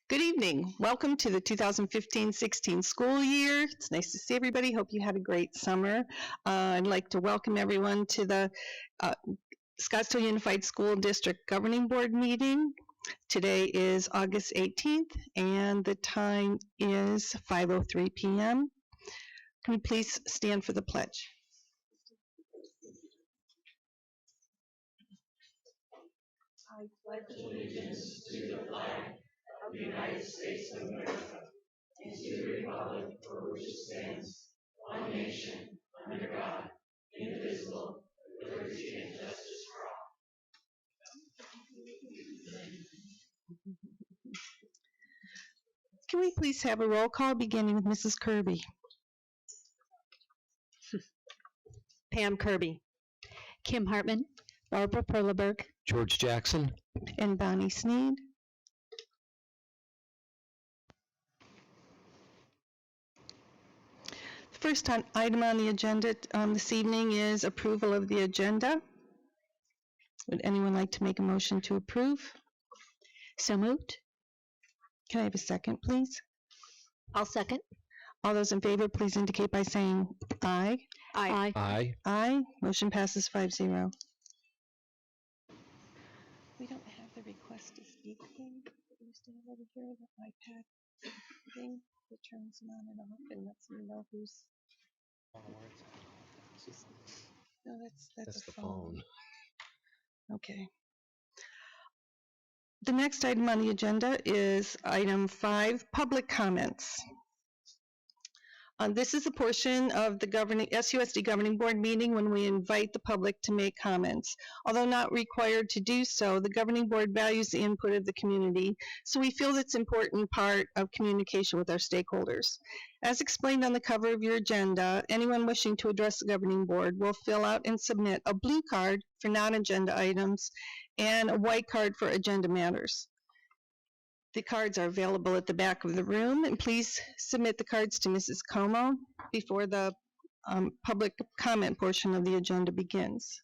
Good evening. Welcome to the 2015-16 school year. It's nice to see everybody. Hope you had a great summer. I'd like to welcome everyone to the Scottsdale Unified School District Governing Board meeting. Today is August 18th, and the time is 5:03 p.m. Can we please stand for the pledge? I pledge allegiance to the flag of the United States of America and to the republic for which it stands, one nation, under God, indivisible, with liberty and justice for all. Can we please have a roll call beginning with Mrs. Kirby? Pam Kirby. Kim Hartman. Barbara Perleberg. George Jackson. And Bonnie Sneed. The first item on the agenda this evening is approval of the agenda. Would anyone like to make a motion to approve? So moved. Can I have a second, please? I'll second. All those in favor, please indicate by saying aye. Aye. Aye. Aye. Motion passes 5-0. We don't have the request to speak thing that we used to have over here, the iPad thing that turns them on and off and lets me know who's. No, that's a phone. Okay. The next item on the agenda is item 5, public comments. This is a portion of the SUSD Governing Board meeting when we invite the public to make comments. Although not required to do so, the Governing Board values the input of the community, so we feel it's an important part of communication with our stakeholders. As explained on the cover of your agenda, anyone wishing to address the Governing Board will fill out and submit a blue card for non-agenda items and a white card for agenda matters. The cards are available at the back of the room, and please submit the cards to Mrs. Como before the public comment portion of the agenda begins.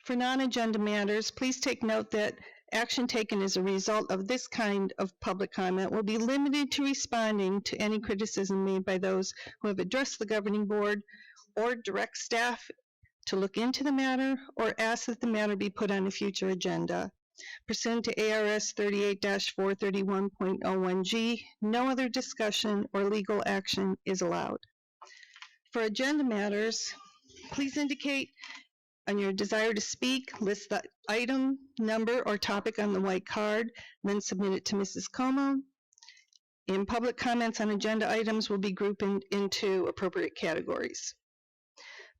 For non-agenda matters, please take note that action taken as a result of this kind of public comment will be limited to responding to any criticism made by those who have addressed the Governing Board or direct staff to look into the matter or ask that the matter be put on a future agenda. Pursuant to ARS 38-431.01G, no other discussion or legal action is allowed. For agenda matters, please indicate on your desire to speak, list the item, number, or topic on the white card, then submit it to Mrs. Como. And public comments on agenda items will be grouped into appropriate categories.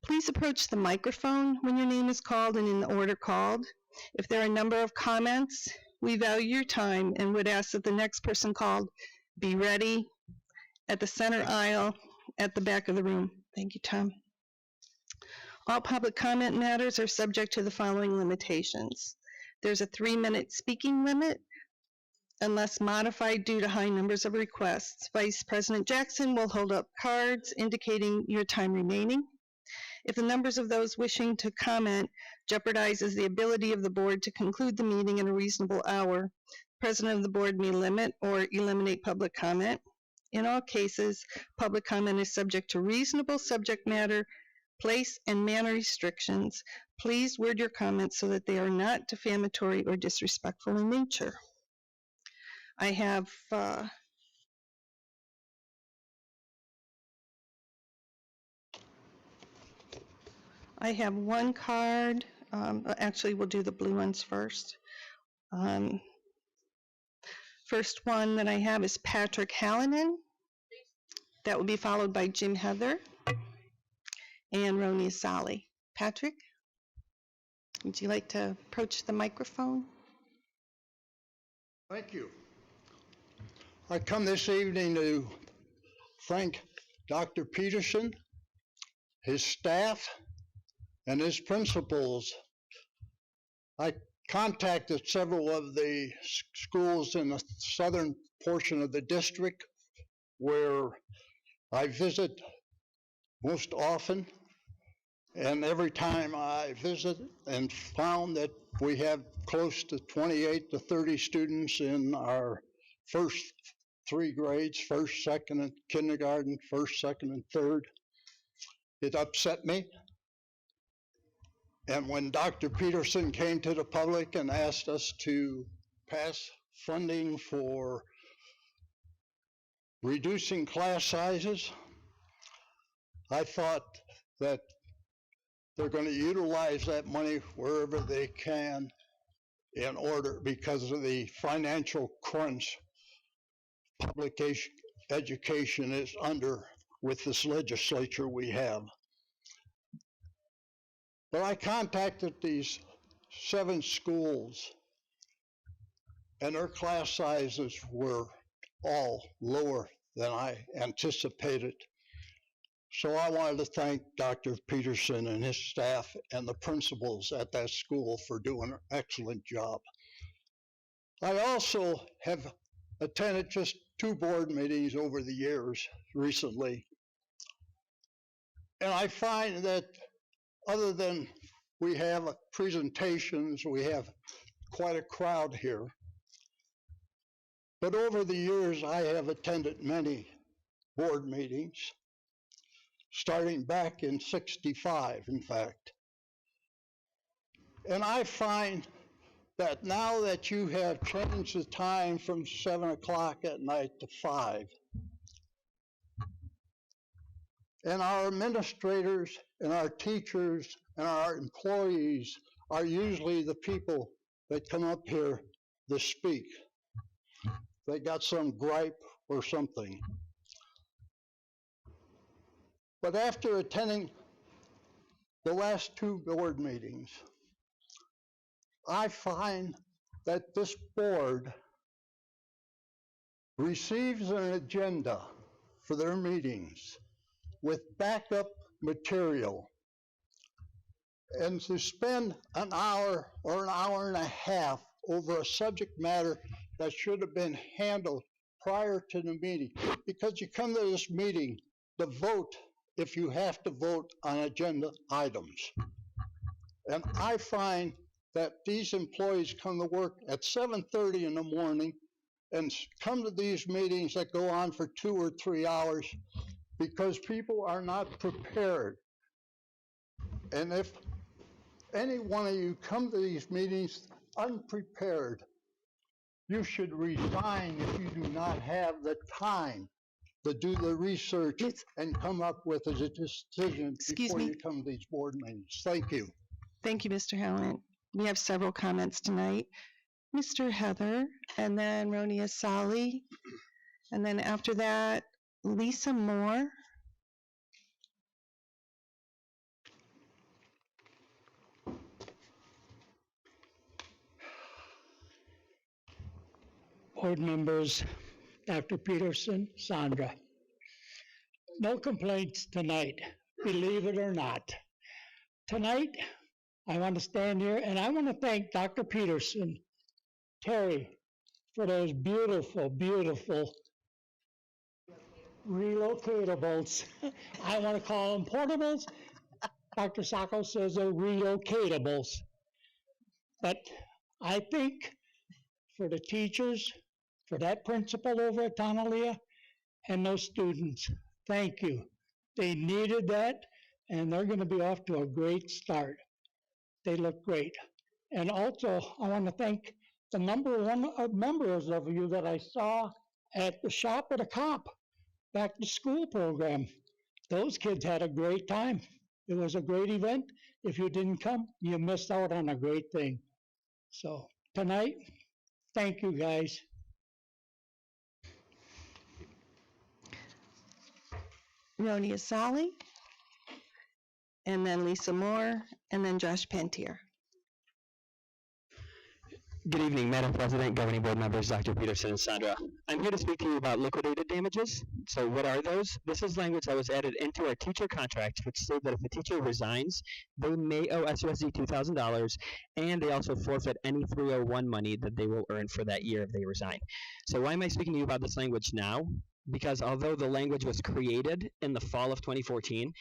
Please approach the microphone when your name is called and in the order called. If there are a number of comments, we value your time and would ask that the next person called be ready at the center aisle at the back of the room. Thank you, Tom. All public comment matters are subject to the following limitations. There's a 3-minute speaking limit unless modified due to high numbers of requests. Vice President Jackson will hold up cards indicating your time remaining. If the numbers of those wishing to comment jeopardizes the ability of the board to conclude the meeting in a reasonable hour, the president of the board may limit or eliminate public comment. In all cases, public comment is subject to reasonable subject matter, place, and manner restrictions. Please word your comments so that they are not defamatory or disrespectful in nature. I have one card. Actually, we'll do the blue ones first. First one that I have is Patrick Hallinan. That will be followed by Jim Heather and Roni Asali. Patrick, would you like to approach the microphone? Thank you. I come this evening to thank Dr. Peterson, his staff, and his principals. I contacted several of the schools in the southern portion of the district where I visit most often, And every time I visit and found that we have close to 28 to 30 students in our first three grades, first, second, and kindergarten, first, second, and third, it upset me. And when Dr. Peterson came to the public and asked us to pass funding for reducing class sizes, I thought that they're going to utilize that money wherever they can in order, because of the financial crunch public education is under with this legislature we have. But I contacted these 7 schools, and their class sizes were all lower than I anticipated. So I wanted to thank Dr. Peterson and his staff and the principals at that school for doing an excellent job. I also have attended just 2 board meetings over the years recently. And I find that other than we have presentations, we have quite a crowd here. But over the years, I have attended many board meetings, starting back in '65, in fact. And I find that now that you have changed the time from 7 o'clock at night to 5, and our administrators and our teachers and our employees are usually the people that come up here to speak. They got some gripe or something. But after attending the last 2 board meetings, I find that this board receives an agenda for their meetings with backup material. And to spend an hour or an hour and a half over a subject matter that should have been handled prior to the meeting, because you come to this meeting to vote if you have to vote on agenda items. And I find that these employees come to work at 7:30 in the morning and come to these meetings that go on for 2 or 3 hours because people are not prepared. And if any one of you come to these meetings unprepared, you should resign if you do not have the time to do the research and come up with a decision before you come to these board meetings. Thank you. Thank you, Mr. Hellman. We have several comments tonight. Mr. Heather, and then Ronia Sali, and then after that, Lisa Moore. Board members, Dr. Peterson, Sandra. No complaints tonight, believe it or not. Tonight, I want to stand here and I want to thank Dr. Peterson, Terry, for those beautiful, beautiful relocatables. I want to call them portables. Dr. Sacco says they're relocatables. But I think for the teachers, for that principal over at Tonalia, and those students, thank you. They needed that, and they're going to be off to a great start. They look great. And also, I want to thank the members of you that I saw at the Shop at a Cop, back to school program. Those kids had a great time. It was a great event. If you didn't come, you missed out on a great thing. So tonight, thank you guys. Ronia Sali, and then Lisa Moore, and then Josh Pantier. Good evening, Madam President, governing board members, Dr. Peterson and Sandra. I'm here to speak to you about liquidated damages. So what are those? This is language that was added into our teacher contract, which said that if a teacher resigns, they may owe SUSD $2,000, and they also forfeit any 301 money that they will earn for that year if they resign. So why am I speaking to you about this language now? because although the language was created in the fall of 2014,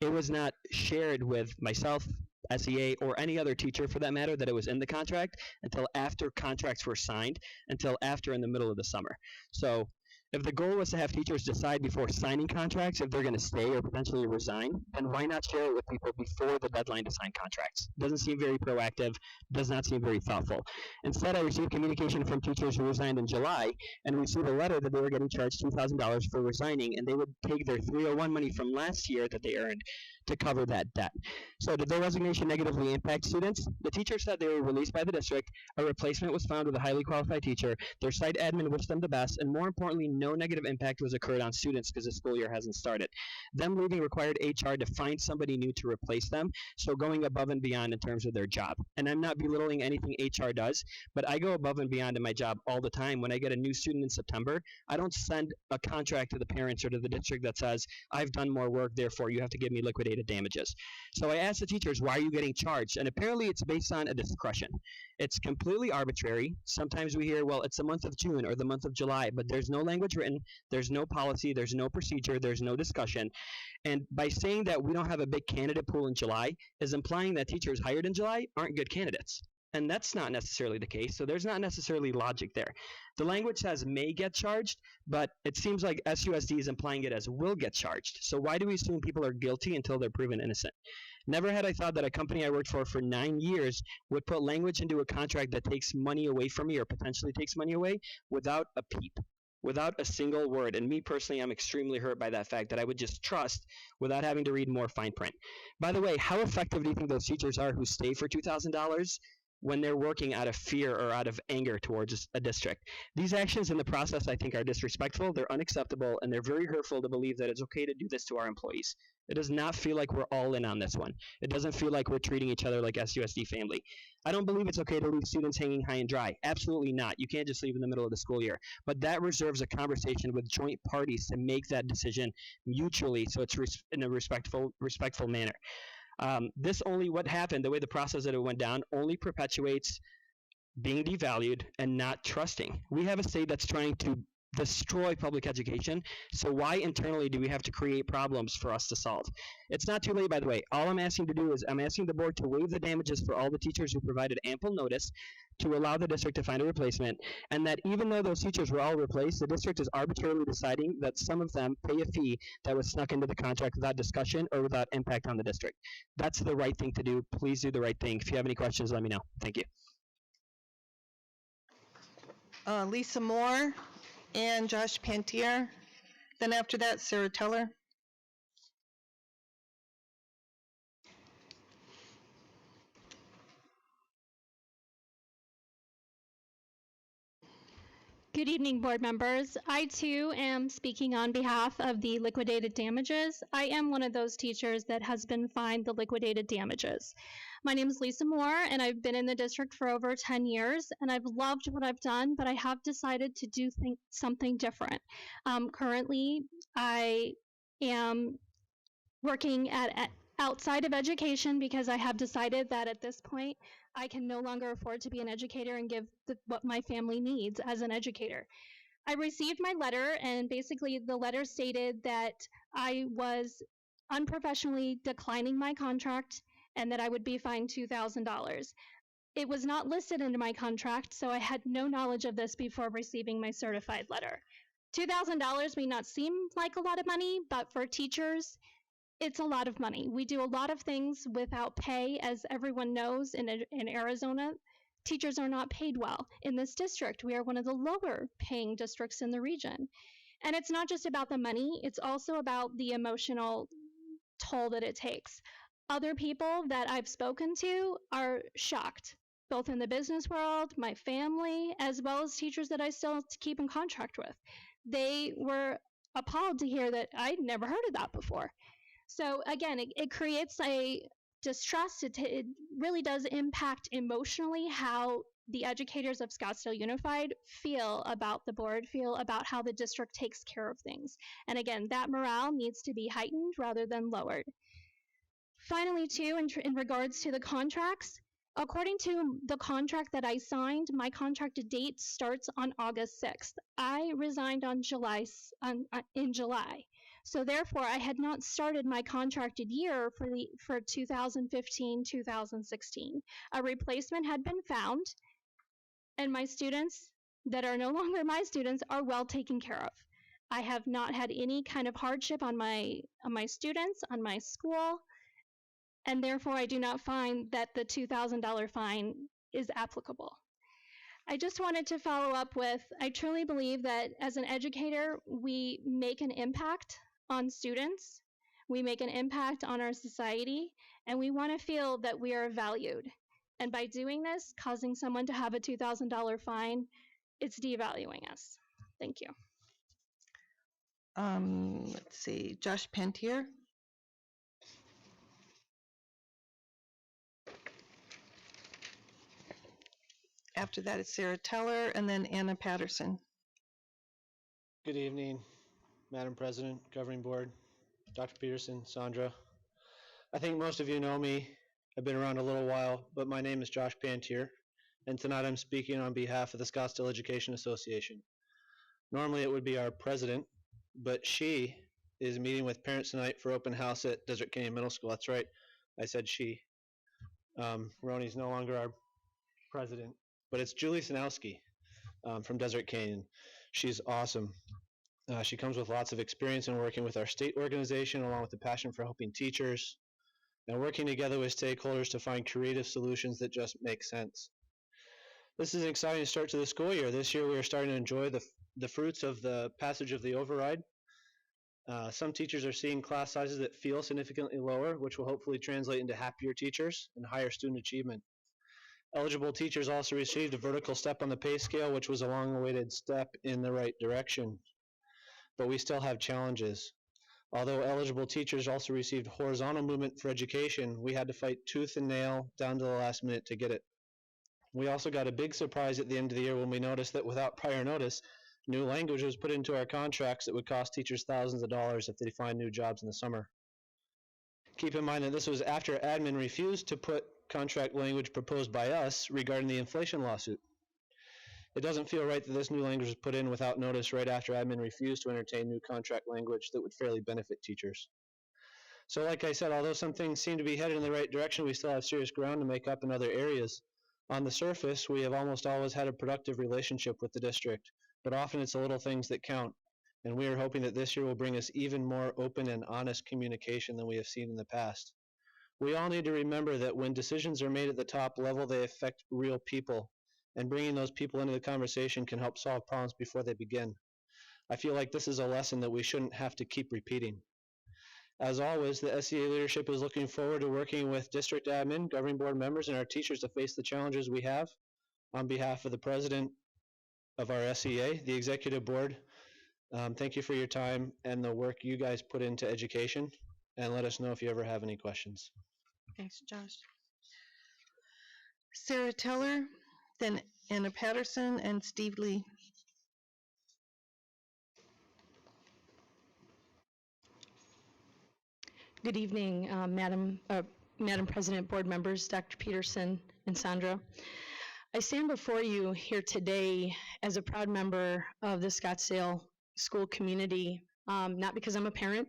it was not shared with myself, SEA, or any other teacher for that matter that it was in the contract until after contracts were signed, until after in the middle of the summer. So if the goal was to have teachers decide before signing contracts if they're going to stay or potentially resign, then why not share it with people before the deadline to sign contracts? Doesn't seem very proactive, does not seem very thoughtful. Instead, I received communication from teachers who resigned in July and received a letter that they were getting charged $2,000 for resigning, and they would take their 301 money from last year that they earned to cover that debt. So did their resignation negatively impact students? The teacher said they were released by the district, a replacement was found with a highly qualified teacher, their site admin wished them the best, and more importantly, no negative impact was occurred on students because the school year hasn't started. Them leaving required HR to find somebody new to replace them, so going above and beyond in terms of their job. And I'm not belittling anything HR does, but I go above and beyond in my job all the time. When I get a new student in September, I don't send a contract to the parents or to the district that says, I've done more work, therefore you have to give me liquidated damages. So I asked the teachers, why are you getting charged? And apparently it's based on a discretion. It's completely arbitrary. Sometimes we hear, well, it's the month of June or the month of July, but there's no language written, there's no policy, there's no procedure, there's no discussion. And by saying that we don't have a big candidate pool in July is implying that teachers hired in July aren't good candidates. And that's not necessarily the case, so there's not necessarily logic there. The language says may get charged, but it seems like SUSD is implying it as will get charged. So why do we assume people are guilty until they're proven innocent? Never had I thought that a company I worked for 9 years would put language into a contract that takes money away from me or potentially takes money away without a peep, without a single word. And me personally, I'm extremely hurt by that fact that I would just trust without having to read more fine print. By the way, how effective do you think those teachers are who stay for $2,000? When they're working out of fear or out of anger towards a district? These actions in the process, I think, are disrespectful, they're unacceptable, and they're very hurtful to believe that it's okay to do this to our employees. It does not feel like we're all in on this one. It doesn't feel like we're treating each other like SUSD family. I don't believe it's okay to leave students hanging high and dry. Absolutely not. You can't just leave in the middle of the school year. But that reserves a conversation with joint parties to make that decision mutually so it's in a respectful manner. What happened, the way the process that it went down, only perpetuates being devalued and not trusting. We have a state that's trying to destroy public education, so why internally do we have to create problems for us to solve? It's not too late, by the way. All I'm asking to do is I'm asking the board to waive the damages for all the teachers who provided ample notice to allow the district to find a replacement, and that even though those teachers were all replaced, the district is arbitrarily deciding that some of them pay a fee that was snuck into the contract without discussion or without impact on the district. That's the right thing to do. Please do the right thing. If you have any questions, let me know. Thank you. Lisa Moore and Josh Pantier. Then after that, Sarah Teller. Good evening, board members. I too am speaking on behalf of the liquidated damages. I am one of those teachers that has been fined the liquidated damages. My name is Lisa Moore, and I've been in the district for over 10 years, and I've loved what I've done, but I have decided to do something different. Currently, I am working outside of education because I have decided that at this point, I can no longer afford to be an educator and give what my family needs as an educator. I received my letter, and basically the letter stated that I was unprofessionally declining my contract and that I would be fined $2,000. It was not listed in my contract, so I had no knowledge of this before receiving my certified letter. $2,000 may not seem like a lot of money, but for teachers, it's a lot of money. We do a lot of things without pay. As everyone knows, in Arizona, teachers are not paid well. In this district, we are one of the lower paying districts in the region. And it's not just about the money, it's also about the emotional toll that it takes. Other people that I've spoken to are shocked, both in the business world, my family, as well as teachers that I still keep in contract with. They were appalled to hear that I'd never heard of that before. So again, it creates a distrust. It really does impact emotionally how the educators of Scottsdale Unified feel about the board, feel about how the district takes care of things. And again, that morale needs to be heightened rather than lowered. Finally, too, in regards to the contracts, According to the contract that I signed, my contracted date starts on August 6th. I resigned on in July. So therefore, I had not started my contracted year for 2015-2016. A replacement had been found, and my students that are no longer my students are well taken care of. I have not had any kind of hardship on my students, on my school, and therefore I do not find that the $2,000 fine is applicable. I just wanted to follow up with, I truly believe that as an educator, we make an impact on students, we make an impact on our society, and we want to feel that we are valued. And by doing this, causing someone to have a $2,000 fine, it's devaluing us. Thank you. Let's see, Josh Pentier. After that, it's Sarah Teller, and then Anna Patterson. Good evening, Madam President, Governing Board, Dr. Peterson, Sandra. I think most of you know me. I've been around a little while, but my name is Josh Pantier, and tonight I'm speaking on behalf of the Scottsdale Education Association. Normally it would be our president, but she is meeting with parents tonight for open house at Desert Canyon Middle School. That's right, I said she. Roni's no longer our president, but it's Julie Sanowski from Desert Canyon. She's awesome. She comes with lots of experience in working with our state organization, along with a passion for helping teachers and working together with stakeholders to find creative solutions that just make sense. This is an exciting start to the school year. This year we are starting to enjoy the fruits of the passage of the override. Some teachers are seeing class sizes that feel significantly lower, which will hopefully translate into happier teachers and higher student achievement. Eligible teachers also received a vertical step on the pay scale, which was a long-awaited step in the right direction. But we still have challenges. Although eligible teachers also received horizontal movement for education, we had to fight tooth and nail down to the last minute to get it. We also got a big surprise at the end of the year when we noticed that without prior notice, new language was put into our contracts that would cost teachers thousands of dollars if they find new jobs in the summer. Keep in mind that this was after admin refused to put contract language proposed by us regarding the inflation lawsuit. It doesn't feel right that this new language was put in without notice right after admin refused to entertain new contract language that would fairly benefit teachers. So like I said, although some things seem to be headed in the right direction, we still have serious ground to make up in other areas. On the surface, we have almost always had a productive relationship with the district, but often it's the little things that count, and we are hoping that this year will bring us even more open and honest communication than we have seen in the past. We all need to remember that when decisions are made at the top level, they affect real people, and bringing those people into the conversation can help solve problems before they begin. I feel like this is a lesson that we shouldn't have to keep repeating. As always, the SEA leadership is looking forward to working with district admin, governing board members, and our teachers to face the challenges we have. On behalf of the president of our SEA, the executive board, thank you for your time and the work you guys put into education, and let us know if you ever have any questions. Thanks, Josh. Sarah Teller, then Anna Patterson, and Steve Lee. Good evening, Madam President, board members, Dr. Peterson and Sandra. I stand before you here today as a proud member of the Scottsdale school community, not because I'm a parent,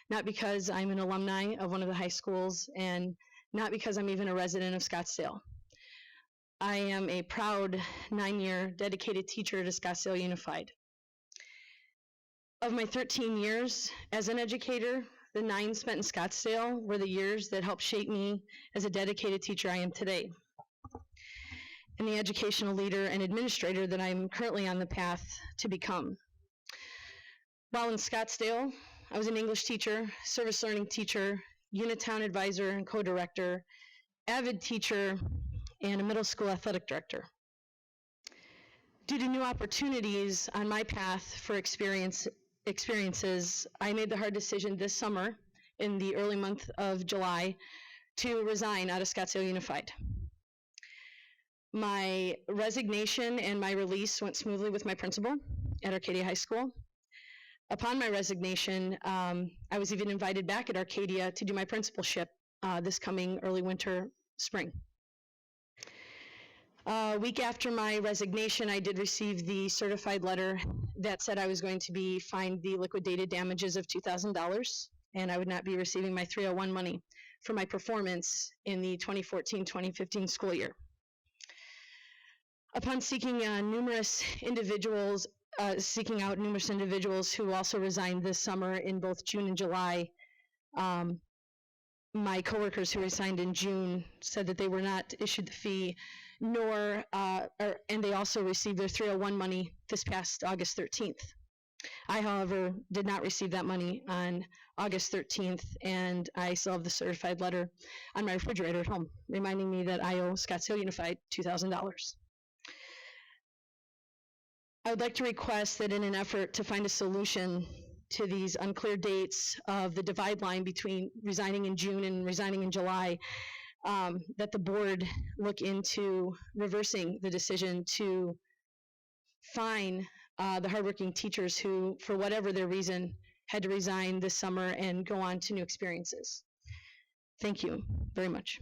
not because I'm an alumni of one of the high schools, and not because I'm even a resident of Scottsdale. I am a proud 9-year dedicated teacher to Scottsdale Unified. Of my 13 years as an educator, the 9 spent in Scottsdale were the years that helped shape me as a dedicated teacher I am today, and the educational leader and administrator that I'm currently on the path to become. While in Scottsdale, I was an English teacher, service learning teacher, unit town advisor and co-director, avid teacher, and a middle school athletic director. Due to new opportunities on my path for experiences, I made the hard decision this summer, in the early month of July, to resign out of Scottsdale Unified. My resignation and my release went smoothly with my principal at Arcadia High School. Upon my resignation, I was even invited back at Arcadia to do my principalship this coming early winter, spring. A week after my resignation, I did receive the certified letter that said I was going to be fined the liquidated damages of $2,000, and I would not be receiving my 301 money for my performance in the 2014-2015 school year. Upon seeking out numerous individuals who also resigned this summer in both June and July, my coworkers who resigned in June said that they were not issued the fee, and they also received their 301 money this past August 13th. I, however, did not receive that money on August 13th, and I still have the certified letter on my refrigerator at home, reminding me that I owe Scottsdale Unified $2,000. I would like to request that in an effort to find a solution to these unclear dates of the divide line between resigning in June and resigning in July, that the board look into reversing the decision to fine the hardworking teachers who, for whatever their reason, had to resign this summer and go on to new experiences. Thank you very much.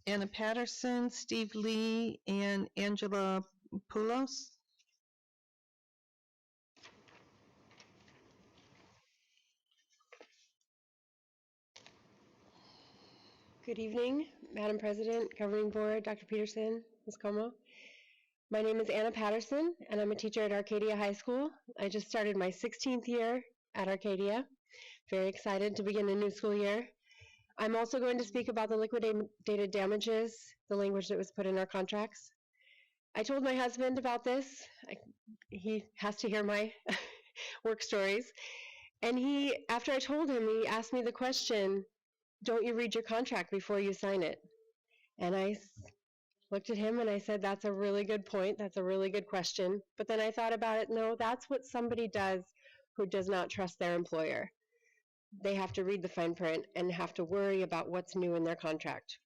Anna Patterson, Steve Lee, and Angela Poulos. Good evening, Madam President, Governing Board, Dr. Peterson, Ms. Como. My name is Anna Patterson, and I'm a teacher at Arcadia High School. I just started my 16th year at Arcadia. Very excited to begin a new school year. I'm also going to speak about the liquidated damages, the language that was put in our contracts. I told my husband about this. He has to hear my work stories. And after I told him, he asked me the question, don't you read your contract before you sign it? And I looked at him and I said, that's a really good point. That's a really good question. But then I thought about it, no, that's what somebody does who does not trust their employer. They have to read the fine print and have to worry about what's new in their contract.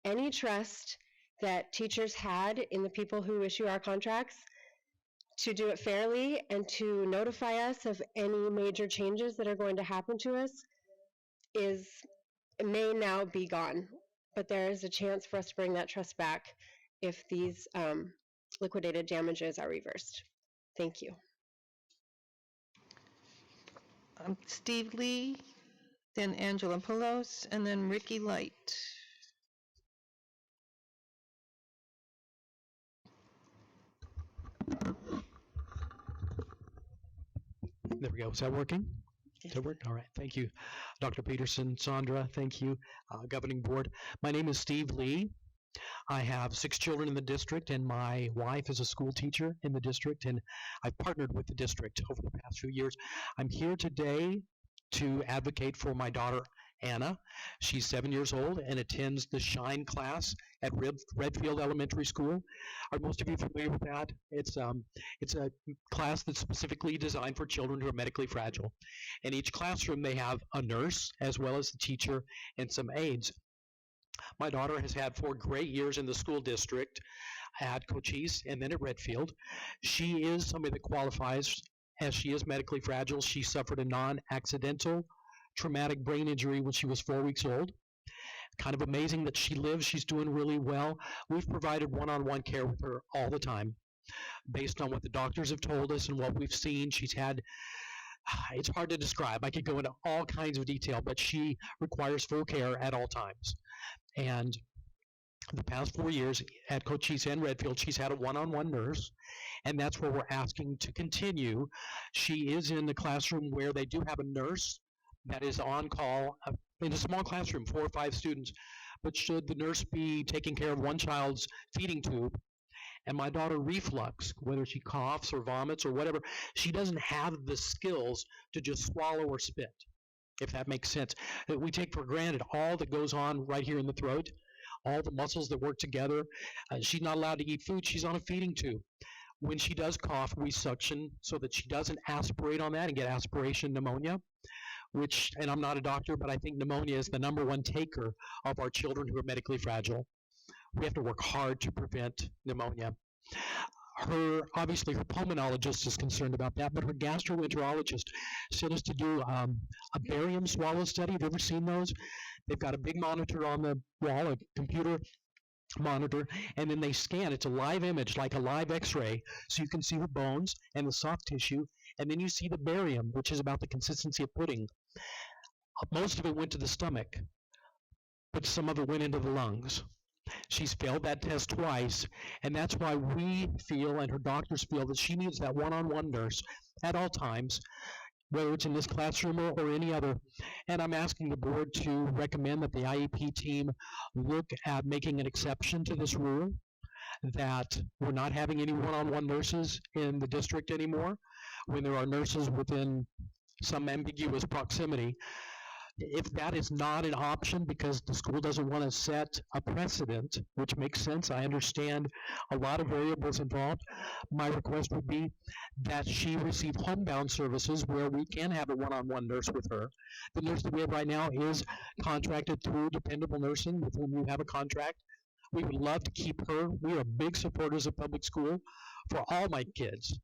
Any trust that teachers had in the people who issue our contracts to do it fairly and to notify us of any major changes that are going to happen to us may now be gone. But there is a chance for us to bring that trust back if these liquidated damages are reversed. Thank you. Steve Lee, then Angela Poulos, and then Ricky Light. There we go. Is that working? Does that work? All right. Thank you, Dr. Peterson, Sandra. Thank you, Governing Board. My name is Steve Lee. I have 6 children in the district, and my wife is a school teacher in the district, and I've partnered with the district over the past few years. I'm here today to advocate for my daughter, Anna. She's 7 years old and attends the Shine class at Redfield Elementary School. Are most of you familiar with that? It's a class that's specifically designed for children who are medically fragile. In each classroom, they have a nurse as well as the teacher and some aides. My daughter has had 4 great years in the school district at Cochise and then at Redfield. She is somebody that qualifies as she is medically fragile. She suffered a non-accidental traumatic brain injury when she was 4 weeks old. Kind of amazing that she lives. She's doing really well. We've provided one-on-one care with her all the time. Based on what the doctors have told us and what we've seen, she's had, it's hard to describe. I could go into all kinds of detail, but she requires full care at all times. And the past 4 years at Cochise and Redfield, she's had a one-on-one nurse, and that's where we're asking to continue. She is in the classroom where they do have a nurse that is on call in a small classroom, 4 or 5 students. But should the nurse be taking care of one child's feeding tube, and my daughter reflux, whether she coughs or vomits or whatever, she doesn't have the skills to just swallow or spit, if that makes sense. We take for granted all that goes on right here in the throat, all the muscles that work together. She's not allowed to eat food. She's on a feeding tube. When she does cough, we suction so that she doesn't aspirate on that and get aspiration pneumonia, which, and I'm not a doctor, but I think pneumonia is the #1 taker of our children who are medically fragile. We have to work hard to prevent pneumonia. Obviously her pulmonologist is concerned about that, but her gastroenterologist sent us to do a barium swallow study. Have you ever seen those? They've got a big monitor on the wall, a computer, monitor, and then they scan. It's a live image, like a live x-ray, so you can see the bones and the soft tissue, and then you see the barium, which is about the consistency of pudding. Most of it went to the stomach, but some of it went into the lungs. She's failed that test twice, and that's why we feel, and her doctors feel, that she needs that one-on-one nurse at all times, whether it's in this classroom or any other. And I'm asking the board to recommend that the IEP team look at making an exception to this rule, that we're not having any one-on-one nurses in the district anymore when there are nurses within some ambiguous proximity. If that is not an option because the school doesn't want to set a precedent, which makes sense, I understand a lot of variables involved, my request would be that she receive homebound services where we can have a one-on-one nurse with her. The nurse that we have right now is contracted through Dependable Nursing, with whom we have a contract. We would love to keep her. We are big supporters of public school for all my kids.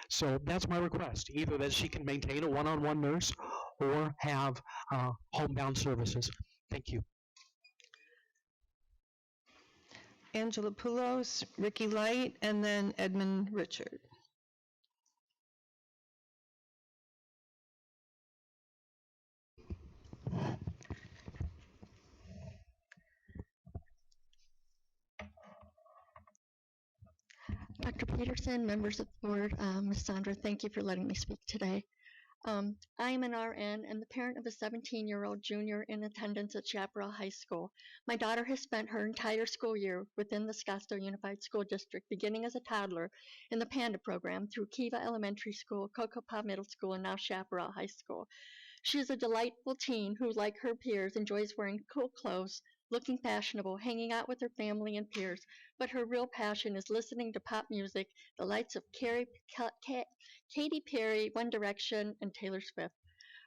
So that's my request, either that she can maintain a one-on-one nurse or have homebound services. Thank you. Angela Poulos, Ricky Light, and then Edmund Richard. Dr. Peterson, members of the board, Ms. Sandra, thank you for letting me speak today. I am an RN and the parent of a 17-year-old junior in attendance at Chaparral High School. My daughter has spent her entire school year within the Scottsdale Unified School District, beginning as a toddler in the Panetta program through Kiva Elementary School, Cocoa Paw Middle School, and now Chaparral High School. She is a delightful teen who, like her peers, enjoys wearing cool clothes, looking fashionable, hanging out with her family and peers, but her real passion is listening to pop music, the likes of Katy Perry, One Direction, and Taylor Swift.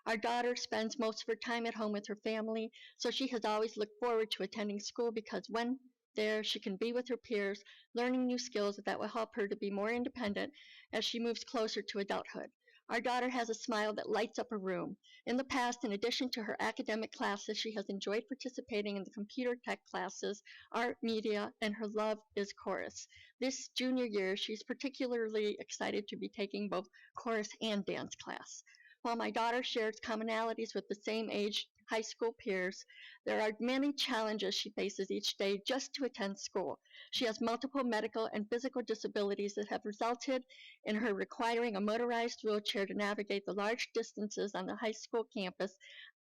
Our daughter spends most of her time at home with her family, so she has always looked forward to attending school because when there, she can be with her peers, learning new skills that will help her to be more independent as she moves closer to adulthood. Our daughter has a smile that lights up a room. In the past, in addition to her academic classes, she has enjoyed participating in the computer tech classes, art, media, and her love is chorus. This junior year, she's particularly excited to be taking both chorus and dance class. While my daughter shares commonalities with the same age high school peers, there are many challenges she faces each day just to attend school. She has multiple medical and physical disabilities that have resulted in her requiring a motorized wheelchair to navigate the large distances on the high school campus,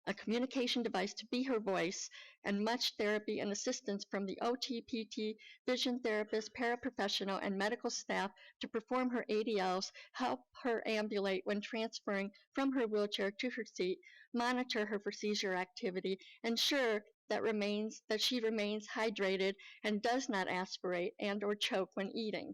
a communication device to be her voice, and much therapy and assistance from the OT, PT, vision therapist, paraprofessional, and medical staff to perform her ADLs, help her ambulate when transferring from her wheelchair to her seat, monitor her for seizure activity, ensure that she remains hydrated and does not aspirate and or choke when eating.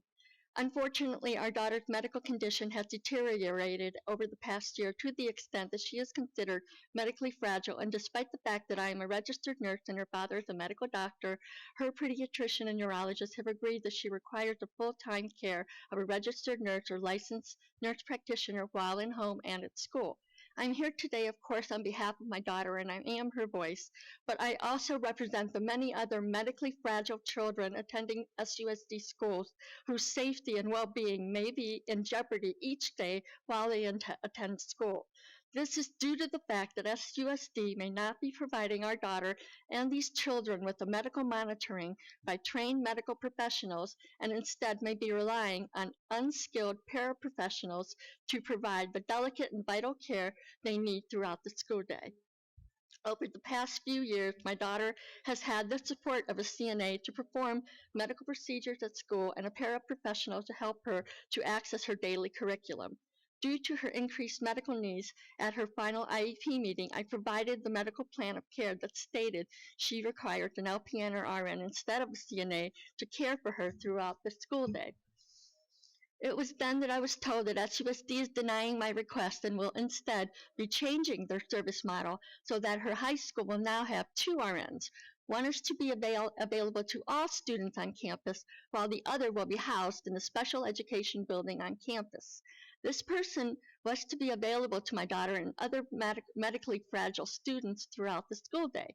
Unfortunately, our daughter's medical condition has deteriorated over the past year to the extent that she is considered medically fragile, and despite the fact that I am a registered nurse and her father is a medical doctor, her pediatrician and neurologist have agreed that she requires the full-time care of a registered nurse or licensed nurse practitioner while in home and at school. I'm here today, of course, on behalf of my daughter, and I am her voice, but I also represent the many other medically fragile children attending SUSD schools whose safety and well-being may be in jeopardy each day while they attend school. This is due to the fact that SUSD may not be providing our daughter and these children with the medical monitoring by trained medical professionals, and instead may be relying on unskilled paraprofessionals to provide the delicate and vital care they need throughout the school day. Over the past few years, my daughter has had the support of a CNA to perform medical procedures at school and a paraprofessional to help her to access her daily curriculum. Due to her increased medical needs, at her final IEP meeting, I provided the medical plan of care that stated she required an LPN or RN instead of a CNA to care for her throughout the school day. It was then that I was told that SUSD is denying my request and will instead be changing their service model so that her high school will now have 2 RNs. One is to be available to all students on campus, while the other will be housed in the special education building on campus. This person was to be available to my daughter and other medically fragile students throughout the school day.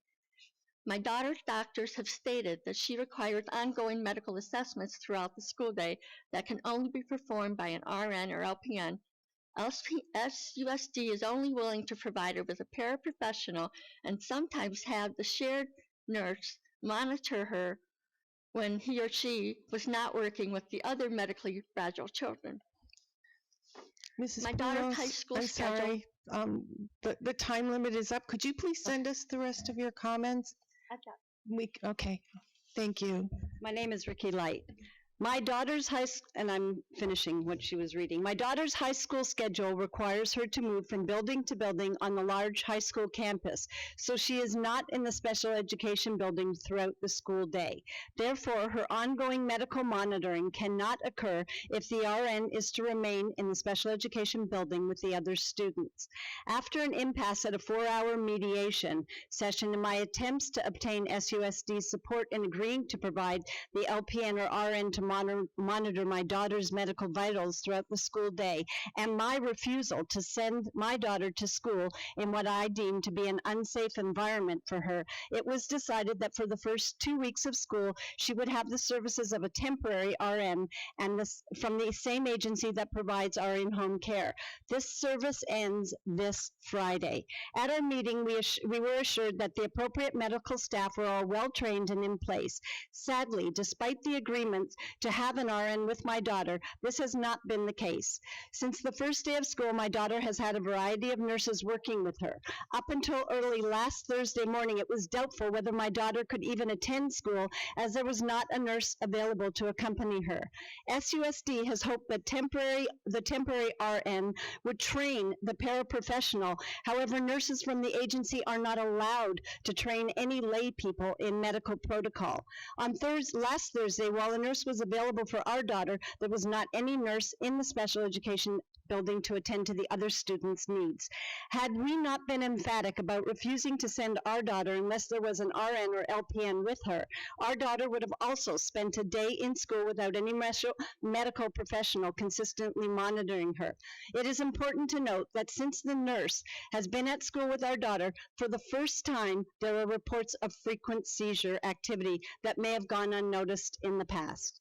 My daughter's doctors have stated that she requires ongoing medical assessments throughout the school day that can only be performed by an RN or LPN. SUSD is only willing to provide her with a paraprofessional and sometimes have the shared nurse monitor her when he or she was not working with the other medically fragile children. Mrs. My daughter's high Poulos, school I'm schedule. sorry. The time limit is up. Could you please send us the rest of your comments? Okay, thank you. My name is Ricky Light. My daughter's and I'm finishing what she was reading. My daughter's high school schedule requires her to move from building to building on the large high school campus, so she is not in the special education building throughout the school day. Therefore, her ongoing medical monitoring cannot occur if the RN is to remain in the special education building with the other students. After an impasse at a 4-hour mediation session in my attempts to obtain SUSD support in agreeing to provide the LPN or RN to monitor my daughter's medical vitals throughout the school day, and my refusal to send my daughter to school in what I deem to be an unsafe environment for her, it was decided that for the first 2 weeks of school, she would have the services of a temporary RN and from the same agency that provides our in-home care. This service ends this Friday. At our meeting, we were assured that the appropriate medical staff were all well-trained and in place. Sadly, despite the agreement to have an RN with my daughter, this has not been the case. Since the first day of school, my daughter has had a variety of nurses working with her. Up until early last Thursday morning, it was doubtful whether my daughter could even attend school, as there was not a nurse available to accompany her. SUSD has hoped that the temporary RN would train the paraprofessional. However, nurses from the agency are not allowed to train any lay people in medical protocol. On last Thursday, while a nurse was available for our daughter, there was not any nurse in the special education building to attend to the other students' needs. Had we not been emphatic about refusing to send our daughter unless there was an RN or LPN with her, our daughter would have also spent a day in school without any medical professional consistently monitoring her. It is important to note that since the nurse has been at school with our daughter, for the first time, there are reports of frequent seizure activity that may have gone unnoticed in the past.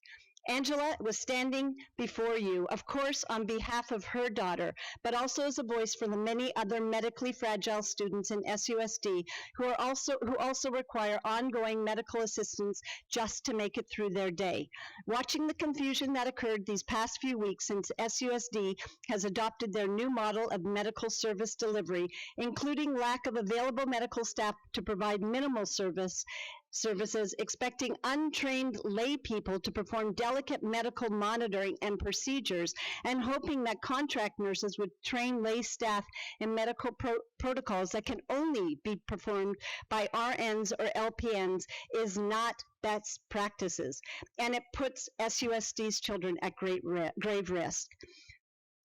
Angela was standing before you, of course, on behalf of her daughter, but also as a voice for the many other medically fragile students in SUSD who also require ongoing medical assistance just to make it through their day. Watching the confusion that occurred these past few weeks since SUSD has adopted their new model of medical service delivery, including lack of available medical staff to provide minimal services, expecting untrained lay people to perform delicate medical monitoring and procedures, and hoping that contract nurses would train lay staff in medical protocols that can only be performed by RNs or LPNs is not best practices, and it puts SUSD's children at grave risk.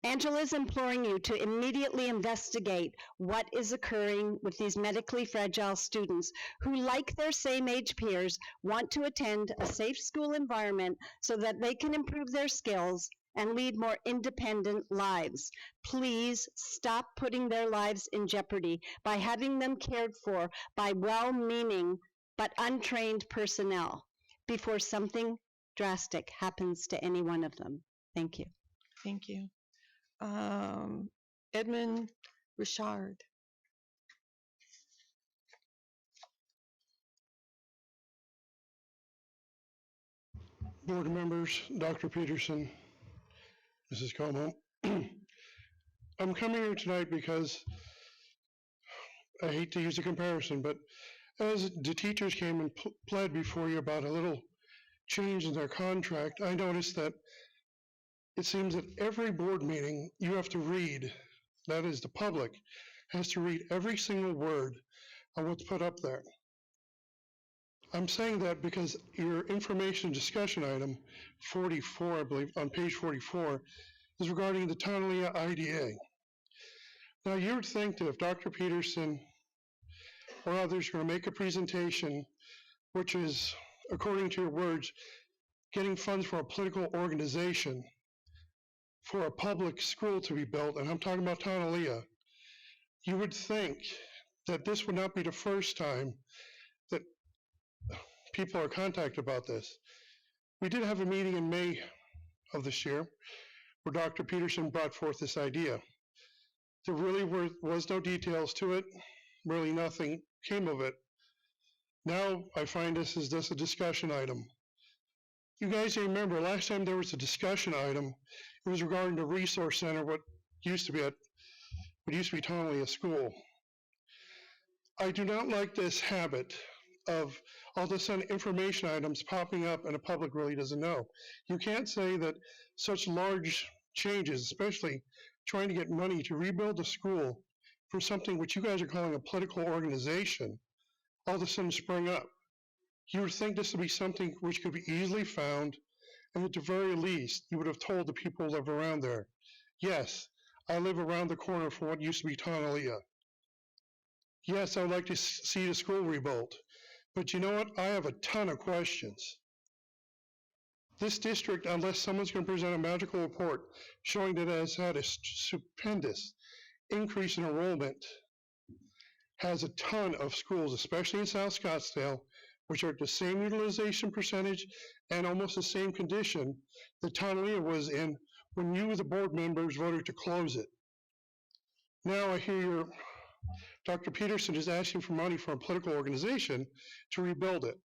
Angela is imploring you to immediately investigate what is occurring with these medically fragile students who, like their same age peers, want to attend a safe school environment so that they can improve their skills and lead more independent lives. Please stop putting their lives in jeopardy by having them cared for by well-meaning but untrained personnel before something drastic happens to any one of them. Thank you. Thank you. Edmund Richard. Board members, Dr. Peterson, Mrs. Como. I'm coming here tonight because I hate to use a comparison, but as the teachers came and pled before you about a little change in their contract, I noticed that it seems that every board meeting you have to read, that is the public, has to read every single word of what's put up there. I'm saying that because your information discussion item 44, I believe, on page 44, is regarding the Tonalea IDA. Now you would think that if Dr. Peterson or others are going to make a presentation, which is, according to your words, getting funds for a political organization, for a public school to be built, and I'm talking about Tonalea, you would think that this would not be the first time that people are contacted about this. We did have a meeting in May of this year where Dr. Peterson brought forth this idea. There really was no details to it. Really nothing came of it. Now I find this is just a discussion item. You guys remember last time there was a discussion item, it was regarding the resource center, what used to be Tonley School. I do not like this habit of all of a sudden information items popping up and the public really doesn't know. You can't say that such large changes, especially trying to get money to rebuild a school for something which you guys are calling a political organization, all of a sudden spring up. You would think this would be something which could be easily found, and at the very least, you would have told the people who live around there, yes, I live around the corner from what used to be Tonalea. Yes, I would like to see the school rebuilt. But you know what? I have a ton of questions. This district, unless someone's going to present a magical report showing that it has had a stupendous increase in enrollment, has a ton of schools, especially in South Scottsdale, which are at the same utilization percentage and almost the same condition that Tonalea was in when you, the board members, voted to close it. Now I hear Dr. Peterson is asking for money from a political organization to rebuild it.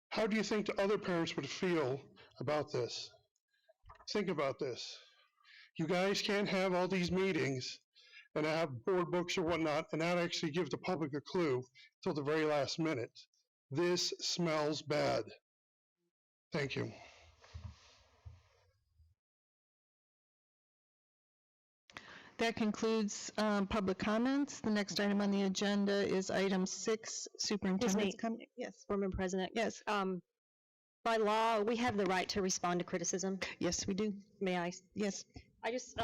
How do you think the other parents would feel about this? Think about this. You guys can't have all these meetings and have board books or whatnot and not actually give the public a clue till the very last minute. This smells bad. Thank you. That concludes public comments. The next item on the agenda is item 6, Superintendent's Comments. Yes. Board Member President. Yes. By law, we have the right to respond to criticism. Yes, we do. May I? Yes. I just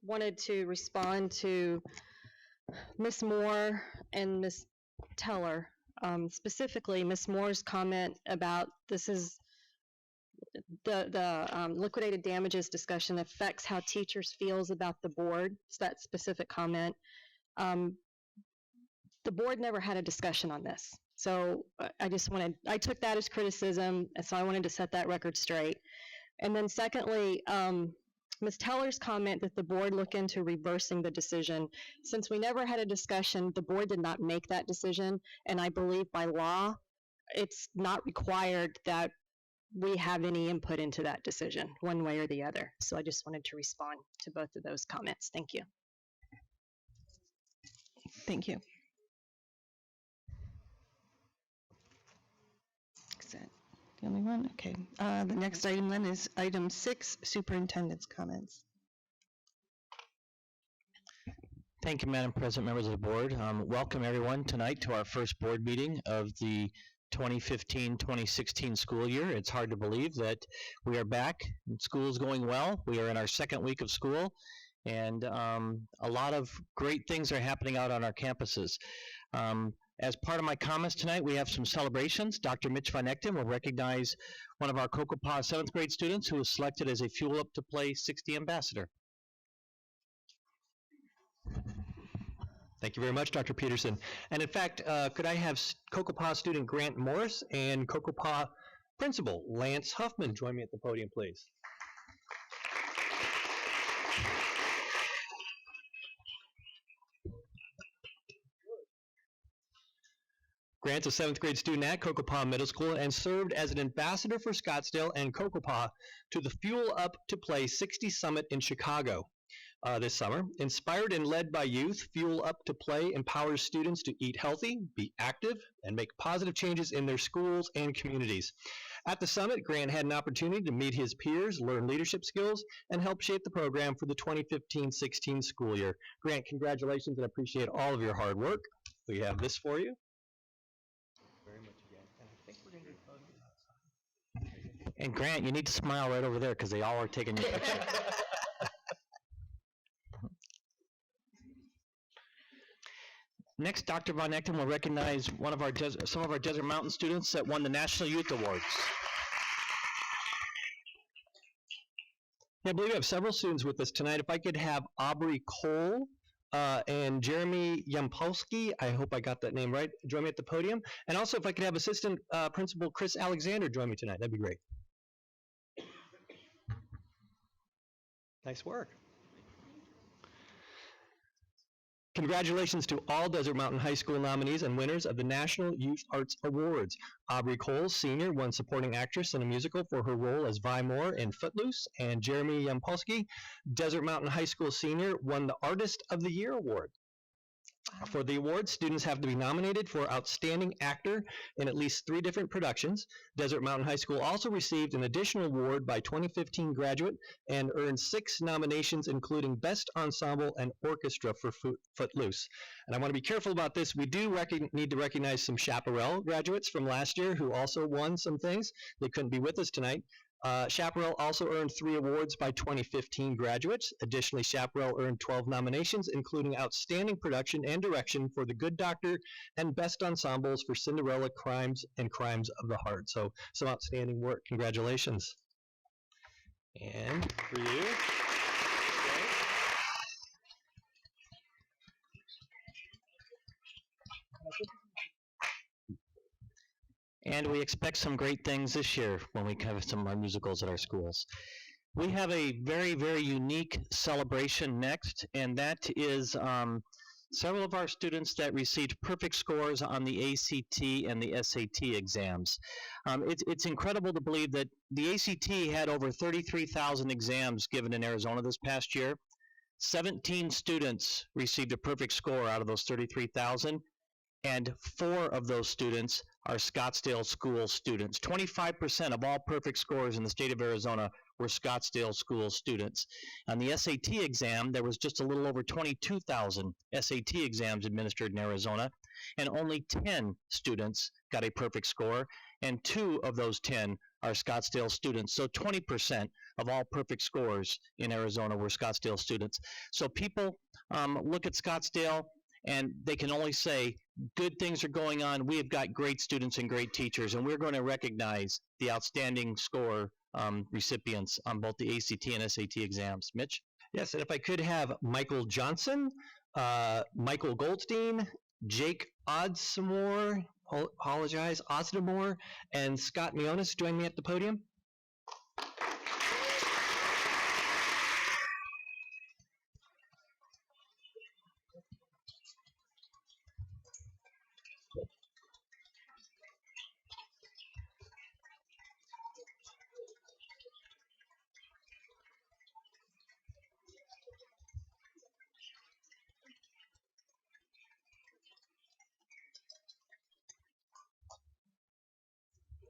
wanted to respond to Ms. Moore and Ms. Teller, specifically Ms. Moore's comment about this is the liquidated damages discussion affects how teachers feels about the board. It's that specific comment. The board never had a discussion on this. So I took that as criticism, and so I wanted to set that record straight. And then secondly, Ms. Teller's comment that the board look into reversing the decision. Since we never had a discussion, the board did not make that decision, and I believe by law, it's not required that we have any input into that decision, one way or the other. So I just wanted to respond to both of those comments. Thank you. Thank you. Is that the only one? Okay. The next item then is item 6, Superintendent's Comments. Thank you, Madam President, members of the board. Welcome everyone tonight to our first board meeting of the 2015-2016 school year. It's hard to believe that we are back. School is going well. We are in our second week of school, and a lot of great things are happening out on our campuses. As part of my comments tonight, we have some celebrations. Dr. Mitch Van Echten will recognize one of our Kokopah 7th grade students who was selected as a Fuel Up to Play 60 ambassador. Thank you very much, Dr. Peterson. And in fact, could I have Kokopah student Grant Morris and Kokopah principal Lance Huffman join me at the podium, please? Grant's a 7th grade student at Kokopah Middle School and served as an ambassador for Scottsdale and Kokopah to the Fuel Up to Play 60 Summit in Chicago. This summer. Inspired and led by youth, Fuel Up to Play empowers students to eat healthy, be active, and make positive changes in their schools and communities. At the summit, Grant had an opportunity to meet his peers, learn leadership skills, and help shape the program for the 2015-16 school year. Grant, congratulations, and I appreciate all of your hard work. We have this for you. Very much again. And I think we're going to do photos outside. And Grant, you need to smile right over there because they all are taking your picture. Next, Dr. Van Echten will recognize some of our Desert Mountain students that won the National Youth Awards. I believe we have several students with us tonight. If I could have Aubrey Cole and Jeremy Yampolsky, I hope I got that name right, join me at the podium. And also, if I could have Assistant Principal Chris Alexander join me tonight, that'd be great. Nice work. Congratulations to all Desert Mountain High School nominees and winners of the National Youth Arts Awards. Aubrey Coles, Sr., won Supporting Actress in a Musical for her role as Vi Moore in Footloose, and Jeremy Yampolsky, Desert Mountain High School Senior, won the Artist of the Year Award. For the award, students have to be nominated for Outstanding Actor in at least 3 different productions. Desert Mountain High School also received an additional award by 2015 graduate and earned 6 nominations, including Best Ensemble and Orchestra for Footloose. And I want to be careful about this. We do need to recognize some Chaparral graduates from last year who also won some things. They couldn't be with us tonight. Chaparral also earned 3 awards by 2015 graduates. Additionally, Chaparral earned 12 nominations, including Outstanding Production and Direction for The Good Doctor and Best Ensembles for Cinderella, Crimes, and Crimes of the Heart. So some outstanding work. Congratulations. And for you. And we expect some great things this year when we have some of our musicals at our schools. We have a very, very unique celebration next, and that is several of our students that received perfect scores on the ACT and the SAT exams. It's incredible to believe that the ACT had over 33,000 exams given in Arizona this past year. 17 students received a perfect score out of those 33,000. And 4 of those students are Scottsdale school students. 25% of all perfect scores in the state of Arizona were Scottsdale school students. On the SAT exam, there was just a little over 22,000 SAT exams administered in Arizona, and only 10 students got a perfect score, and 2 of those 10 are Scottsdale students. So 20% of all perfect scores in Arizona were Scottsdale students. So people look at Scottsdale, and they can only say, good things are going on. We have got great students and great teachers, and we're going to recognize the outstanding score recipients on both the ACT and SAT exams. Mitch? Yes, and if I could have Michael Johnson, Michael Goldstein, Jake Oddsmore, and Scott Mionis join me at the podium.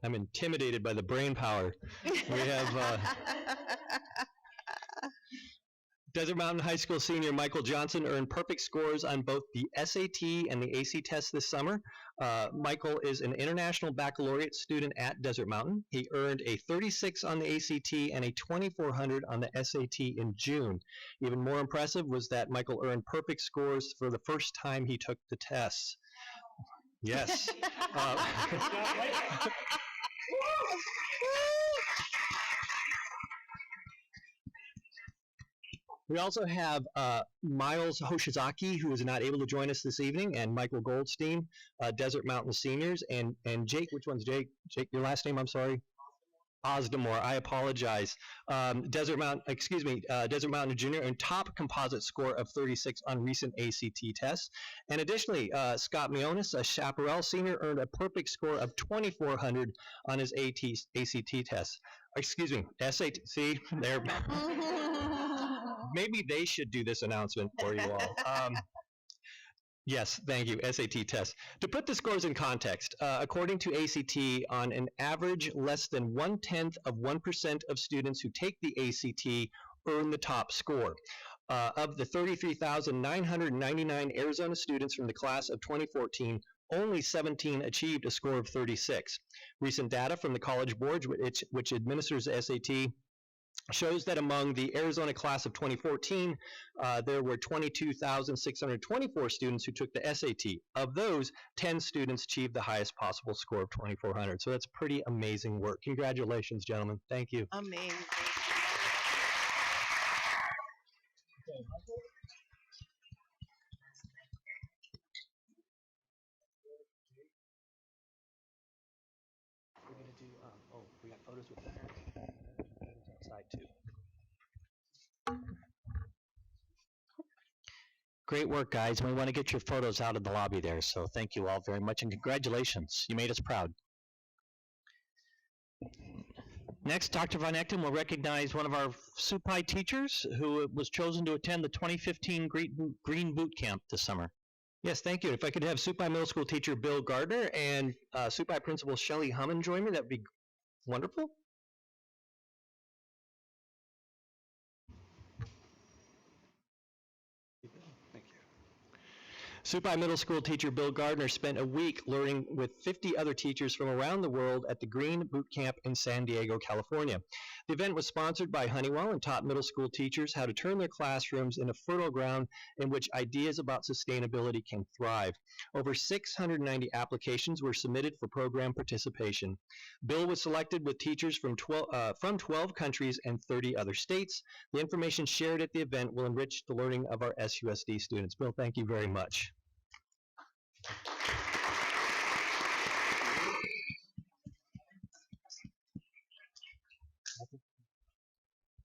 I'm intimidated by the brain power. We have Desert Mountain High School senior Michael Johnson earned perfect scores on both the SAT and the AC tests this summer. Michael is an international baccalaureate student at Desert Mountain. He earned a 36 on the ACT and a 2400 on the SAT in June. Even more impressive was that Michael earned perfect scores for the first time he took the tests. Yes. We also have Miles Hoshizaki, who is not able to join us this evening, and Michael Goldstein, Desert Mountain seniors, and Jake, which one's Jake? Jake, your last name, I'm sorry? Osdemore, I apologize. Desert Mountain Junior and top composite score of 36 on recent ACT tests. And additionally, Scott Mionis, a Chaparral senior, earned a perfect score of 2400 on his ACT test. Excuse me, SAT, see, there. Maybe they should do this announcement for you all. Yes, thank you, SAT test. To put the scores in context, according to ACT, on an average, less than 0.1% of students who take the ACT earn the top score. Of the 33,999 Arizona students from the class of 2014, only 17 achieved a score of 36. Recent data from the College Board, which administers the SAT, shows that among the Arizona class of 2014, there were 22,624 students who took the SAT. Of those, 10 students achieved the highest possible score of 2,400. So that's pretty amazing work. Congratulations, gentlemen. Thank you. Amazing. Great work, guys. We want to get your photos out of the lobby there, so thank you all very much, and congratulations. You made us proud. Next, Dr. Von Echten will recognize one of our SUPI teachers who was chosen to attend the 2015 Green Boot Camp this summer. Yes, thank you. If I could have SUPI Middle School teacher Bill Gardner and SUPI Principal Shelley Hellman join me, that would be wonderful. SUPI Middle School teacher Bill Gardner spent a week learning with 50 other teachers from around the world at the Green Boot Camp in San Diego, California. The event was sponsored by Honeywell and taught middle school teachers how to turn their classrooms into fertile ground in which ideas about sustainability can thrive. Over 690 applications were submitted for program participation. Bill was selected with teachers from 12 countries and 30 other states. The information shared at the event will enrich the learning of our SUSD students. Bill, thank you very much.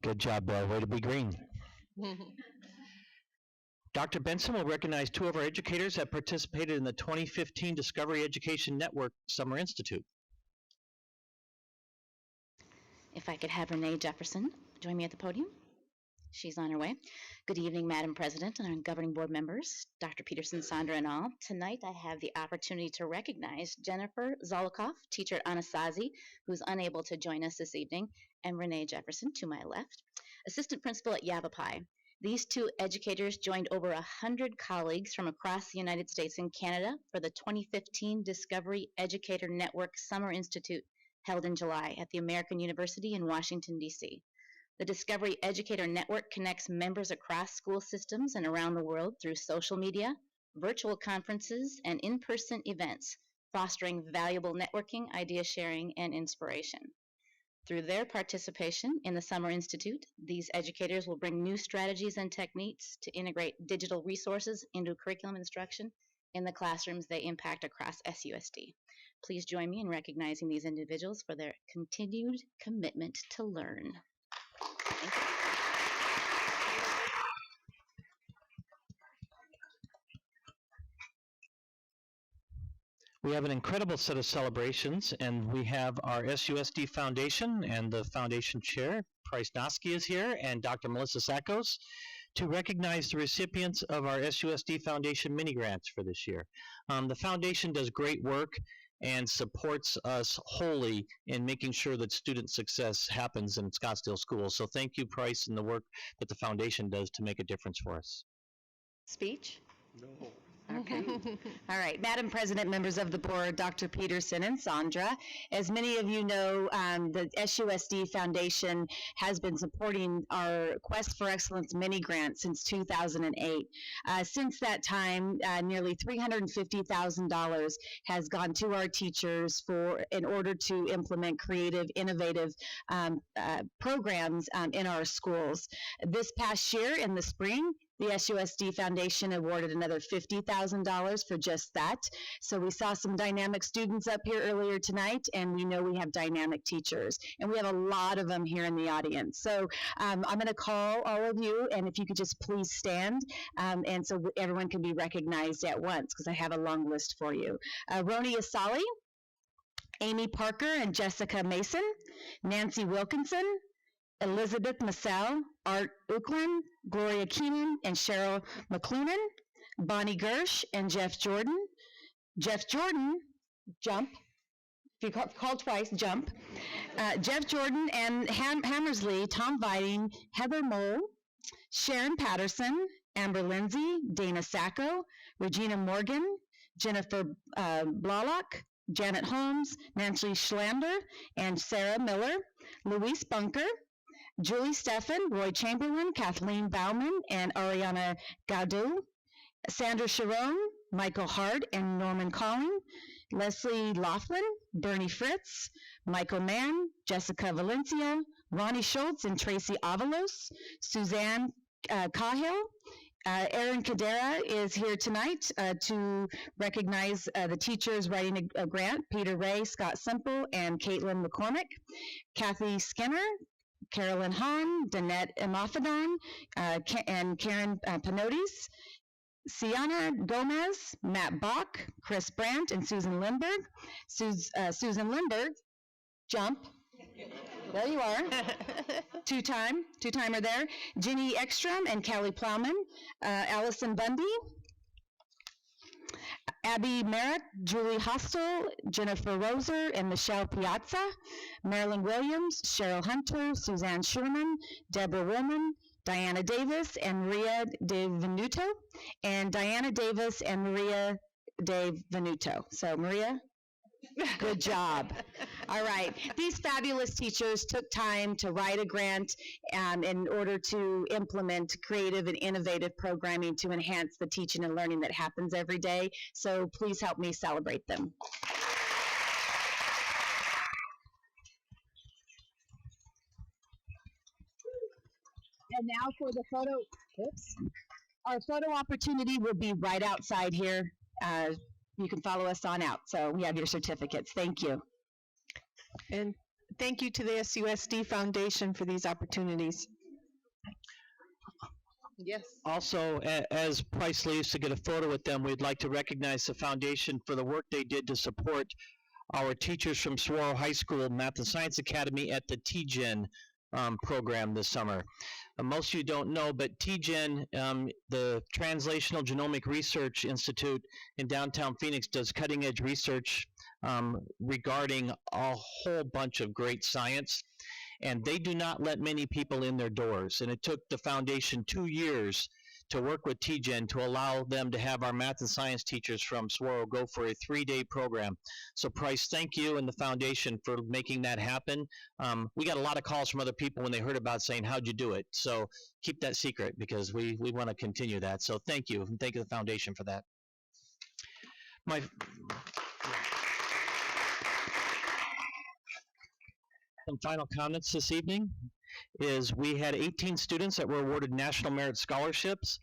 Good job, Bill. Way to be green. Dr. Benson will recognize two of our educators that participated in the 2015 Discovery Education Network Summer Institute. If I could have Renee Jefferson join me at the podium. She's on her way. Good evening, Madam President and our governing board members, Dr. Peterson, Sandra, and all. Tonight, I have the opportunity to recognize Jennifer Zolikoff, teacher at Anasazi, who's unable to join us this evening, and Renee Jefferson, to my left, assistant principal at Yavapai. These two educators joined over 100 colleagues from across the United States and Canada for the 2015 Discovery Educator Network Summer Institute held in July at the American University in Washington, D.C. The Discovery Educator Network connects members across school systems and around the world through social media, virtual conferences, and in-person events, fostering valuable networking, idea sharing, and inspiration. Through their participation in the Summer Institute, these educators will bring new strategies and techniques to integrate digital resources into curriculum instruction in the classrooms they impact across SUSD. Please join me in recognizing these individuals for their continued commitment to learn. We have an incredible set of celebrations, and we have our SUSD Foundation, and the foundation chair, Price Noski, is here, and Dr. Melissa Sakos, to recognize the recipients of our SUSD Foundation mini grants for this year. The foundation does great work and supports us wholly in making sure that student success happens in Scottsdale schools. So thank you, Price, and the work that the foundation does to make a difference for us. Speech? No. Okay. All right. Madam President, members of the board, Dr. Peterson and Sandra, as many of you know, the SUSD Foundation has been supporting our Quest for Excellence mini grant since 2008. Since that time, nearly $350,000 has gone to our teachers in order to implement creative, innovative programs in our schools. This past year in the spring, the SUSD Foundation awarded another $50,000 for just that. So we saw some dynamic students up here earlier tonight, and we know we have dynamic teachers. And we have a lot of them here in the audience. So I'm going to call all of you, and if you could just please stand, and so everyone can be recognized at once, because I have a long list for you. Roni Asali, Amy Parker and Jessica Mason, Nancy Wilkinson, Elizabeth Massell, Art Uklin, Gloria Keenan and Cheryl McClunan, Bonnie Gersh and Jeff Jordan. Jeff Jordan, jump. If you call twice, jump. Jeff Jordan and Hammersley, Tom Viding, Heather Mole, Sharon Patterson, Amber Lindsay, Dana Sacco, Regina Morgan, Jennifer Blalock, Janet Holmes, Nancy Schlander, and Sarah Miller, Louise Bunker, Julie Steffen, Roy Chamberlain, Kathleen Bauman, and Ariana Gaudu, Sandra Sharon, Michael Hart, and Norman Collin, Leslie Laughlin, Bernie Fritz, Michael Mann, Jessica Valencia, Ronnie Schultz and Tracy Avalos, Suzanne Cahill. Erin Cadera is here tonight to recognize the teachers writing a grant, Peter Ray, Scott Semple, and Caitlin McCormick. Kathy Skinner, Carolyn Hahn, Danette Imafadon, and Karen Panotis, Sienna Gomez, Matt Bach, Chris Brandt, and Susan Lindberg. Susan Lindberg, jump. There you are. Two-timer there. Ginny Ekstrom and Callie Plowman. Allison Bundy. Abby Merrick, Julie Hostel, Jennifer Roser, and Michelle Piazza. Marilyn Williams, Cheryl Hunter, Suzanne Sherman, Deborah Woolman, Diana Davis, and Maria De Venuto. And Diana Davis and Maria De Venuto. So, Maria, good job. All right. These fabulous teachers took time to write a grant in order to implement creative and innovative programming to enhance the teaching and learning that happens every day. So please help me celebrate them. And now for the photo. Oops. Our photo opportunity will be right outside here. You can follow us on out. So we have your certificates. Thank you. And thank you to the SUSD Foundation for these opportunities. Yes. Also, as Price leaves to get a photo with them, we'd like to recognize the foundation for the work they did to support our teachers from Saguaro High School Math and Science Academy at the Teachin program this summer. Most of you don't know, but Teachin, the Translational Genomic Research Institute in downtown Phoenix, does cutting-edge research regarding a whole bunch of great science, and they do not let many people in their doors. And it took the foundation 2 years to work with Teachin to allow them to have our math and science teachers from Saguaro go for a 3-day program. So Price, thank you and the foundation for making that happen. We got a lot of calls from other people when they heard about it saying, how'd you do it? So keep that secret because we want to continue that. So thank you, and thank you to the foundation for that. Some final comments this evening is we had 18 students that were awarded National Merit Scholarships.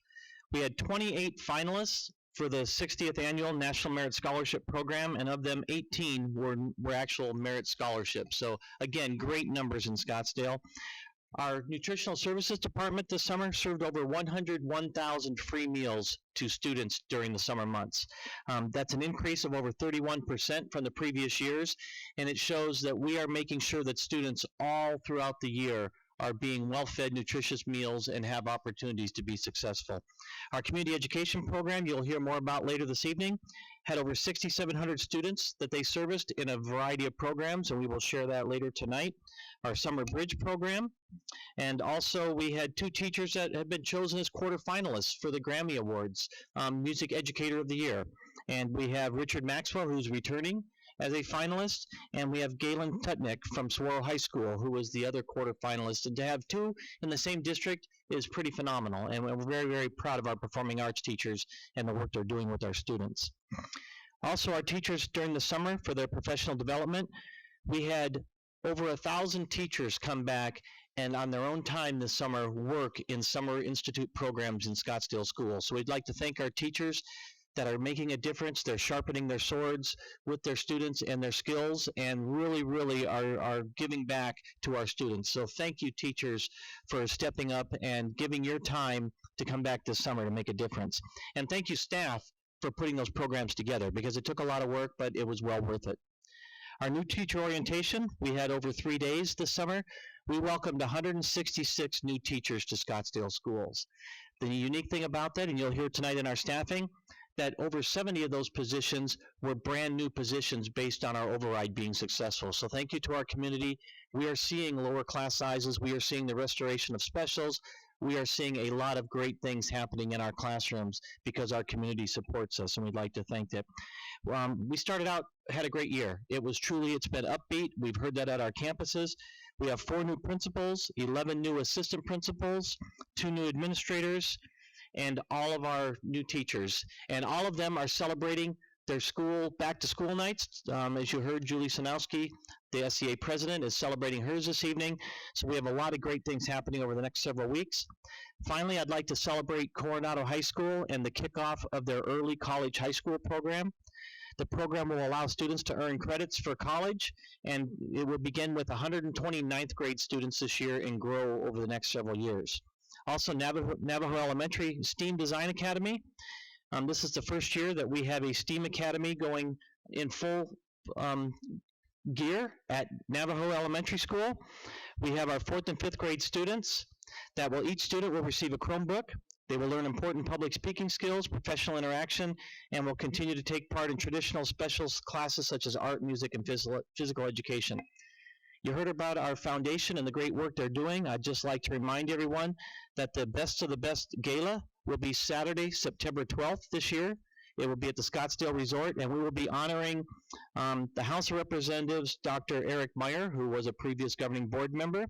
We had 28 finalists for the 60th Annual National Merit Scholarship Program, and of them, 18 were actual merit scholarships. So again, great numbers in Scottsdale. Our Nutritional Services Department this summer served over 101,000 free meals to students during the summer months. That's an increase of over 31% from the previous years, and it shows that we are making sure that students all throughout the year are being well-fed, nutritious meals and have opportunities to be successful. Our community education program, you'll hear more about later this evening, had over 6,700 students that they serviced in a variety of programs, and we will share that later tonight. Our Summer Bridge program, and also we had 2 teachers that have been chosen as quarterfinalists for the Grammy Awards, Music Educator of the Year. And we have Richard Maxwell, who's returning as a finalist, and we have Galen Tutnick from Saguaro High School, who was the other quarterfinalist. And to have 2 in the same district is pretty phenomenal, and we're very, very proud of our performing arts teachers and the work they're doing with our students. Also, our teachers during the summer for their professional development, we had over 1,000 teachers come back and on their own time this summer work in Summer Institute programs in Scottsdale schools. So we'd like to thank our teachers that are making a difference. They're sharpening their swords with their students and their skills, and really, really are giving back to our students. So thank you, teachers, for stepping up and giving your time to come back this summer to make a difference. And thank you, staff, for putting those programs together, because it took a lot of work, but it was well worth it. Our new teacher orientation, we had over 3 days this summer. We welcomed 166 new teachers to Scottsdale schools. The unique thing about that, and you'll hear tonight in our staffing, that over 70 of those positions were brand new positions based on our override being successful. So thank you to our community. We are seeing lower class sizes. We are seeing the restoration of specials. We are seeing a lot of great things happening in our classrooms because our community supports us, and we'd like to thank that. We started out, had a great year. It's been upbeat. We've heard that at our campuses. We have 4 new principals, 11 new assistant principals, 2 new administrators, and all of our new teachers. And all of them are celebrating their back to school nights. As you heard, Julie Sanowski, the SCA president, is celebrating hers this evening. So we have a lot of great things happening over the next several weeks. Finally, I'd like to celebrate Coronado High School and the kickoff of their early college high school program. The program will allow students to earn credits for college, and it will begin with 120 ninth grade students this year and grow over the next several years. Also, Navajo Elementary STEAM Design Academy. This is the first year that we have a STEAM Academy going in full gear at Navajo Elementary School. We have our 4th and 5th grade students each student will receive a Chromebook. They will learn important public speaking skills, professional interaction, and will continue to take part in traditional special classes such as art, music, and physical education. You heard about our foundation and the great work they're doing. I'd just like to remind everyone that the Best of the Best Gala will be Saturday, September 12th this year. It will be at the Scottsdale Resort, and we will be honoring the House of Representatives, Dr. Eric Meyer, who was a previous governing board member,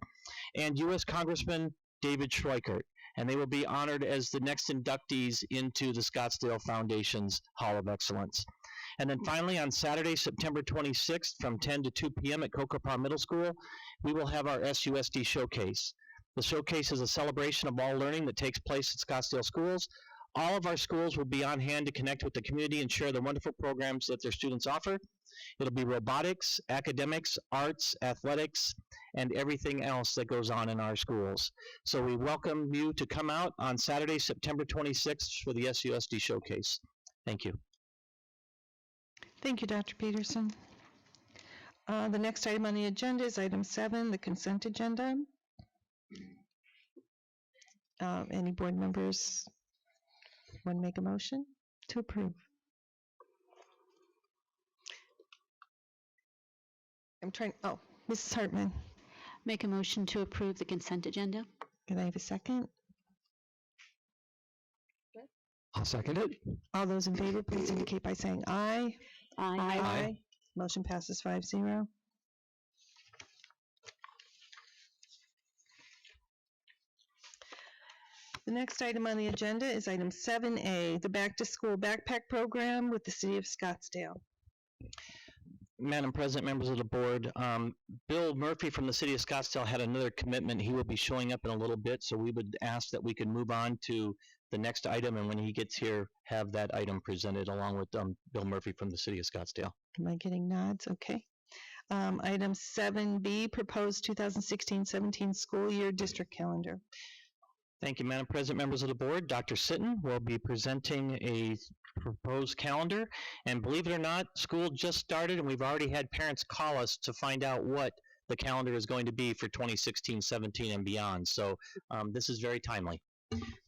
and U.S. Congressman David Schweikert. And they will be honored as the next inductees into the Scottsdale Foundation's Hall of Excellence. And then finally, on Saturday, September 26th, from 10 to 2 p.m. at Cocopa Middle School, we will have our SUSD Showcase. The showcase is a celebration of all learning that takes place at Scottsdale schools. All of our schools will be on hand to connect with the community and share the wonderful programs that their students offer. It'll be robotics, academics, arts, athletics, and everything else that goes on in our schools. So we welcome you to come out on Saturday, September 26th for the SUSD Showcase. Thank you. Thank you, Dr. Peterson. The next item on the agenda is item 7, the consent agenda. Any board members want to make a motion to approve? Mrs. Hartman. Make a motion to approve the consent agenda. Can I have a second? I'll second it. All those in favor, please indicate by saying aye. Aye. Aye. Motion passes 5-0. The next item on the agenda is item 7A, the Back to School Backpack Program with the City of Scottsdale. Madam President, members of the board, Bill Murphy from the City of Scottsdale had another commitment. He will be showing up in a little bit, so we would ask that we can move on to the next item, and when he gets here, have that item presented along with Bill Murphy from the City of Scottsdale. Am I getting nods? Okay. Item 7B, proposed 2016-17 school year district calendar. Thank you, Madam President, members of the board. Dr. Sitton will be presenting a proposed calendar, and believe it or not, school just started and we've already had parents call us to find out what the calendar is going to be for 2016-17 and beyond. So this is very timely.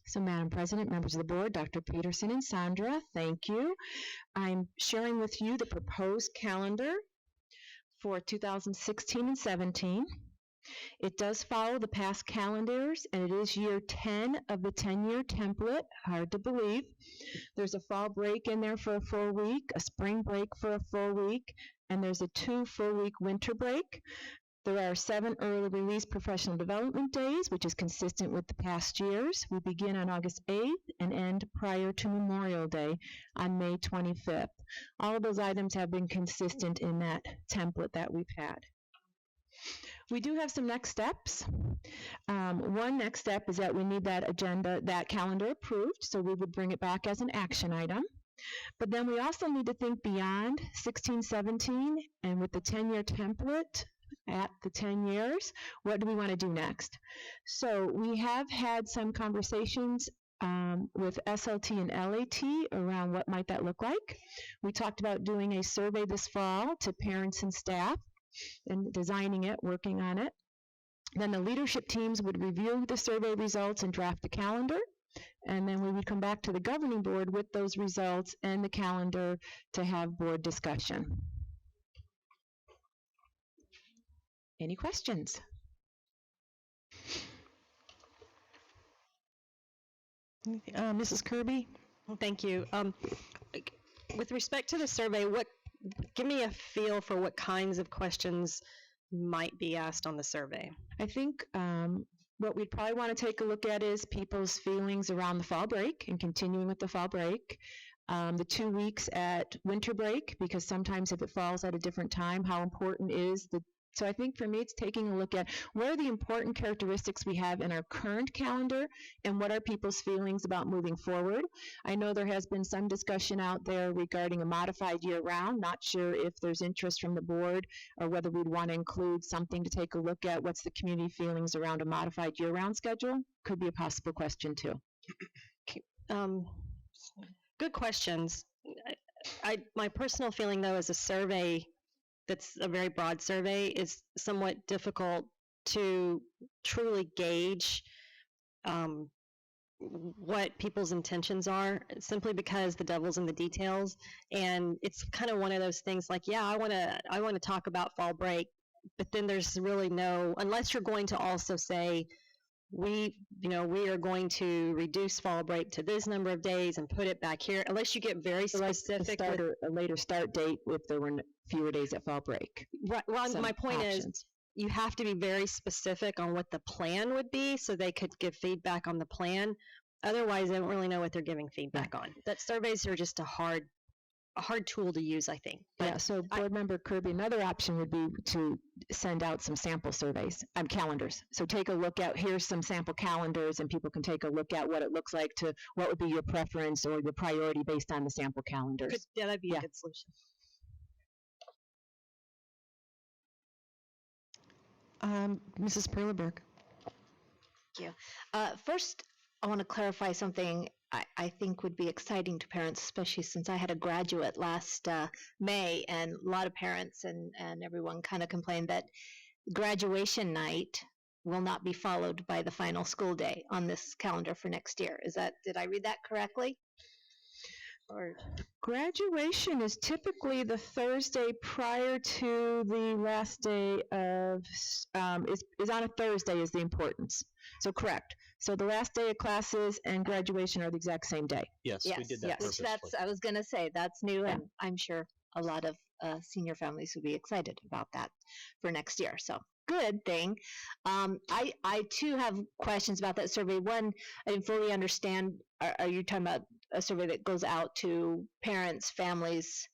So, Madam President, members of the board, Dr. Peterson and Sandra, thank you. I'm sharing with you the proposed calendar for 2016 and 17. It does follow the past calendars, and it is year 10 of the 10-year template. Hard to believe. There's a fall break in there for a full week, a spring break for a full week, and there's a 2 full-week winter break. There are 7 early release professional development days, which is consistent with the past years. We begin on August 8th and end prior to Memorial Day on May 25th. All of those items have been consistent in that template that we've had. We do have some next steps. One next step is that we need that calendar approved, so we would bring it back as an action item. But then we also need to think beyond 16-17, and with the 10-year template at the 10 years, what do we want to do next? So we have had some conversations with SLT and LAT around what might that look like. We talked about doing a survey this fall to parents and staff, and designing it, working on it. Then the leadership teams would review the survey results and draft a calendar, and then we would come back to the governing board with those results and the calendar to have board discussion. Any questions? Mrs. Kirby? Thank you. With respect to the survey, give me a feel for what kinds of questions might be asked on the survey. I think what we'd probably want to take a look at is people's feelings around the fall break and continuing with the fall break. The 2 weeks at winter break, because sometimes if it falls at a different time, how important is so I think for me it's taking a look at what are the important characteristics we have in our current calendar and what are people's feelings about moving forward. I know there has been some discussion out there regarding a modified year-round. Not sure if there's interest from the board or whether we'd want to include something to take a look at what's the community feelings around a modified year-round schedule. Could be a possible question too. good questions. My personal feeling, though, is a survey that's a very broad survey is somewhat difficult to truly gauge what people's intentions are, simply because the devil's in the details. And it's kind of one of those things like, yeah, I want to talk about fall break, but then there's really no, unless you're going to also say, we are going to reduce fall break to this number of days and put it back here, unless you get very specific with A later start date if there were fewer days at fall break. Right. Well, Some my point is, options. you have to be very specific on what the plan would be so they could give feedback on the plan. Otherwise, they don't really know what they're giving feedback on. That surveys are just a hard tool to use, I think. Yeah, so Board Member Kirby, another option would be to send out some sample surveys, calendars. So take a look at, here's some sample calendars, and people can take a look at what it looks like to, what would be your preference or your priority based on the sample calendars. Yeah, that'd be a good solution. Mrs. Perleberg. Thank you. First, I want to clarify something I think would be exciting to parents, especially since I had a graduate last May, and a lot of parents and everyone kind of complained that graduation night will not be followed by the final school day on this calendar for next year. Did I read that correctly? Or Graduation is typically the Thursday prior to the last day of, is on a Thursday is the importance. So correct. So the last day of classes and graduation are the exact same day. Yes, we did that yes. purposely. I was going to say, that's new, and I'm sure a lot of senior families would be excited about that for next year. So good thing. I too have questions about that survey. One, I didn't fully understand. Are you talking about a survey that goes out to parents, families,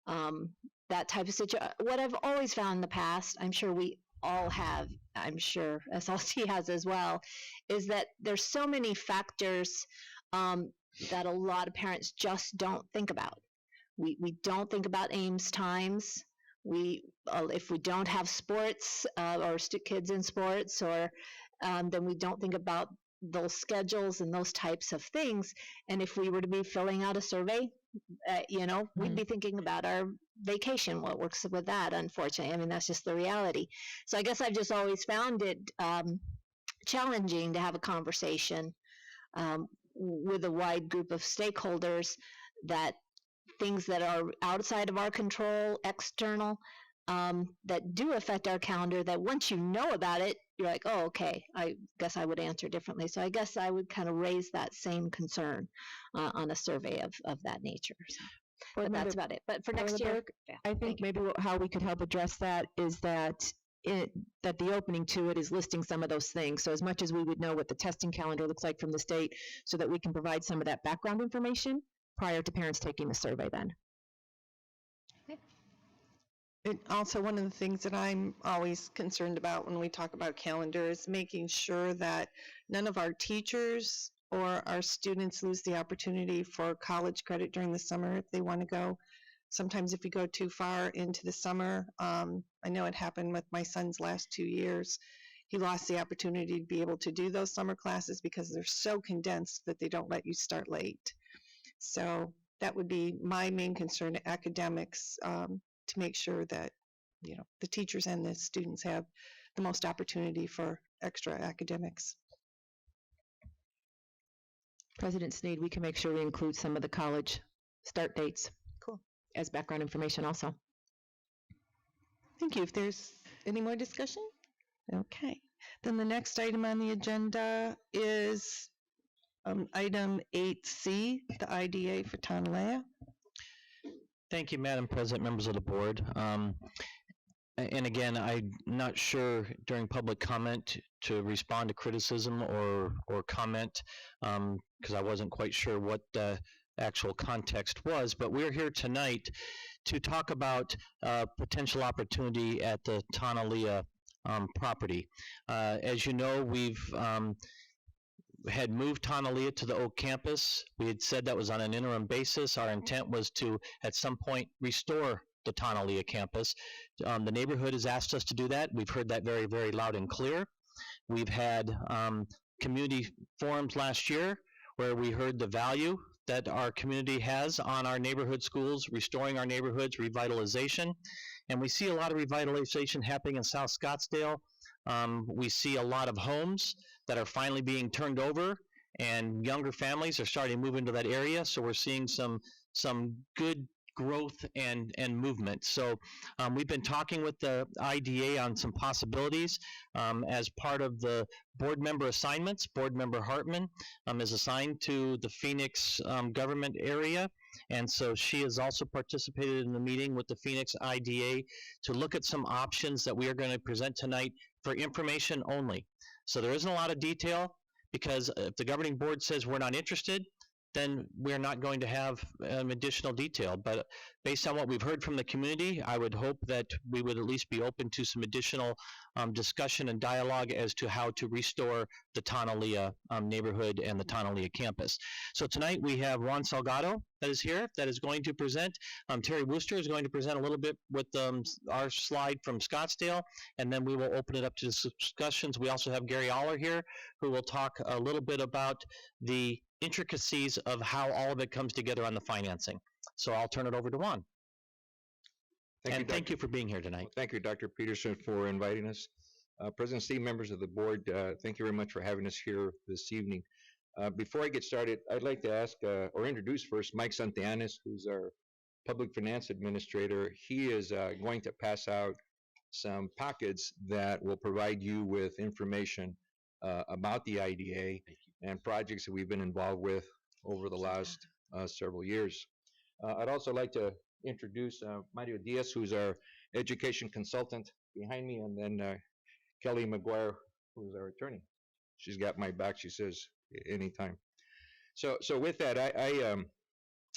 that type of situation? What I've always found in the past, I'm sure we all have, I'm sure SLC has as well, is that there's so many factors that a lot of parents just don't think about. We don't think about Ames times. If we don't have sports or kids in sports, or then we don't think about those schedules and those types of things. And if we were to be filling out a survey, we'd be thinking about our vacation, what works with that, unfortunately. I mean, that's just the reality. So I guess I've just always found it challenging to have a conversation with a wide group of stakeholders, that things that are outside of our control, external, that do affect our calendar, that once you know about it, you're like, oh, okay, I guess I would answer differently. So I guess I would kind of raise that same concern on a survey of that nature. So, but that's about it. But for next year, I think maybe how we could help address that is that the opening to it is listing some of those things. So as much as we would know what the testing calendar looks like from the state, so that we can provide some of that background information prior to parents taking the survey then. And also, one of the things that I'm always concerned about when we talk about calendar is making sure that none of our teachers or our students lose the opportunity for college credit during the summer if they want to go. Sometimes if you go too far into the summer, I know it happened with my son's last 2 years. He lost the opportunity to be able to do those summer classes because they're so condensed that they don't let you start late. So that would be my main concern to academics, to make sure that the teachers and the students have the most opportunity for extra academics. President Sneed, we can make sure we include some of the college start dates. Cool. As background information also. Thank you. If there's any more discussion? Okay. Then the next item on the agenda is item 8C, the IDA for Tonalea. Thank you, Madam President, members of the board. And again, I'm not sure during public comment to respond to criticism or comment, because I wasn't quite sure what the actual context was, but we're here tonight to talk about potential opportunity at the Tonalea property. As you know, we've had moved Tonalea to the Oak campus. We had said that was on an interim basis. Our intent was to, at some point, restore the Tonalea campus. The neighborhood has asked us to do that. We've heard that very, very loud and clear. We've had community forums last year where we heard the value that our community has on our neighborhood schools, restoring our neighborhoods, revitalization. And we see a lot of revitalization happening in South Scottsdale. We see a lot of homes that are finally being turned over, and younger families are starting to move into that area. So we're seeing some good growth and movement. So we've been talking with the IDA on some possibilities as part of the board member assignments. Board member Hartman is assigned to the Phoenix government area, and so she has also participated in the meeting with the Phoenix IDA to look at some options that we are going to present tonight for information only. So there isn't a lot of detail, because if the governing board says we're not interested, then we're not going to have additional detail. But based on what we've heard from the community, I would hope that we would at least be open to some additional discussion and dialogue as to how to restore the Tonalea neighborhood and the Tonalea campus. So tonight we have Juan Salgado that is here, that is going to present. Terry Wooster is going to present a little bit with our slide from Scottsdale, and then we will open it up to discussions. We also have Gary Aller here, who will talk a little bit about the intricacies of how all of it comes together on the financing. So I'll turn it over to Juan. Thank you for being here tonight. Thank you, Dr. Peterson, for inviting us. President Steve, members of the board, thank you very much for having us here this evening. Before I get started, I'd like to ask or introduce first Mike Santianes, who's our public finance administrator. He is going to pass out some packets that will provide you with information about the IDA and projects that we've been involved with over the last several years. I'd also like to introduce Mario Diaz, who's our education consultant behind me, and then Kelly McGuire, who's our attorney. She's got my back, she says, anytime. So with that, I'd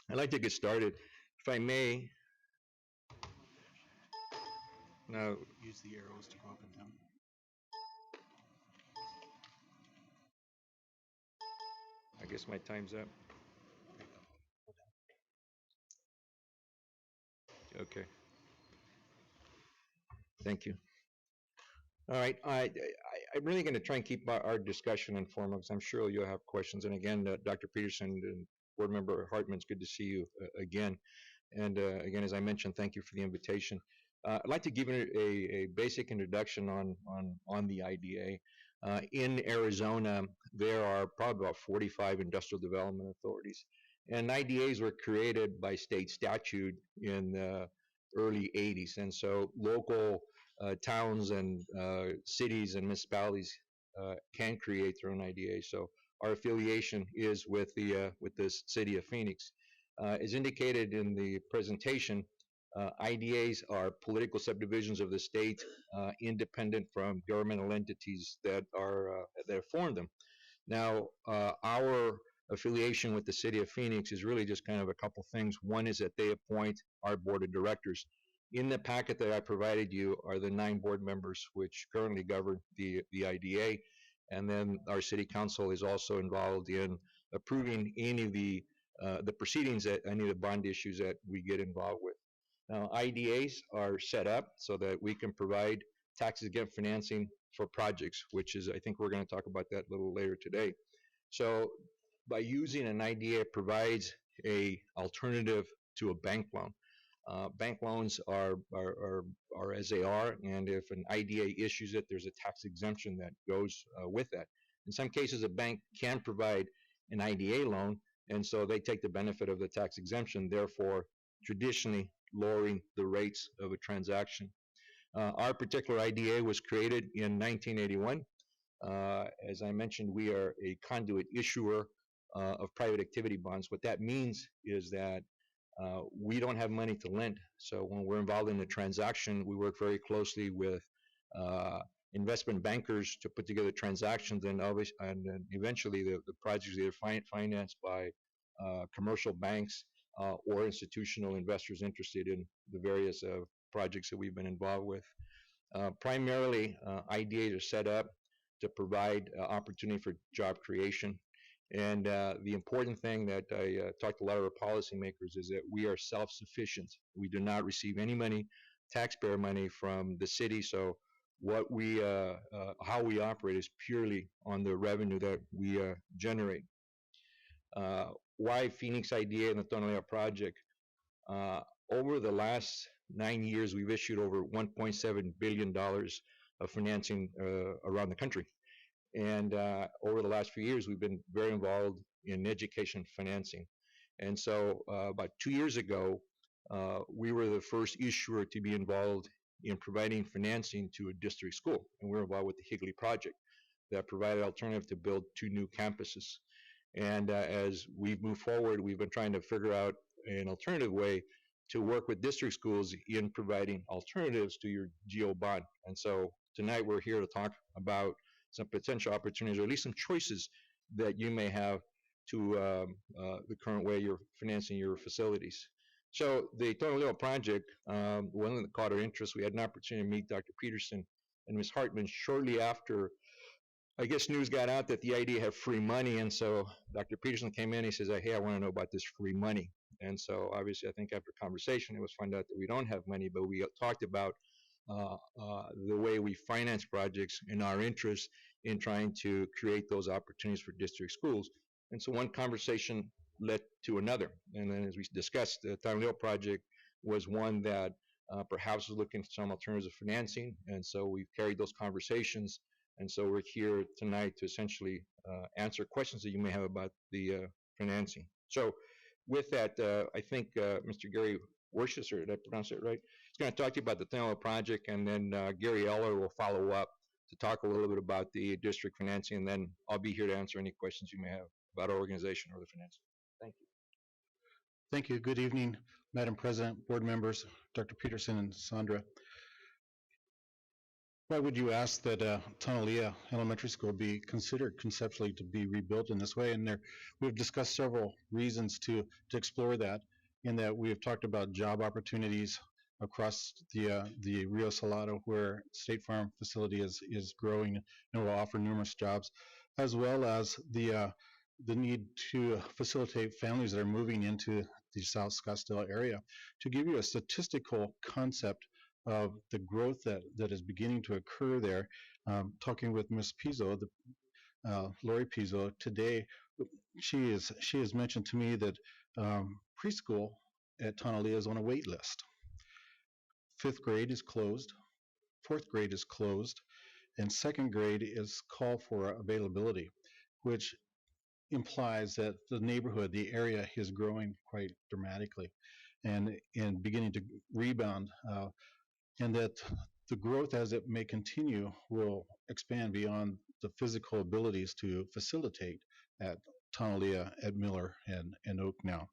like to get started. If I may. Now, use the arrows to go up and down. I guess my time's up. Okay. Thank you. All right. I'm really going to try and keep our discussion informal, because I'm sure you'll have questions. And again, Dr. Peterson and Board Member Hartman, it's good to see you again. And again, as I mentioned, thank you for the invitation. I'd like to give a basic introduction on the IDA. In Arizona, there are probably about 45 industrial development authorities. And IDAs were created by state statute in the early 80s. And so local towns and cities and municipalities can create their own IDA. So our affiliation is with the city of Phoenix. As indicated in the presentation, IDAs are political subdivisions of the state, independent from governmental entities that form them. Now, our affiliation with the city of Phoenix is really just kind of a couple things. One is that they appoint our board of directors. In the packet that I provided you are the 9 board members which currently govern the IDA, and then our city council is also involved in approving any of the proceedings, that any of the bond issues that we get involved with. Now, IDAs are set up so that we can provide tax-exempt financing for projects, which is, I think we're going to talk about that a little later today. So by using an IDA, it provides a alternative to a bank loan. Bank loans are as they are, and if an IDA issues it, there's a tax exemption that goes with that. In some cases, a bank can provide an IDA loan, and so they take the benefit of the tax exemption, therefore traditionally lowering the rates of a transaction. Our particular IDA was created in 1981. As I mentioned, we are a conduit issuer of private activity bonds. What that means is that we don't have money to lend. So when we're involved in a transaction, we work very closely with investment bankers to put together transactions, and then eventually the projects are either financed by commercial banks or institutional investors interested in the various projects that we've been involved with. Primarily, IDAs are set up to provide opportunity for job creation. And the important thing that I talked to a lot of our policymakers is that we are self-sufficient. We do not receive any money, taxpayer money, from the city. So what how we operate is purely on the revenue that we generate. why Phoenix IDA and the Tonalea project. Over the last 9 years, we've issued over $1.7 billion of financing around the country. And over the last few years, we've been very involved in education financing. And so about 2 years ago, we were the first issuer to be involved in providing financing to a district school. And we were involved with the Higley project that provided alternative to build 2 new campuses. And as we've moved forward, we've been trying to figure out an alternative way to work with district schools in providing alternatives to your GO bond. And so tonight we're here to talk about some potential opportunities, or at least some choices that you may have to the current way you're financing your facilities. So the Tonalea project, one that caught our interest, we had an opportunity to meet Dr. Peterson and Ms. Hartman shortly after, I guess, news got out that the IDA had free money. And so Dr. Peterson came in, he says, hey, I want to know about this free money. And so obviously I think after conversation, it was found out that we don't have money, but we talked about the way we finance projects and our interest in trying to create those opportunities for district schools. And so one conversation led to another. And then as we discussed, the Tonalea project was one that perhaps was looking for some alternatives of financing. And so we've carried those conversations. And so we're here tonight to essentially answer questions that you may have about the financing. So with that, I think Mr. Gary Worcester, did I pronounce it right? He's going to talk to you about the Tonalea project, and then Gary Eller will follow up to talk a little bit about the district financing, and then I'll be here to answer any questions you may have about our organization or the financing. Thank you. Thank you. Good evening, Madam President, board members, Dr. Peterson and Sandra. Why would you ask that Tonalea Elementary School be considered conceptually to be rebuilt in this way? And we've discussed several reasons to explore that, in that we have talked about job opportunities across the Rio Salado, where State Farm facility is growing and will offer numerous jobs, as well as the need to facilitate families that are moving into the South Scottsdale area. To give you a statistical concept of the growth that is beginning to occur there, talking with Ms. Pizzo, Lori Pizzo, today, she has mentioned to me that preschool at Tonalea is on a wait list. 5th grade is closed, 4th grade is closed, and 2nd grade is call for availability, which implies that the neighborhood, the area, is growing quite dramatically and beginning to rebound, and that the growth, as it may continue, will expand beyond the physical abilities to facilitate at Tonalea, at Miller, and Oak now.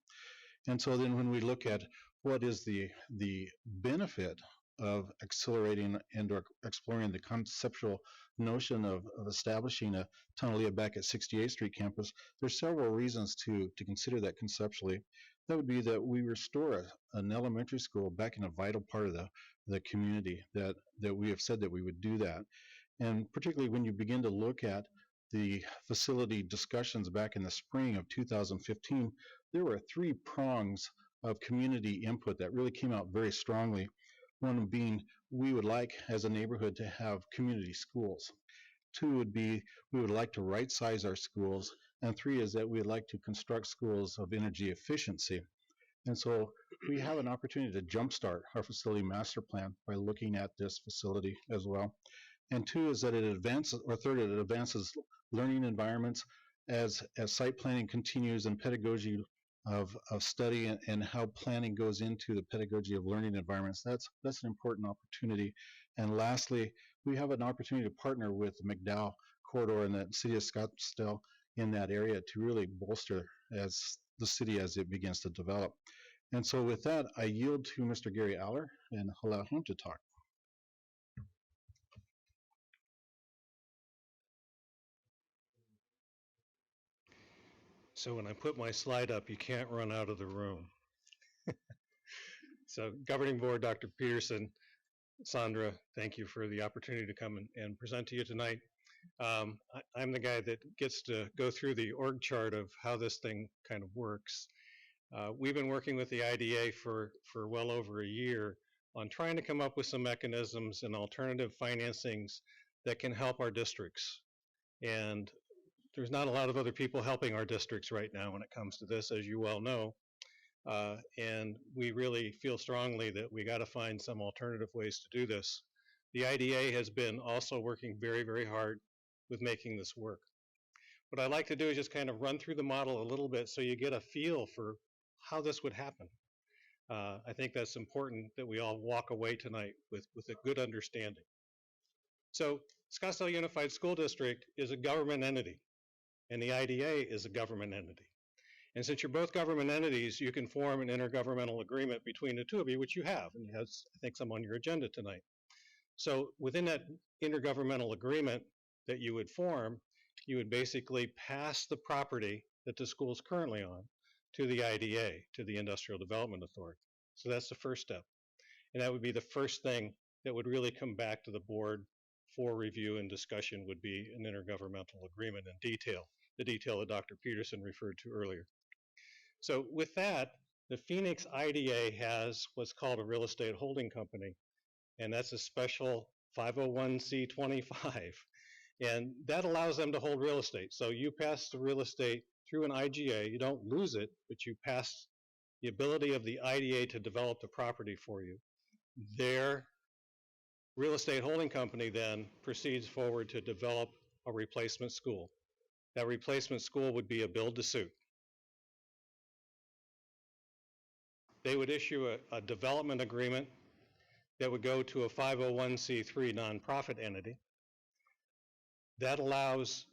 And so then when we look at what is the benefit of accelerating and or exploring the conceptual notion of establishing a Tonalea back at 68th Street campus, there's several reasons to consider that conceptually. That would be that we restore an elementary school back in a vital part of the community, that we have said that we would do that. And particularly when you begin to look at the facility discussions back in the spring of 2015, there were 3 prongs of community input that really came out very strongly. One being, we would like as a neighborhood to have community schools. 2 would be, we would like to right size our schools. And 3 is that we'd like to construct schools of energy efficiency. And so we have an opportunity to jumpstart our facility master plan by looking at this facility as well. And 2 is that it advances, or 3rd, it advances learning environments as site planning continues and pedagogy of study and how planning goes into the pedagogy of learning environments. That's an important opportunity. And lastly, we have an opportunity to partner with the McDowell corridor in the city of Scottsdale in that area to really bolster as the city as it begins to develop. And so with that, I yield to Mr. Gary Aller and allow him to talk. So when I put my slide up, you can't run out of the room. So Governing Board, Dr. Peterson, Sandra, thank you for the opportunity to come and present to you tonight. I'm the guy that gets to go through the org chart of how this thing kind of works. We've been working with the IDA for well over a year on trying to come up with some mechanisms and alternative financings that can help our districts. And there's not a lot of other people helping our districts right now when it comes to this, as you well know. And we really feel strongly that we got to find some alternative ways to do this. The IDA has been also working very, very hard with making this work. What I'd like to do is just kind of run through the model a little bit so you get a feel for how this would happen. I think that's important that we all walk away tonight with a good understanding. So Scottsdale Unified School District is a government entity, and the IDA is a government entity. And since you're both government entities, you can form an intergovernmental agreement between the two of you, which you have, and you have, I think, some on your agenda tonight. So within that intergovernmental agreement that you would form, you would basically pass the property that the school is currently on to the IDA, to the Industrial Development Authority. So that's the first step. And that would be the first thing that would really come back to the board for review and discussion would be an intergovernmental agreement in detail, the detail that Dr. Peterson referred to earlier. So with that, the Phoenix IDA has what's called a real estate holding company, and that's a special 501c25. And that allows them to hold real estate. So you pass the real estate through an IGA, you don't lose it, but you pass the ability of the IDA to develop the property for you. Their real estate holding company then proceeds forward to develop a replacement school. That replacement school would be a build-to-suit. They would issue a development agreement that would go to a 501c3 nonprofit entity. That allows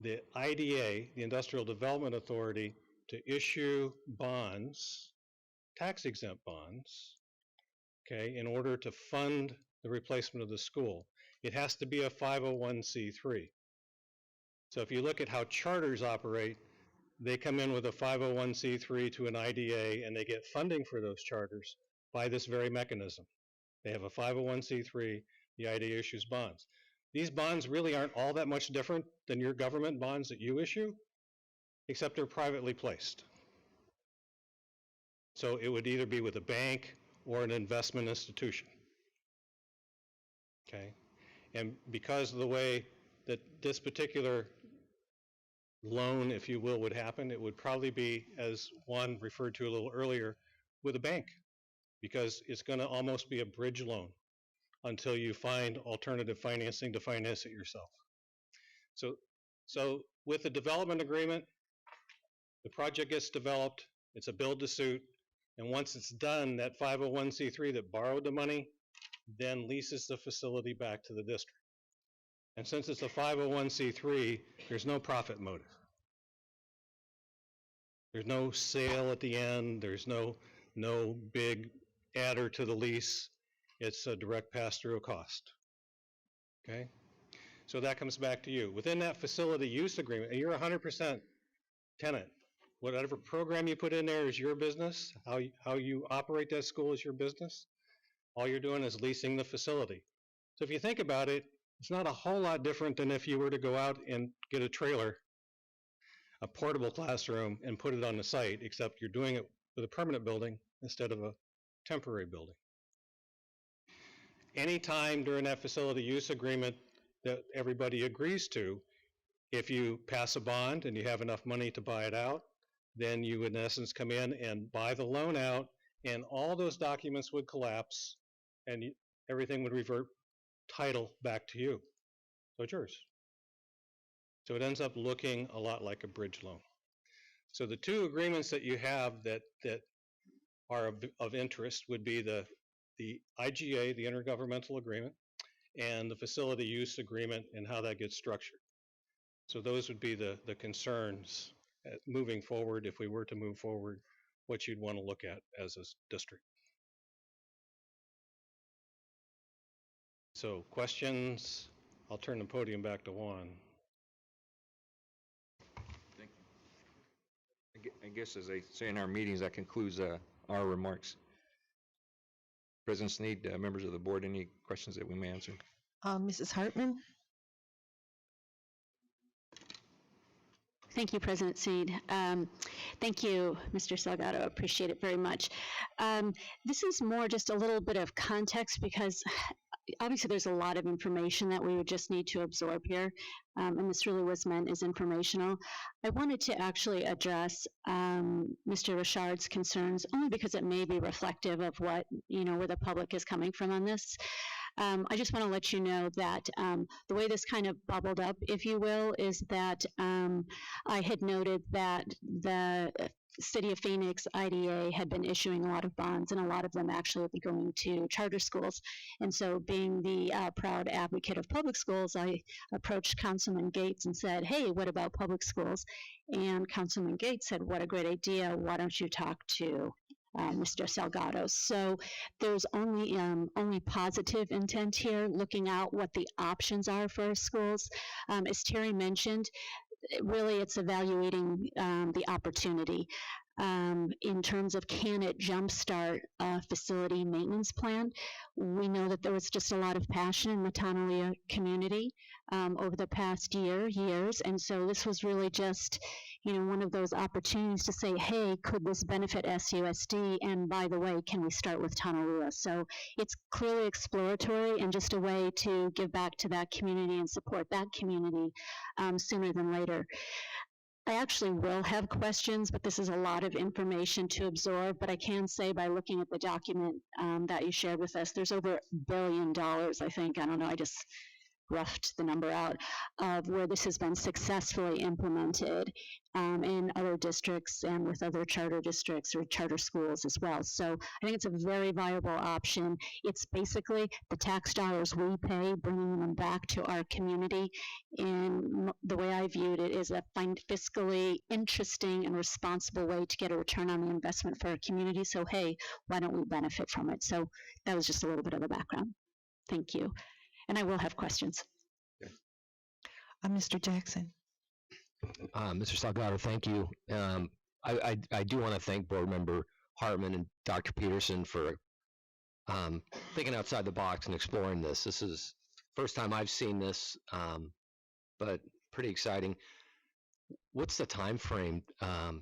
the IDA, the Industrial Development Authority, to issue bonds, tax-exempt bonds, okay, in order to fund the replacement of the school. It has to be a 501c3. So if you look at how charters operate, they come in with a 501c3 to an IDA and they get funding for those charters by this very mechanism. They have a 501c3, the IDA issues bonds. These bonds really aren't all that much different than your government bonds that you issue, except they're privately placed. So it would either be with a bank or an investment institution. Okay? And because of the way that this particular loan, if you will, would happen, it would probably be, as Juan referred to a little earlier, with a bank, because it's going to almost be a bridge loan until you find alternative financing to finance it yourself. So with the development agreement, the project gets developed, it's a build-to-suit, and once it's done, that 501c3 that borrowed the money then leases the facility back to the district. And since it's a 501c3, there's no profit motive. There's no sale at the end, there's no big adder to the lease. It's a direct pass-through of cost. Okay? So that comes back to you. Within that facility use agreement, and you're 100% tenant. Whatever program you put in there is your business. How you operate that school is your business. All you're doing is leasing the facility. So if you think about it, it's not a whole lot different than if you were to go out and get a trailer, a portable classroom, and put it on the site, except you're doing it with a permanent building instead of a temporary building. Anytime during that facility use agreement that everybody agrees to, if you pass a bond and you have enough money to buy it out, then you would in essence come in and buy the loan out, and all those documents would collapse and everything would revert title back to you. So it's yours. So it ends up looking a lot like a bridge loan. So the two agreements that you have that are of interest would be the IGA, the Intergovernmental Agreement, and the Facility Use Agreement and how that gets structured. So those would be the concerns moving forward, if we were to move forward, what you'd want to look at as a district. So questions? I'll turn the podium back to Juan. Thank you. I guess as they say in our meetings, that concludes our remarks. President Sneed, members of the board, any questions that we may answer? Mrs. Hartman? Thank you, President Seed. Thank you, Mr. Salgado. Appreciate it very much. This is more just a little bit of context because obviously there's a lot of information that we would just need to absorb here, and this really was meant as informational. I wanted to actually address Mr. Richard's concerns only because it may be reflective of what, where the public is coming from on this. I just want to let you know that the way this kind of bubbled up, if you will, is that I had noted that the City of Phoenix IDA had been issuing a lot of bonds, and a lot of them actually would be going to charter schools. And so being the proud advocate of public schools, I approached Councilman Gates and said, hey, what about public schools? And Councilman Gates said, what a great idea. Why don't you talk to Mr. Salgado? So there's only positive intent here, looking out what the options are for our schools. As Terry mentioned, really it's evaluating the opportunity in terms of can it jumpstart a facility maintenance plan. We know that there was just a lot of passion in the Tonalea community over the past years, and so this was really just one of those opportunities to say, hey, could this benefit SUSD? And by the way, can we start with Tonalea? So it's clearly exploratory and just a way to give back to that community and support that community sooner than later. I actually will have questions, but this is a lot of information to absorb. But I can say by looking at the document that you shared with us, there's over $1 billion, I think. I don't know, I just roughed the number out of where this has been successfully implemented in other districts and with other charter districts or charter schools as well. So I think it's a very viable option. It's basically the tax dollars we pay, bringing them back to our community. And the way I viewed it is a fiscally interesting and responsible way to get a return on the investment for our community. So hey, why don't we benefit from it? So that was just a little bit of a background. Thank you. And I will have questions. Mr. Jackson. Mr. Salgado, thank you. I do want to thank Board Member Hartman and Dr. Peterson for thinking outside the box and exploring this. This is the first time I've seen this, but pretty exciting. What's the time frame,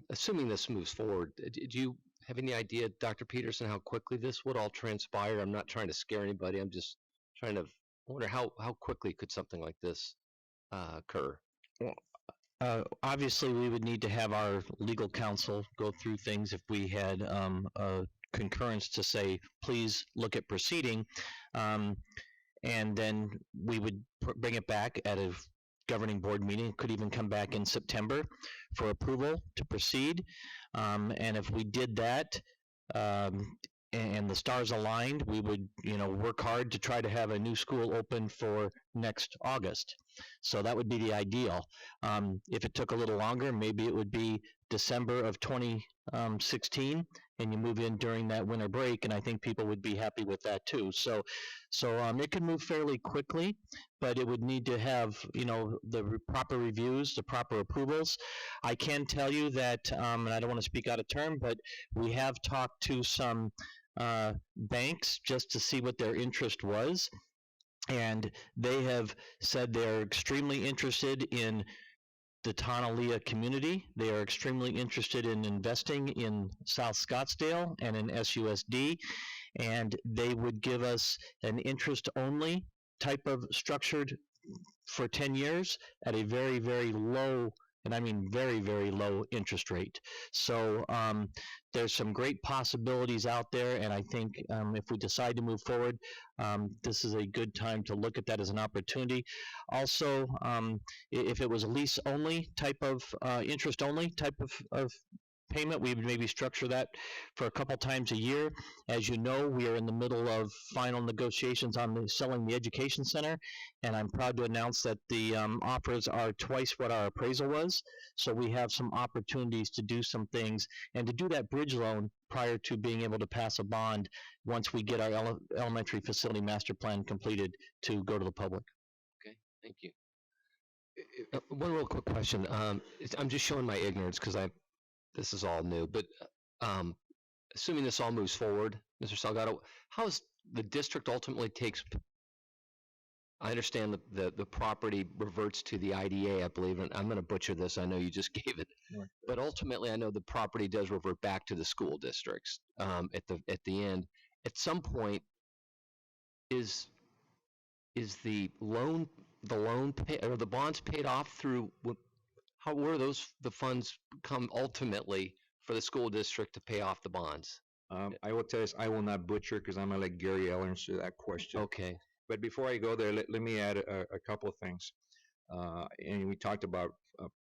assuming this moves forward? Do you have any idea, Dr. Peterson, how quickly this would all transpire? I'm not trying to scare anybody. I'm just trying to wonder how quickly could something like this occur? Well, obviously, we would need to have our legal counsel go through things if we had a concurrence to say, please look at proceeding, and then we would bring it back at a governing board meeting. It could even come back in September for approval to proceed, and if we did that, and the stars aligned, we would, work hard to try to have a new school open for next August. So that would be the ideal. If it took a little longer, maybe it would be December of 2016, and you move in during that winter break, and I think people would be happy with that too. So it could move fairly quickly, but it would need to have, the proper reviews, the proper approvals. I can tell you that, and I don't want to speak out of turn, but we have talked to some banks just to see what their interest was, and they have said they're extremely interested in the Tonalea community. They are extremely interested in investing in South Scottsdale and in SUSD, and they would give us an interest-only type of structured for 10 years at a very, very low, and I mean very, very low interest rate. So there's some great possibilities out there, and I think if we decide to move forward, this is a good time to look at that as an opportunity. Also, if it was a lease-only type of, interest-only type of payment, we would maybe structure that for a couple times a year. As you know, we are in the middle of final negotiations on selling the education center, and I'm proud to announce that the offers are twice what our appraisal was. So we have some opportunities to do some things and to do that bridge loan prior to being able to pass a bond once we get our elementary facility master plan completed to go to the public. Okay, thank you. One real quick question. I'm just showing my ignorance because this is all new, but assuming this all moves forward, Mr. Salgado, how is the district ultimately takes I understand the property reverts to the IDA, I believe, and I'm going to butcher this, I know you just gave it. Right. But ultimately, I know the property does revert back to the school districts at the end. At some point, is the loan or the bonds paid off through, where the funds come ultimately for the school district to pay off the bonds? I will tell you, I will not butcher because I'm going to let Gary answer that question. Okay. But before I go there, let me add a couple of things. And we talked about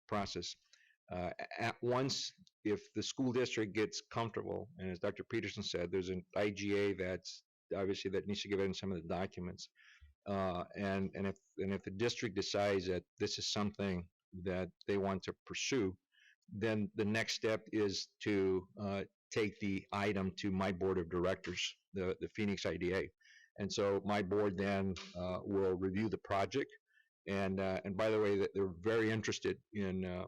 process. At once, if the school district gets comfortable, and as Dr. Peterson said, there's an IGA that's obviously that needs to give in some of the documents. And if the district decides that this is something that they want to pursue, then the next step is to take the item to my board of directors, the Phoenix IDA. And so my board then will review the project. And by the way, that they're very interested in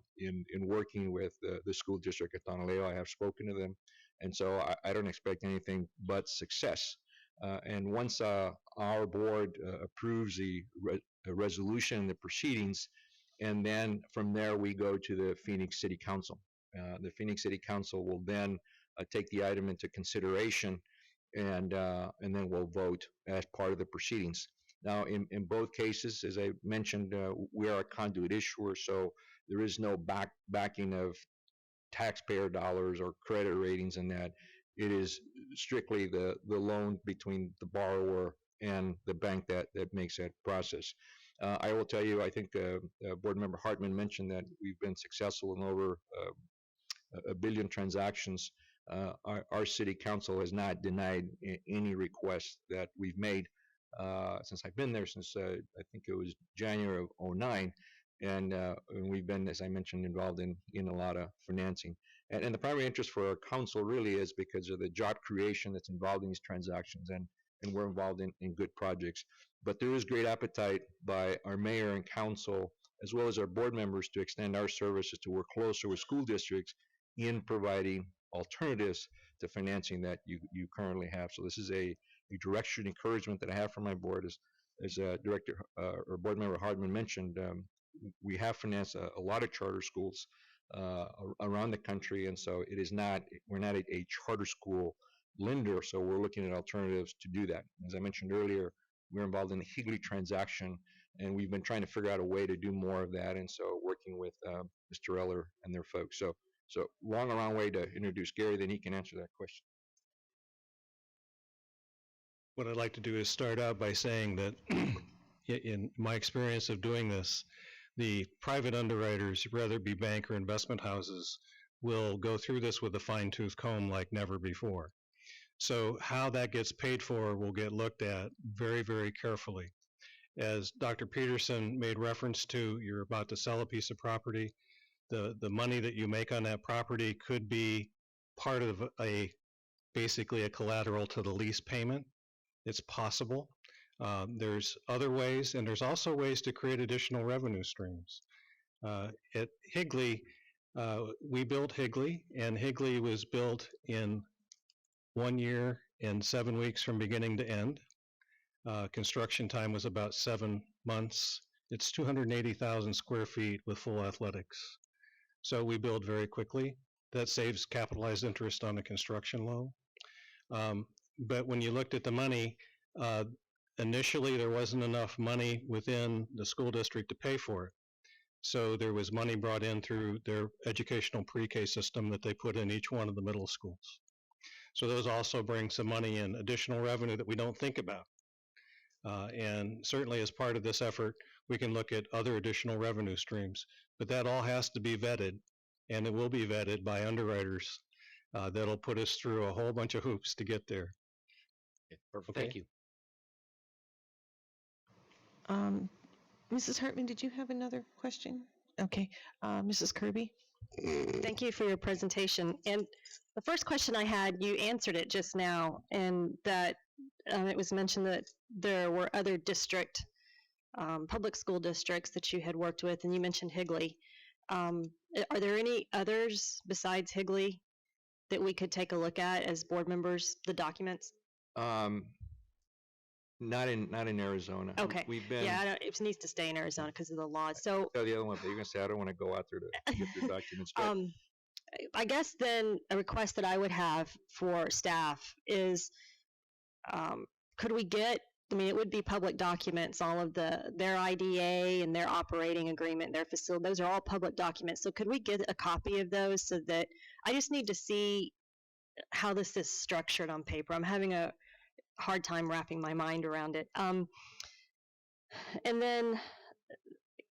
working with the school district at Tonaleo. I have spoken to them, and so I don't expect anything but success. And once our board approves the resolution, the proceedings, and then from there we go to the Phoenix City Council. The Phoenix City Council will then take the item into consideration, and then we'll vote as part of the proceedings. Now, in both cases, as I mentioned, we are a conduit issuer, so there is no backing of taxpayer dollars or credit ratings in that. It is strictly the loan between the borrower and the bank that makes that process. I will tell you, I think Board Member Hartman mentioned that we've been successful in over a billion transactions. Our city council has not denied any requests that we've made since I've been there, since I think it was January of '09, and we've been, as I mentioned, involved in a lot of financing. And the primary interest for our council really is because of the job creation that's involved in these transactions, and we're involved in good projects. But there is great appetite by our mayor and council, as well as our board members, to extend our services to work closer with school districts in providing alternatives to financing that you currently have. So this is a direction encouragement that I have from my board. As Director or Board Member Hardman mentioned, we have financed a lot of charter schools around the country, and so we're not a charter school lender, so we're looking at alternatives to do that. As I mentioned earlier, we're involved in the Higley transaction, and we've been trying to figure out a way to do more of that, and so working with Mr. Eller and their folks. So long way to introduce Gary, then he can answer that question. What I'd like to do is start out by saying that in my experience of doing this, the private underwriters, whether it be bank or investment houses, will go through this with a fine-tooth comb like never before. So how that gets paid for will get looked at very, very carefully. As Dr. Peterson made reference to, you're about to sell a piece of property. The money that you make on that property could be part of basically a collateral to the lease payment. It's possible. There's other ways, and there's also ways to create additional revenue streams. At Higley, we built Higley, and Higley was built in 1 year and 7 weeks from beginning to end. Construction time was about 7 months. It's 280,000 square feet with full athletics. So we build very quickly. That saves capitalized interest on the construction loan. But when you looked at the money, initially there wasn't enough money within the school district to pay for it. So there was money brought in through their educational pre-K system that they put in each one of the middle schools. So those also bring some money in, additional revenue that we don't think about. And certainly as part of this effort, we can look at other additional revenue streams. But that all has to be vetted, and it will be vetted by underwriters that'll put us through a whole bunch of hoops to get there. Perfect. Okay. Thank you. Mrs. Hartman, did you have another question? Okay, Mrs. Kirby? Thank you for your presentation. And the first question I had, you answered it just now, and that it was mentioned that there were other public school districts that you had worked with, and you mentioned Higley. Are there any others besides Higley that we could take a look at as board members, the documents? Not in Arizona. Okay. We've been. Yeah, it needs to stay in Arizona because of the laws. So, Tell the other one, but you're gonna say I don't want to go out there to get the documents. But I guess then a request that I would have for staff is, could we get, I mean, it would be public documents, all of their IDA and their operating agreement, their facility, those are all public documents. So could we get a copy of those so that, I just need to see how this is structured on paper. I'm having a hard time wrapping my mind around it. And then,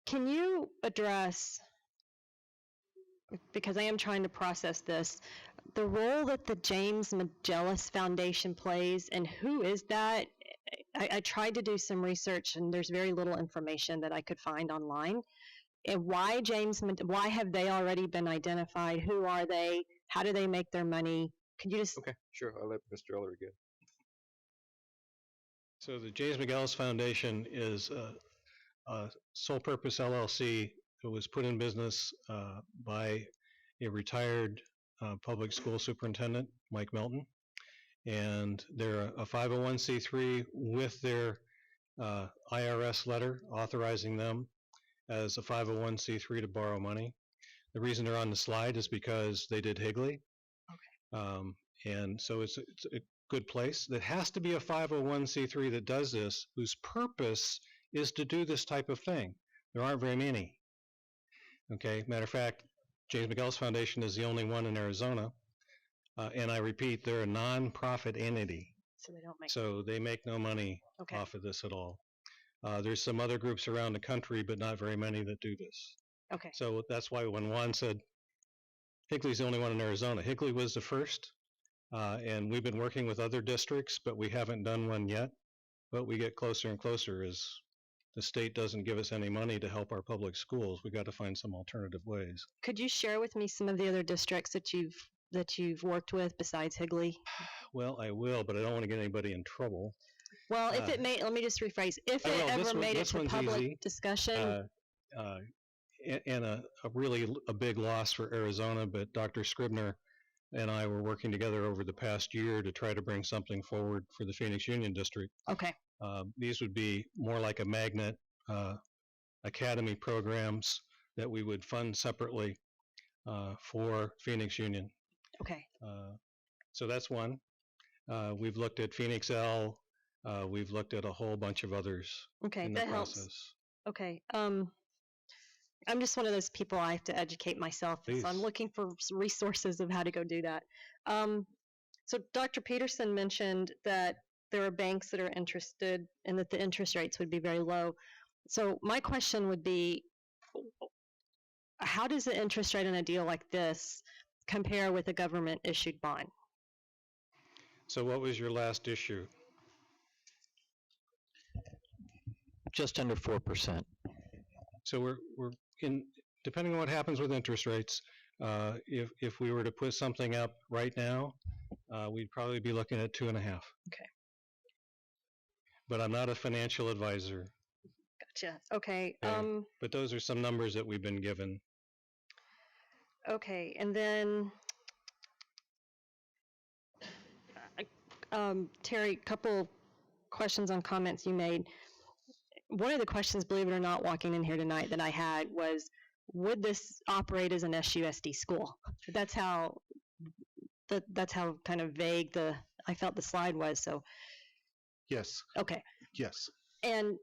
can you address, because I am trying to process this, the role that the James Magellan Foundation plays, and who is that? I tried to do some research, and there's very little information that I could find online. And why why have they already been identified? Who are they? How do they make their money? Could you just... Okay, sure. I'll let Mr. Eller get. So the James McGillis Foundation is a sole purpose LLC that was put in business by a retired public school superintendent, Mike Melton. And they're a 501c3 with their IRS letter authorizing them as a 501c3 to borrow money. The reason they're on the slide is because they did Higley. Okay. And so it's a good place. That has to be a 501c3 that does this, whose purpose is to do this type of thing. There aren't very many. Okay, matter of fact, James McGillis Foundation is the only one in Arizona. And I repeat, they're a non-profit entity. So they make no money off of this at all. There's some other groups around the country, but not very many that do this. Okay. So that's why when Juan said, Higley's the only one in Arizona. Higley was the first, and we've been working with other districts, but we haven't done one yet. But we get closer and closer as the state doesn't give us any money to help our public schools. We got to find some alternative ways. Could you share with me some of the other districts that you've worked with besides Higley? Well, I will, but I don't want to get anybody in trouble. Well, if it may, let me just rephrase. If it ever made it to public discussion. And a really big loss for Arizona, but Dr. Scribner and I were working together over the past year to try to bring something forward for the Phoenix Union District. Okay. These would be more like a magnet academy programs that we would fund separately for Phoenix Union. Okay. So that's one. We've looked at Phoenix L. We've looked at a whole bunch of others. Okay, in the that process. helps. Okay. I'm just one of those people, I have to educate myself. Please. So I'm looking for resources of how to go do that. So Dr. Peterson mentioned that there are banks that are interested and that the interest rates would be very low. So my question would be, how does the interest rate on a deal like this compare with a government issued bond? So what was your last issue? Just under 4%. So we're in, depending on what happens with interest rates, if we were to put something up right now, we'd probably be looking at 2.5. Okay. But I'm not a financial advisor. Gotcha. Okay. But those are some numbers that we've been given. Okay, and then Terry, couple questions on comments you made. One of the questions, believe it or not, walking in here tonight that I had was, would this operate as an SUSD school? That's how kind of vague I felt the slide was. So. Yes. Okay. Yes. And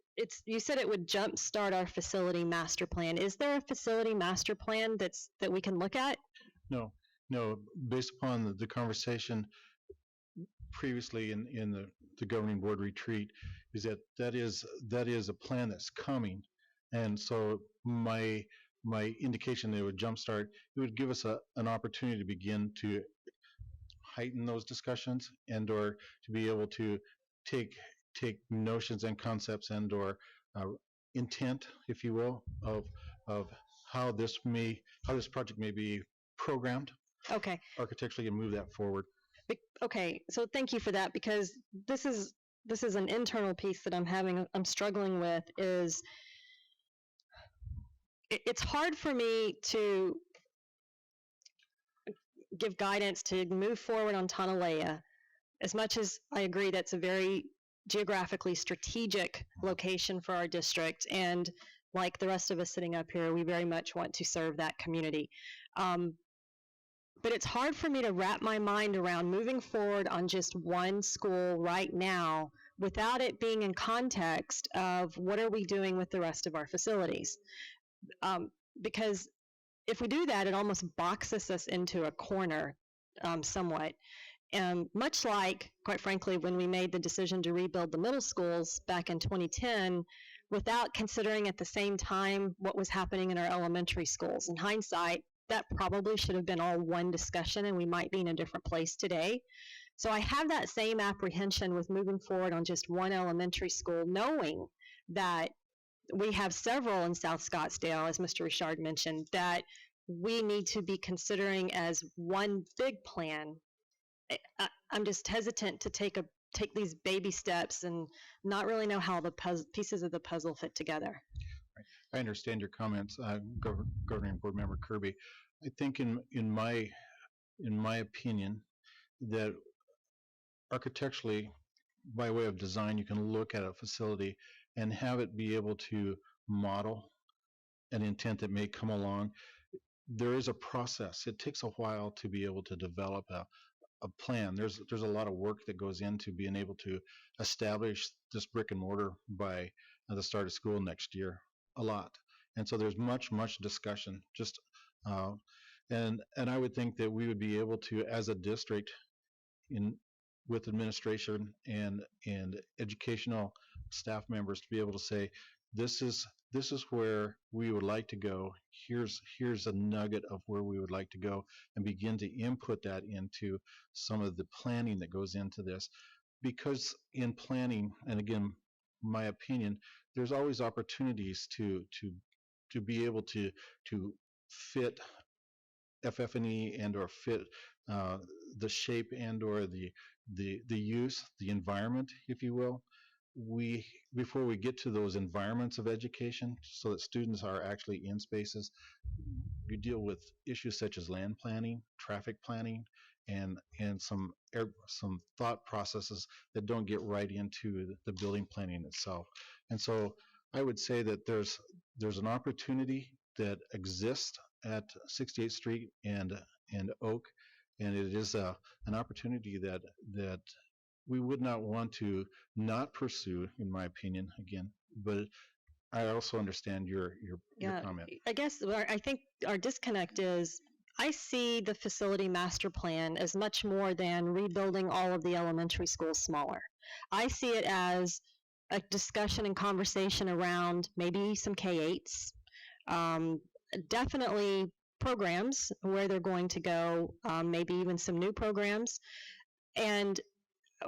you said it would jumpstart our facility master plan. Is there a facility master plan that we can look at? No. Based upon the conversation previously in the governing board retreat, is that is a plan that's coming, and so my indication that it would jumpstart, it would give us an opportunity to begin to heighten those discussions and or to be able to take notions and concepts and or intent, if you will, of how this project may be programmed. Okay. Architecturally, and move that forward. Okay, so thank you for that, because this is an internal piece that I'm struggling with. Is it's hard for me to give guidance to move forward on Tonalea, as much as I agree that's a very geographically strategic location for our district. And like the rest of us sitting up here, we very much want to serve that community. But it's hard for me to wrap my mind around moving forward on just one school right now without it being in context of what are we doing with the rest of our facilities. Because if we do that, it almost boxes us into a corner somewhat. Much like, quite frankly, when we made the decision to rebuild the middle schools back in 2010, without considering at the same time what was happening in our elementary schools. In hindsight, that probably should have been all one discussion, and we might be in a different place today. So I have that same apprehension with moving forward on just one elementary school, knowing that we have several in South Scottsdale, as Mr. Richard mentioned, that we need to be considering as one big plan. I'm just hesitant to take these baby steps and not really know how the pieces of the puzzle fit together. I understand your comments, Governing Board Member Kirby. I think in my opinion that architecturally, by way of design, you can look at a facility and have it be able to model an intent that may come along. There is a process. It takes a while to be able to develop a plan. There's a lot of work that goes into being able to establish this brick and mortar by the start of school next year. A lot. And so there's much discussion. And I would think that we would be able to, as a district, with administration and educational staff members, to be able to say, this is where we would like to go. Here's a nugget of where we would like to go, and begin to input that into some of the planning that goes into this. Because in planning, and again, my opinion, there's always opportunities to be able to fit FF&E and or fit the shape and or the use, the environment, if you will. Before we get to those environments of education, so that students are actually in spaces, we deal with issues such as land planning, traffic planning, and some thought processes that don't get right into the building planning itself. And so I would say that there's an opportunity that exists at 68th Street and Oak, and it is an opportunity that we would not want to not pursue, in my opinion, again. But I also understand your comment. I guess I think our disconnect is, I see the facility master plan as much more than rebuilding all of the elementary schools smaller. I see it as a discussion and conversation around maybe some K-8s, definitely programs, where they're going to go, maybe even some new programs. And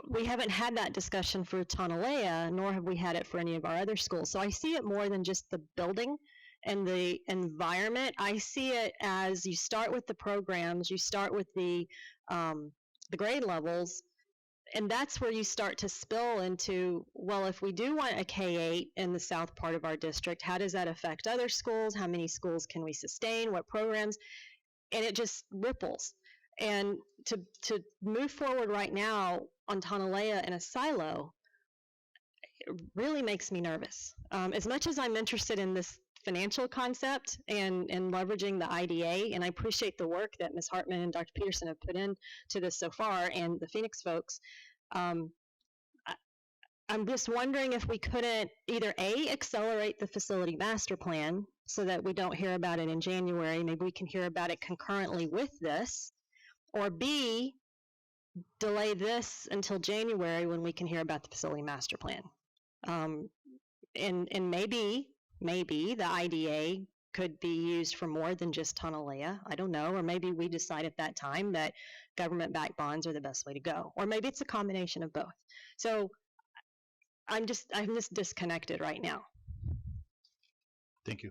we haven't had that discussion for Tonalea, nor have we had it for any of our other schools. So I see it more than just the building and the environment. I see it as, you start with the programs, you start with the grade levels, and that's where you start to spill into, well, if we do want a K-8 in the south part of our district, how does that affect other schools? How many schools can we sustain? What programs? And it just ripples. And to move forward right now on Tonalea in a silo, it really makes me nervous. As much as I'm interested in this financial concept and leveraging the IDA, and I appreciate the work that Ms. Hartman and Dr. Peterson have put into this so far, and the Phoenix folks, I'm just wondering if we couldn't either A, accelerate the facility master plan so that we don't hear about it in January, maybe we can hear about it concurrently with this, or B, delay this until January when we can hear about the facility master plan. And maybe the IDA could be used for more than just Tonalea. I don't know. Or maybe we decide at that time that government-backed bonds are the best way to go. Or maybe it's a combination of both. So I'm just disconnected right now. Thank you.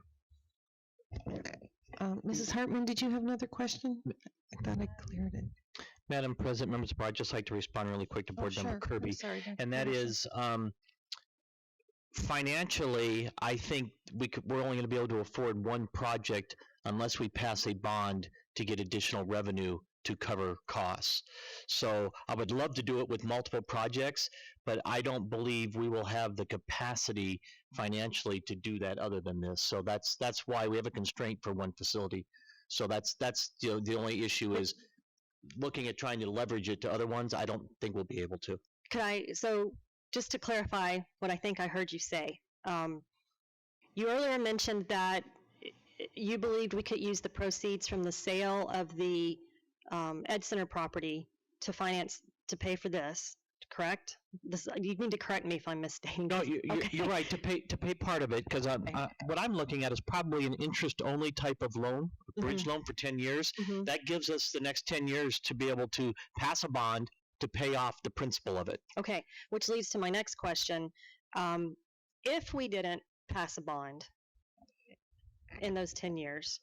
Mrs. Hartman, did you have another question? I thought I cleared it. Madam President, members of the board, I'd just like to respond really quick to Board Member Kirby. I'm sorry, Dr. And that is, financially, I think we're only going to be able to afford one project unless we pass a bond to get additional revenue to cover costs. So I would love to do it with multiple projects, but I don't believe we will have the capacity financially to do that other than this. So that's why we have a constraint for one facility. So that's the only issue is looking at trying to leverage it to other ones. I don't think we'll be able to. So just to clarify what I think I heard you say, you earlier mentioned that you believed we could use the proceeds from the sale of the Ed Center property to pay for this, correct? You need to correct me if I'm misstating. No, you're right, to pay part of it, because what I'm looking at is probably an interest-only type of loan, a bridge loan for 10 years. That gives us the next 10 years to be able to pass a bond to pay off the principal of it. Okay, which leads to my next question. If we didn't pass a bond in those 10 years,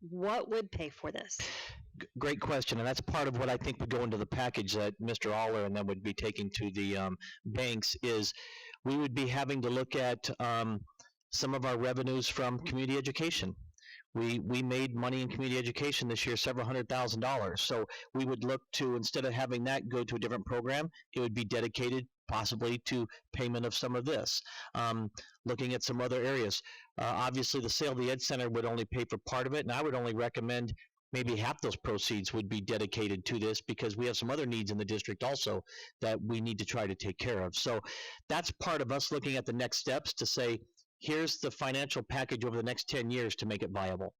what would pay for this? Great question, and that's part of what I think would go into the package that Mr. Aller and then would be taking to the banks, is we would be having to look at some of our revenues from community education. We made money in community education this year, several $100,000. So we would look to, instead of having that go to a different program, it would be dedicated possibly to payment of some of this. Looking at some other areas. Obviously, the sale of the Ed Center would only pay for part of it, and I would only recommend maybe half those proceeds would be dedicated to this, because we have some other needs in the district also that we need to try to take care of. So that's part of us looking at the next steps to say, here's the financial package over the next 10 years to make it viable.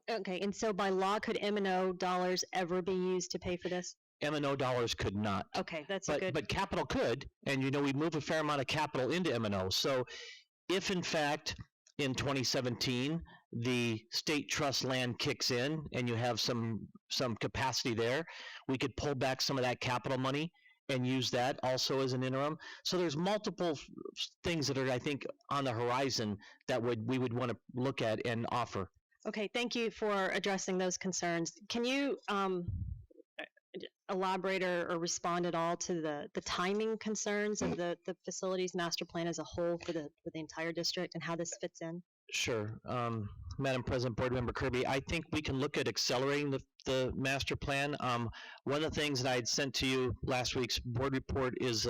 Okay, and so by law, could M&O dollars ever be used to pay for this? M&O dollars could not. Okay, that's good. But capital could, and we move a fair amount of capital into M&O. So if in fact in 2017 the state trust land kicks in and you have some capacity there, we could pull back some of that capital money and use that also as an interim. So there's multiple things that are, I think, on the horizon that we would want to look at and offer. Okay, thank you for addressing those concerns. Can you elaborate or respond at all to the timing concerns of the facilities master plan as a whole for the entire district and how this fits in? Sure. Madam President, Board Member Kirby, I think we can look at accelerating the master plan. One of the things that I had sent to you last week's board report is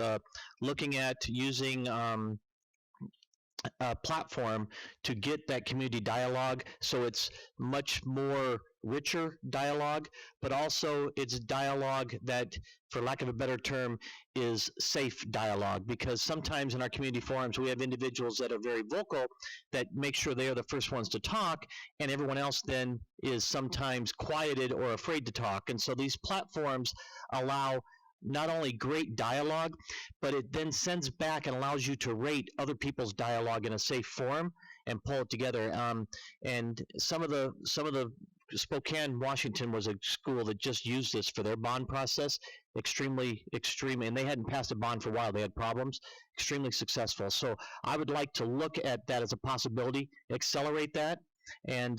looking at using a platform to get that community dialogue, so it's much more richer dialogue, but also it's dialogue that, for lack of a better term, is safe dialogue, because sometimes in our community forums we have individuals that are very vocal that make sure they are the first ones to talk, and everyone else then is sometimes quieted or afraid to talk. And so these platforms allow not only great dialogue, but it then sends back and allows you to rate other people's dialogue in a safe forum and pull it together. And some of the Spokane, Washington was a school that just used this for their bond process, extreme, and they hadn't passed a bond for a while. They had problems, extremely successful. So I would like to look at that as a possibility, accelerate that. And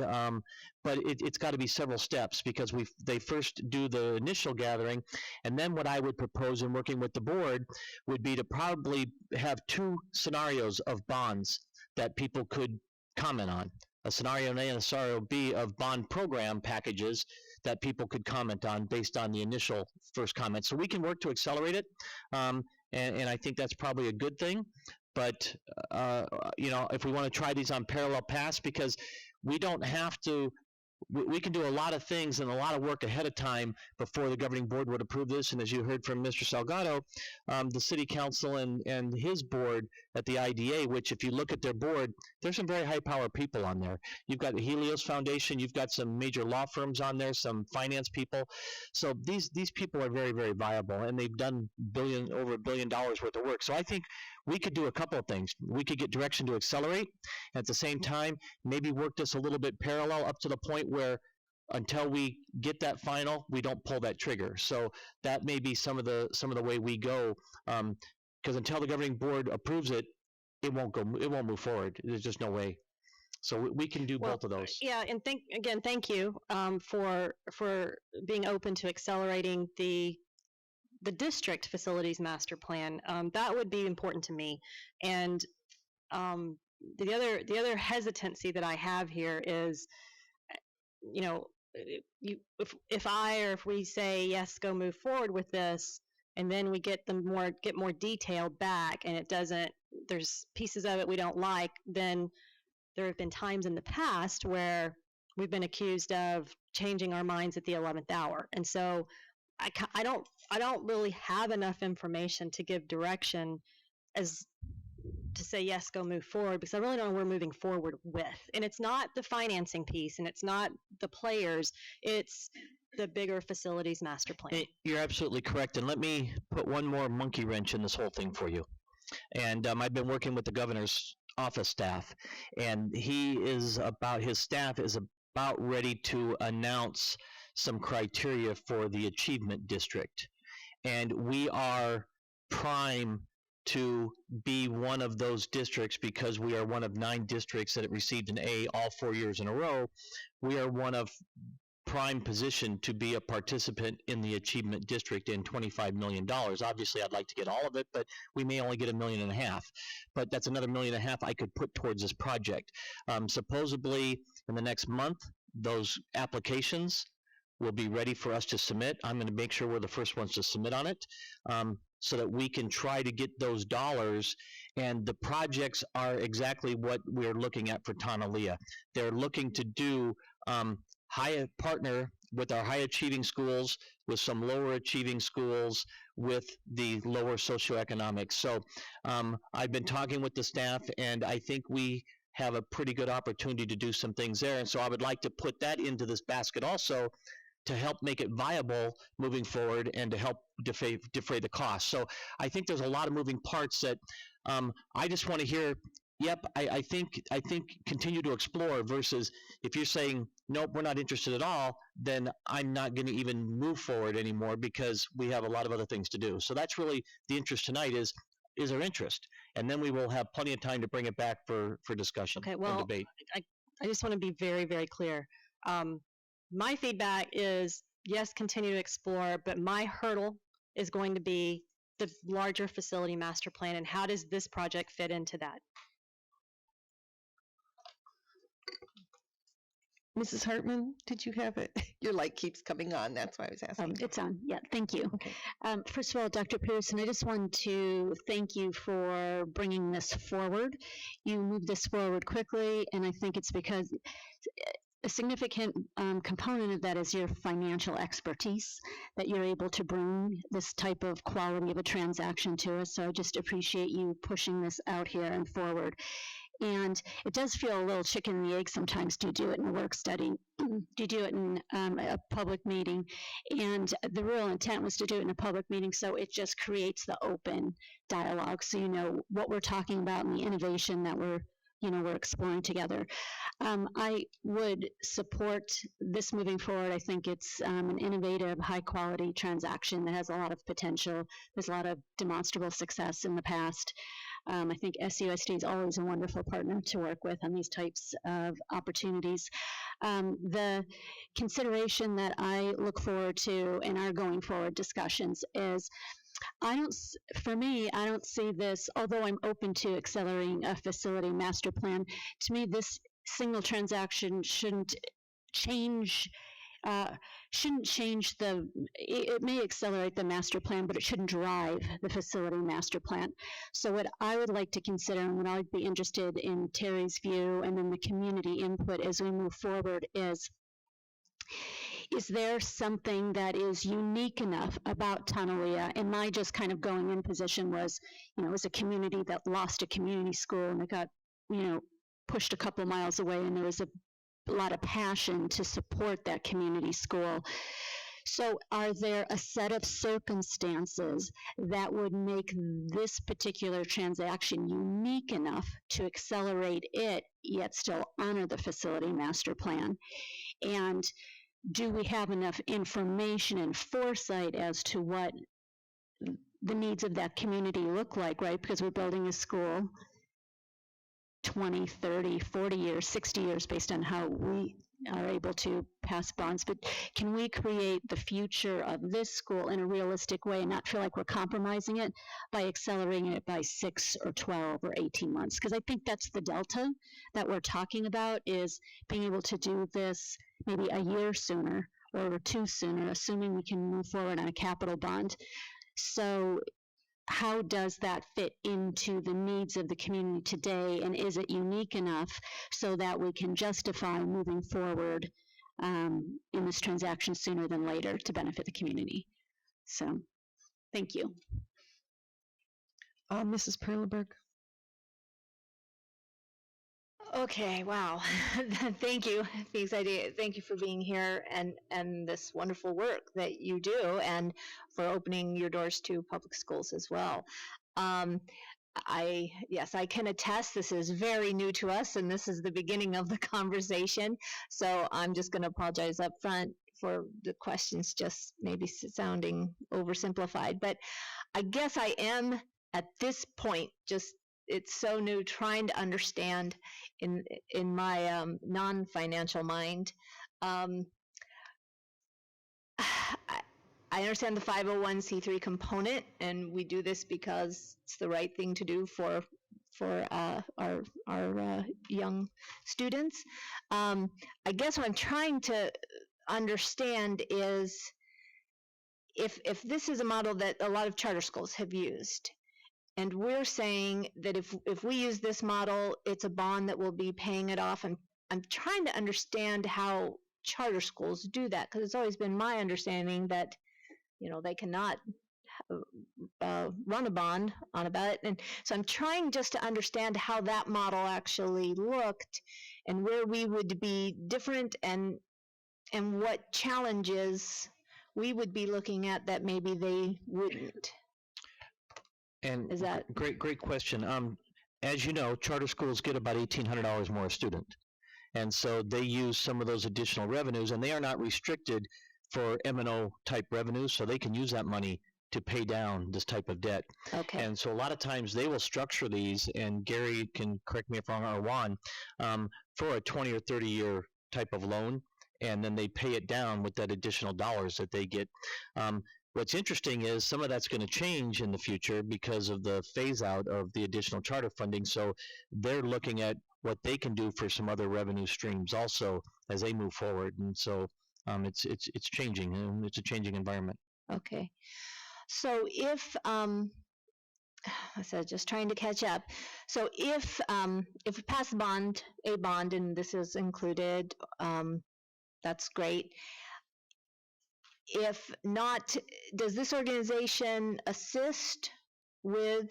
but it's got to be several steps, because they first do the initial gathering, and then what I would propose in working with the board would be to probably have 2 scenarios of bonds that people could comment on. A scenario A and a scenario B of bond program packages that people could comment on based on the initial first comment. So we can work to accelerate it, and I think that's probably a good thing. But if we want to try these on parallel paths, because we don't have to, we can do a lot of things and a lot of work ahead of time before the governing board would approve this. And as you heard from Mr. Salgado, the city council and his board at the IDA, which if you look at their board, there's some very high power people on there. You've got the Helios Foundation, you've got some major law firms on there, some finance people. So these people are very, very viable, and they've done over $1 billion worth of work. So I think we could do a couple of things. We could get direction to accelerate, and at the same time, maybe work this a little bit parallel up to the point where until we get that final, we don't pull that trigger. So that may be some of the way we go, because until the governing board approves it, it won't move forward. There's just no way. So we can do both of those. Yeah, and thank you for being open to accelerating the district facilities master plan. That would be important to me. And the other hesitancy that I have here is, if we say, yes, go move forward with this, and then we get more detail back, and it doesn't, there's pieces of it we don't like, then there have been times in the past where we've been accused of changing our minds at the 11th hour. And so I don't really have enough information to give direction as to say, yes, go move forward, because I really don't know what we're moving forward with. And it's not the financing piece, and it's not the players, it's the bigger facilities master plan. You're absolutely correct. And let me put one more monkey wrench in this whole thing for you. And I've been working with the governor's office staff, and his staff is about ready to announce some criteria for the achievement district. And we are prime to be one of those districts because we are one of 9 districts that have received an A all 4 years in a row. We are one of prime position to be a participant in the achievement district in $25 million. Obviously, I'd like to get all of it, but we may only get $1.5 million. But that's another $1.5 million I could put towards this project. Supposedly, in the next month, those applications will be ready for us to submit. I'm going to make sure we're the first ones to submit on it, so that we can try to get those dollars. And the projects are exactly what we're looking at for Tanalea. They're looking to do partner with our high achieving schools, with some lower achieving schools, with the lower socioeconomic. So I've been talking with the staff, and I think we have a pretty good opportunity to do some things there. And so I would like to put that into this basket also, to help make it viable moving forward and to help defray the cost. So I think there's a lot of moving parts that I just want to hear, yep, I think continue to explore, versus if you're saying, nope, we're not interested at all, then I'm not going to even move forward anymore because we have a lot of other things to do. So that's really the interest tonight, is there interest? And then we will have plenty of time to bring it back for discussion and debate. I just want to be very, very clear. My feedback is, yes, continue to explore, but my hurdle is going to be the larger facility master plan, and how does this project fit into that? Mrs. Hartman, did you have it? Your light keeps coming on. That's why I was asking. It's on. Yeah, thank you. Okay. First of all, Dr. Peterson, I just want to thank you for bringing this forward. You moved this forward quickly, and I think it's because a significant component of that is your financial expertise, that you're able to bring this type of quality of a transaction to us. So I just appreciate you pushing this out here and forward. And it does feel a little chicken and the egg sometimes. Do you do it in a work study? Do you do it in a public meeting? And the real intent was to do it in a public meeting, so it just creates the open dialogue, so you know what we're talking about and the innovation that we're exploring together. I would support this moving forward. I think it's an innovative, high-quality transaction that has a lot of potential. There's a lot of demonstrable success in the past. I think SUSD is always a wonderful partner to work with on these types of opportunities. The consideration that I look forward to in our going forward discussions is, for me, I don't see this, although I'm open to accelerating a facility master plan, to me this single transaction shouldn't change it may accelerate the master plan, but it shouldn't drive the facility master plan. So what I would like to consider, and what I would be interested in Terry's view and then the community input as we move forward, is there something that is unique enough about Tanalea? And my just kind of going in position was, it was a community that lost a community school, and it got, pushed a couple miles away, and there was a lot of passion to support that community school. So are there a set of circumstances that would make this particular transaction unique enough to accelerate it, yet still honor the facility master plan? And do we have enough information and foresight as to what the needs of that community look like, right? Because we're building a school 20, 30, 40 years, 60 years based on how we are able to pass bonds. But can we create the future of this school in a realistic way and not feel like we're compromising it by accelerating it by 6 or 12 or 18 months? Because I think that's the delta that we're talking about, is being able to do this maybe a year sooner or two sooner, assuming we can move forward on a capital bond. So how does that fit into the needs of the community today, and is it unique enough so that we can justify moving forward in this transaction sooner than later to benefit the community? So, thank you. Mrs. Perleberg. Okay, wow. Thank you, Phoenix ID. Thank you for being here and this wonderful work that you do, and for opening your doors to public schools as well. Yes, I can attest this is very new to us, and this is the beginning of the conversation. So I'm just going to apologize up front for the questions just maybe sounding oversimplified. But I guess I am at this point just, it's so new, trying to understand in my non-financial mind. I understand the 501c3 component, and we do this because it's the right thing to do for our young students. I guess what I'm trying to understand is if this is a model that a lot of charter schools have used, and we're saying that if we use this model, it's a bond that will be paying it off. And I'm trying to understand how charter schools do that, because it's always been my understanding that, you know, they cannot run a bond on a ballot. And so I'm trying just to understand how that model actually looked and where we would be different and what challenges we would be looking at that maybe they wouldn't. And is that great question. As you know, charter schools get about $1,800 more a student, and so they use some of those additional revenues, and they are not restricted for M&O type revenues, so they can use that money to pay down this type of debt. Okay. And so a lot of times they will structure these, and Gary can correct me if I'm wrong, or Juan, for a 20 or 30 year type of loan, and then they pay it down with that additional dollars that they get. What's interesting is some of that's going to change in the future because of the phase out of the additional charter funding. So they're looking at what they can do for some other revenue streams also as they move forward. And so it's changing, and it's a changing environment. Okay. So if I said just trying to catch up. So if we pass a bond, and this is included, that's great. If not, does this organization assist with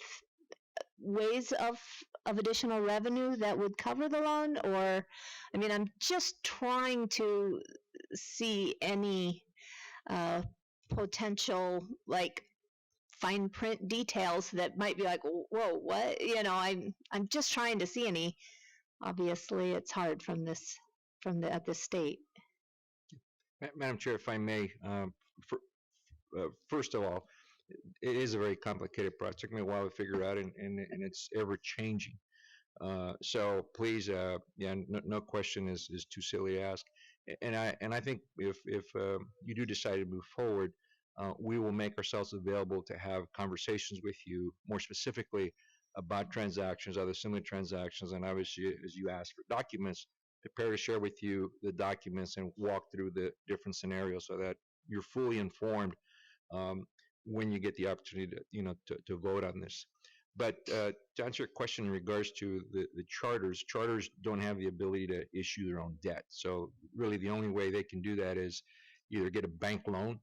ways of additional revenue that would cover the loan? Or, I mean, I'm just trying to see any potential, like, fine print details that might be like, whoa, what? You know, I'm just trying to see any. Obviously, it's hard at this state. Madam Chair, if I may, first of all, it is a very complicated process. It took me a while to figure out, and it's ever changing. So please, no question is too silly to ask. And I think if you do decide to move forward, we will make ourselves available to have conversations with you more specifically about transactions, other similar transactions, and obviously, as you ask for documents, prepare to share with you the documents and walk through the different scenarios so that you're fully informed when you get the opportunity to vote on this. But to answer your question in regards to the charters don't have the ability to issue their own debt. So really the only way they can do that is either get a bank loan,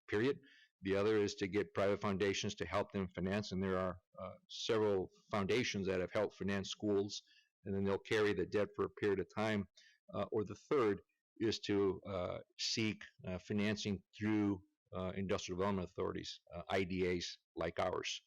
period. The other is to get private foundations to help them finance, and there are several foundations that have helped finance schools, and then they'll carry the debt for a period of time. Or the third is to seek financing through industrial development authorities, IDAs like ours.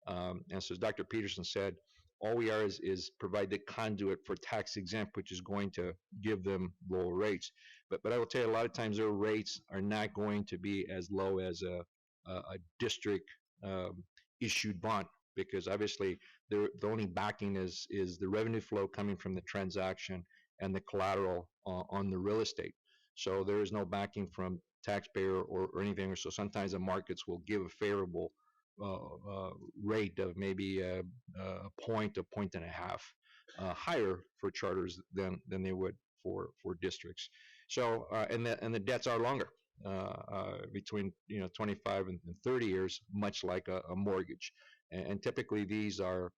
And so as Dr. Peterson said, all we are is provide the conduit for tax exempt, which is going to give them lower rates. But I will tell you, a lot of times their rates are not going to be as low as a district issued bond, because obviously the only backing is the revenue flow coming from the transaction and the collateral on the real estate. So there is no backing from taxpayer or anything. So sometimes the markets will give a favorable rate of maybe a point and a half higher for charters than they would for districts. So, and the debts are longer, between 25 and 30 years, much like a mortgage. And typically these are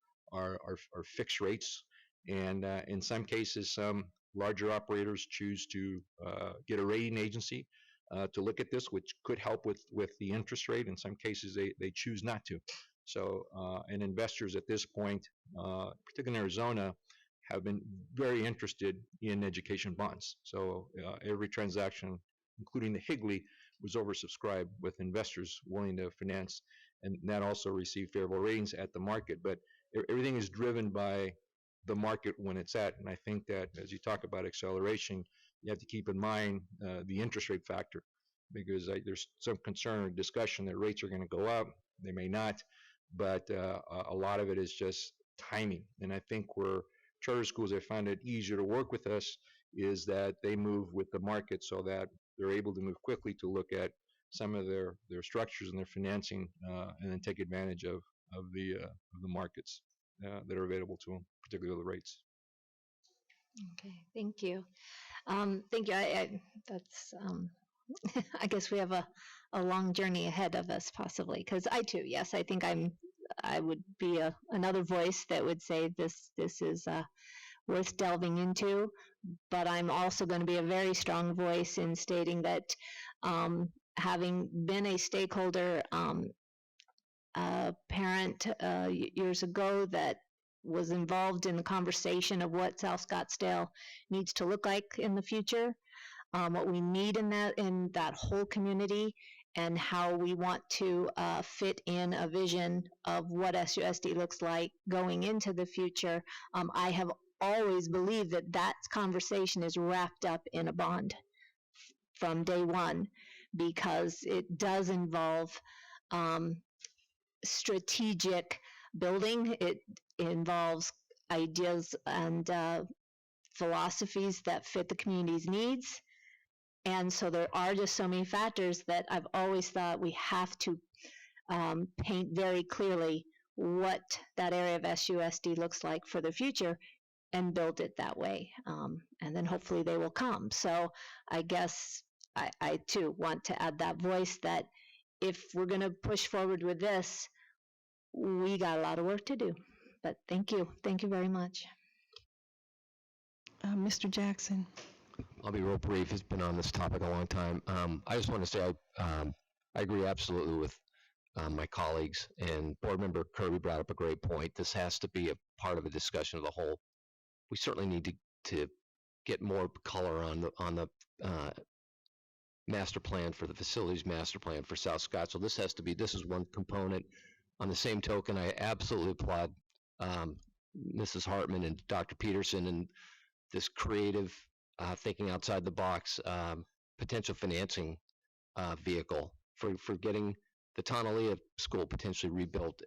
fixed rates. And in some cases, some larger operators choose to get a rating agency to look at this, which could help with the interest rate. In some cases, they choose not to. So, and investors at this point, particularly in Arizona, have been very interested in education bonds. So every transaction, including the Higley, was oversubscribed with investors willing to finance, and that also received favorable ratings at the market. But everything is driven by the market when it's at, and I think that as you talk about acceleration, you have to keep in mind the interest rate factor, because there's some concern or discussion that rates are going to go up. They may not, but a lot of it is just timing. And I think where charter schools have found it easier to work with us is that they move with the market, so that they're able to move quickly to look at some of their structures and their financing, and then take advantage of the markets that are available to them, particularly the rates. Okay, thank you. Thank you. That's, I guess we have a long journey ahead of us possibly, because I too, yes, I think I would be another voice that would say this is worth delving into, but I'm also going to be a very strong voice in stating that having been a stakeholder, parent years ago that was involved in the conversation of what South Scottsdale needs to look like in the future, what we need in that whole community, and how we want to fit in a vision of what SUSD looks like going into the future. I have always believed that that conversation is wrapped up in a bond from day one, because it does involve strategic building. It involves ideas and philosophies that fit the community's needs. And so there are just so many factors that I've always thought we have to paint very clearly what that area of SUSD looks like for the future and build it that way. And then hopefully they will come. So I guess I too want to add that voice that if we're going to push forward with this, we got a lot of work to do. But thank you. Thank you very much. Mr. Jackson. I'll be real brief. It's been on this topic a long time. I just want to say I agree absolutely with my colleagues, and Board Member Kirby brought up a great point. This has to be a part of a discussion of the whole. We certainly need to get more color on the master plan for the facilities master plan for South Scottsdale. This is one component. On the same token, I absolutely applaud Mrs. Hartman and Dr. Peterson and this creative thinking outside the box potential financing vehicle for getting the Tonalea school potentially rebuilt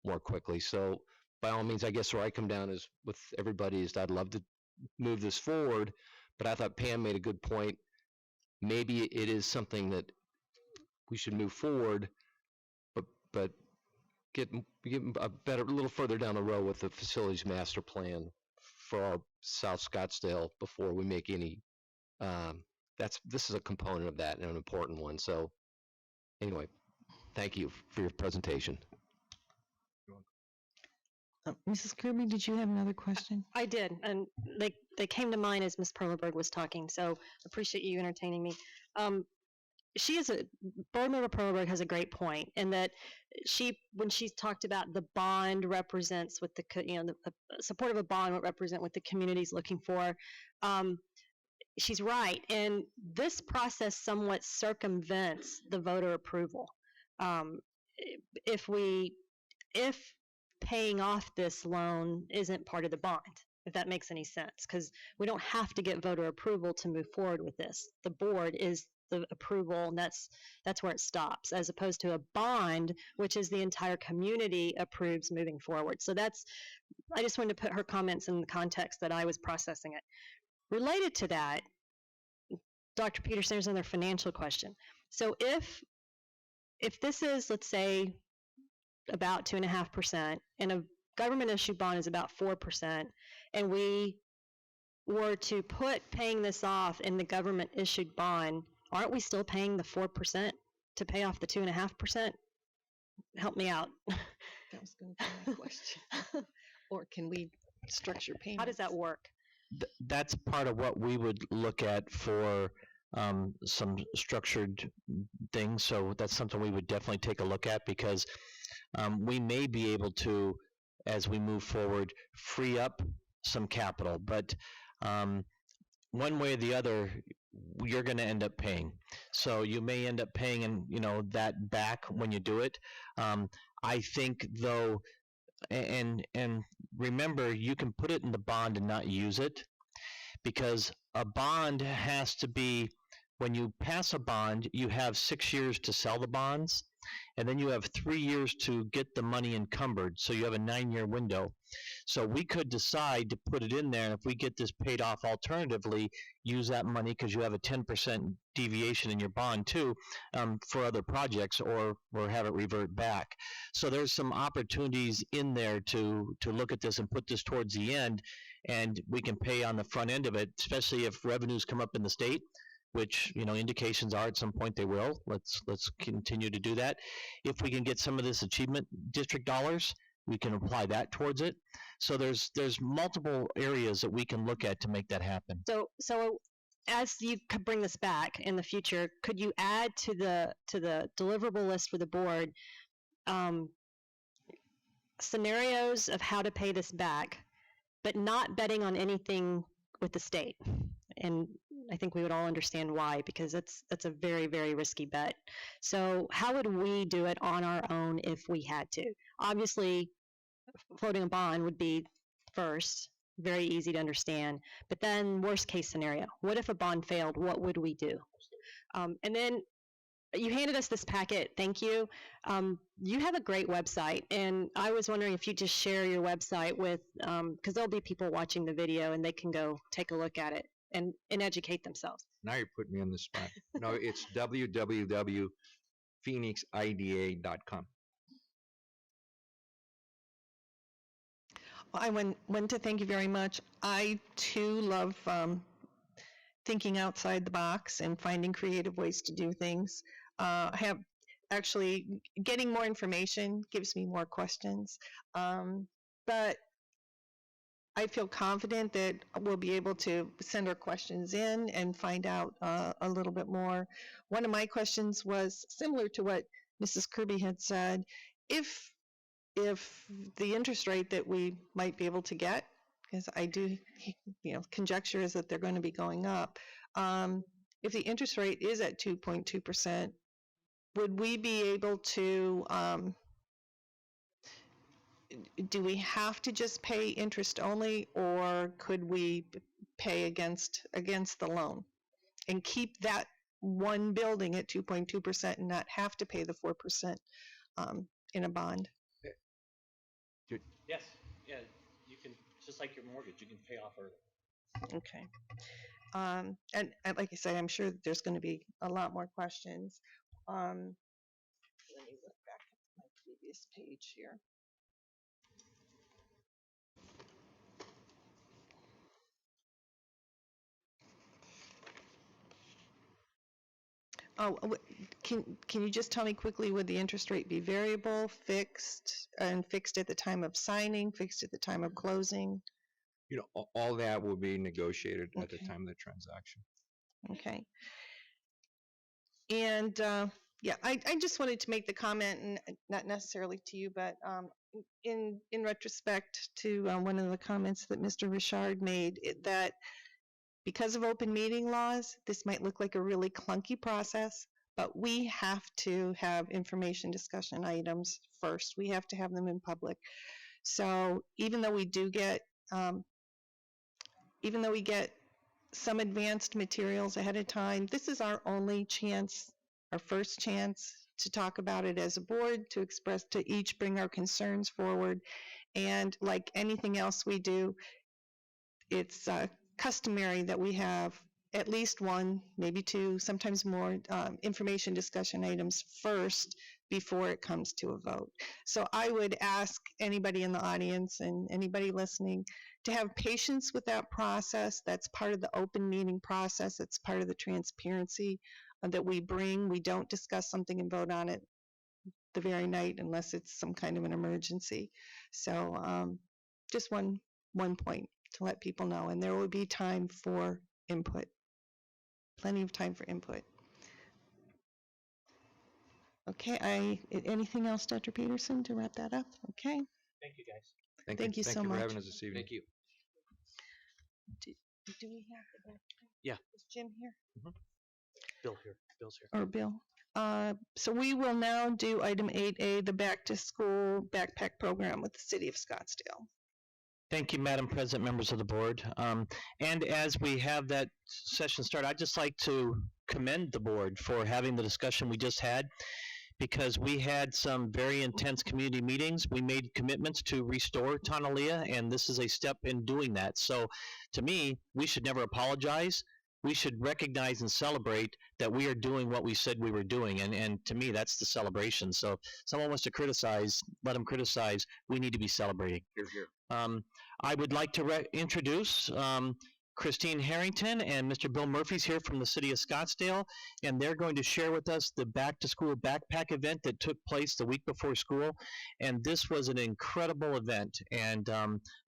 more quickly. So by all means, I guess where I come down is with everybody is that I'd love to move this forward, but I thought Pam made a good point. Maybe it is something that we should move forward, but get a little further down the road with the facilities master plan for our South Scottsdale before we make any. This is a component of that and an important one. So anyway, thank you for your presentation. Mrs. Kirby, did you have another question? I did, and they came to mind as Ms. Perleberg was talking, so appreciate you entertaining me. Board Member Perleberg has a great point in that when she talked about the bond represents what the support of a bond would represent what the community is looking for. She's right, and this process somewhat circumvents the voter approval. If paying off this loan isn't part of the bond, if that makes any sense, because we don't have to get voter approval to move forward with this. The board is the approval, and that's where it stops, as opposed to a bond, which is the entire community approves moving forward. So I just wanted to put her comments in the context that I was processing it. Related to that, Dr. Peterson, there's another financial question. So if this is, let's say, about 2.5%, and a government issued bond is about 4%, and we were to put paying this off in the government issued bond, aren't we still paying the 4% to pay off the 2.5%? Help me out. That was going to be my question. Or can we structure payments? How does that work? That's part of what we would look at for some structured things. So that's something we would definitely take a look at, because we may be able to, as we move forward, free up some capital. But one way or the other, you're going to end up paying. So you may end up paying, and that back when you do it. I think though, and remember, you can put it in the bond and not use it, because a bond has to be, when you pass a bond, you have 6 years to sell the bonds, and then you have 3 years to get the money encumbered, so you have a 9-year window. So we could decide to put it in there, and if we get this paid off alternatively, use that money, because you have a 10% deviation in your bond too, for other projects, or have it revert back. So there's some opportunities in there to look at this and put this towards the end, and we can pay on the front end of it, especially if revenues come up in the state, which indications are at some point they will. Let's continue to do that. If we can get some of this achievement district dollars, we can apply that towards it. So there's multiple areas that we can look at to make that happen. So as you could bring this back in the future, could you add to the deliverable list for the board scenarios of how to pay this back, but not betting on anything with the state? And I think we would all understand why, because that's a very, very risky bet. So how would we do it on our own if we had to? Obviously, floating a bond would be first, very easy to understand. But then worst case scenario, what if a bond failed? What would we do? And then you handed us this packet. Thank you. You have a great website, and I was wondering if you just share your website with, because there'll be people watching the video and they can go take a look at it and educate themselves. Now you're putting me on the spot. No, it's www.phoenixida.com. I want to thank you very much. I too love thinking outside the box and finding creative ways to do things. Have actually getting more information gives me more questions, but I feel confident that we'll be able to send our questions in and find out a little bit more. One of my questions was similar to what Mrs. Kirby had said. If the interest rate that we might be able to get, because I do, conjecture is that they're going to be going up. If the interest rate is at 2.2%, would we be able to, do we have to just pay interest only, or could we pay against the loan and keep that one building at 2.2% and not have to pay the 4% in a bond? Yes, yeah, you can, just like your mortgage, you can pay off early. Okay. And like I say, I'm sure that there's going to be a lot more questions. Let me look back at my previous page here. Oh, can you just tell me quickly, would the interest rate be variable, fixed, and fixed at the time of signing, fixed at the time of closing? All that will be negotiated at the time of the transaction. Okay. And yeah, I just wanted to make the comment, and not necessarily to you, but in retrospect to one of the comments that Mr. Richard made, that because of open meeting laws, this might look like a really clunky process, but we have to have information discussion items first. We have to have them in public. So even though we do get, even though we get some advanced materials ahead of time, this is our only chance, our first chance to talk about it as a board, to express, to each bring our concerns forward. And like anything else we do, it's customary that we have at least one, maybe two, sometimes more information discussion items first before it comes to a vote. So I would ask anybody in the audience and anybody listening, to have patience with that process. That's part of the open meeting process. It's part of the transparency that we bring. We don't discuss something and vote on it the very night unless it's some kind of an emergency. So just one point to let people know, and there will be time for input, plenty of time for input. Okay, anything else, Dr. Peterson, to wrap that up? Okay. Thank you, guys. Thank you so Thank you for much. having us this evening. Thank you. Do we have the back? Yeah. Is Jim here? Bill here. Bill's here. Or Bill? So we will now do item 8A, the back to school backpack program with the city of Scottsdale. Thank you, Madam President, members of the board. And as we have that session start, I'd just like to commend the board for having the discussion we just had, because we had some very intense community meetings. We made commitments to restore Tonalea, and this is a step in doing that. So to me, we should never apologize. We should recognize and celebrate that we are doing what we said we were doing, and to me, that's the celebration. So if someone wants to criticize, let them criticize. We need to be celebrating. Hear, hear. I would like to introduce Christine Harrington and Mr. Bill Murphy's here from the city of Scottsdale, and they're going to share with us the back to school backpack event that took place the week before school. And this was an incredible event, and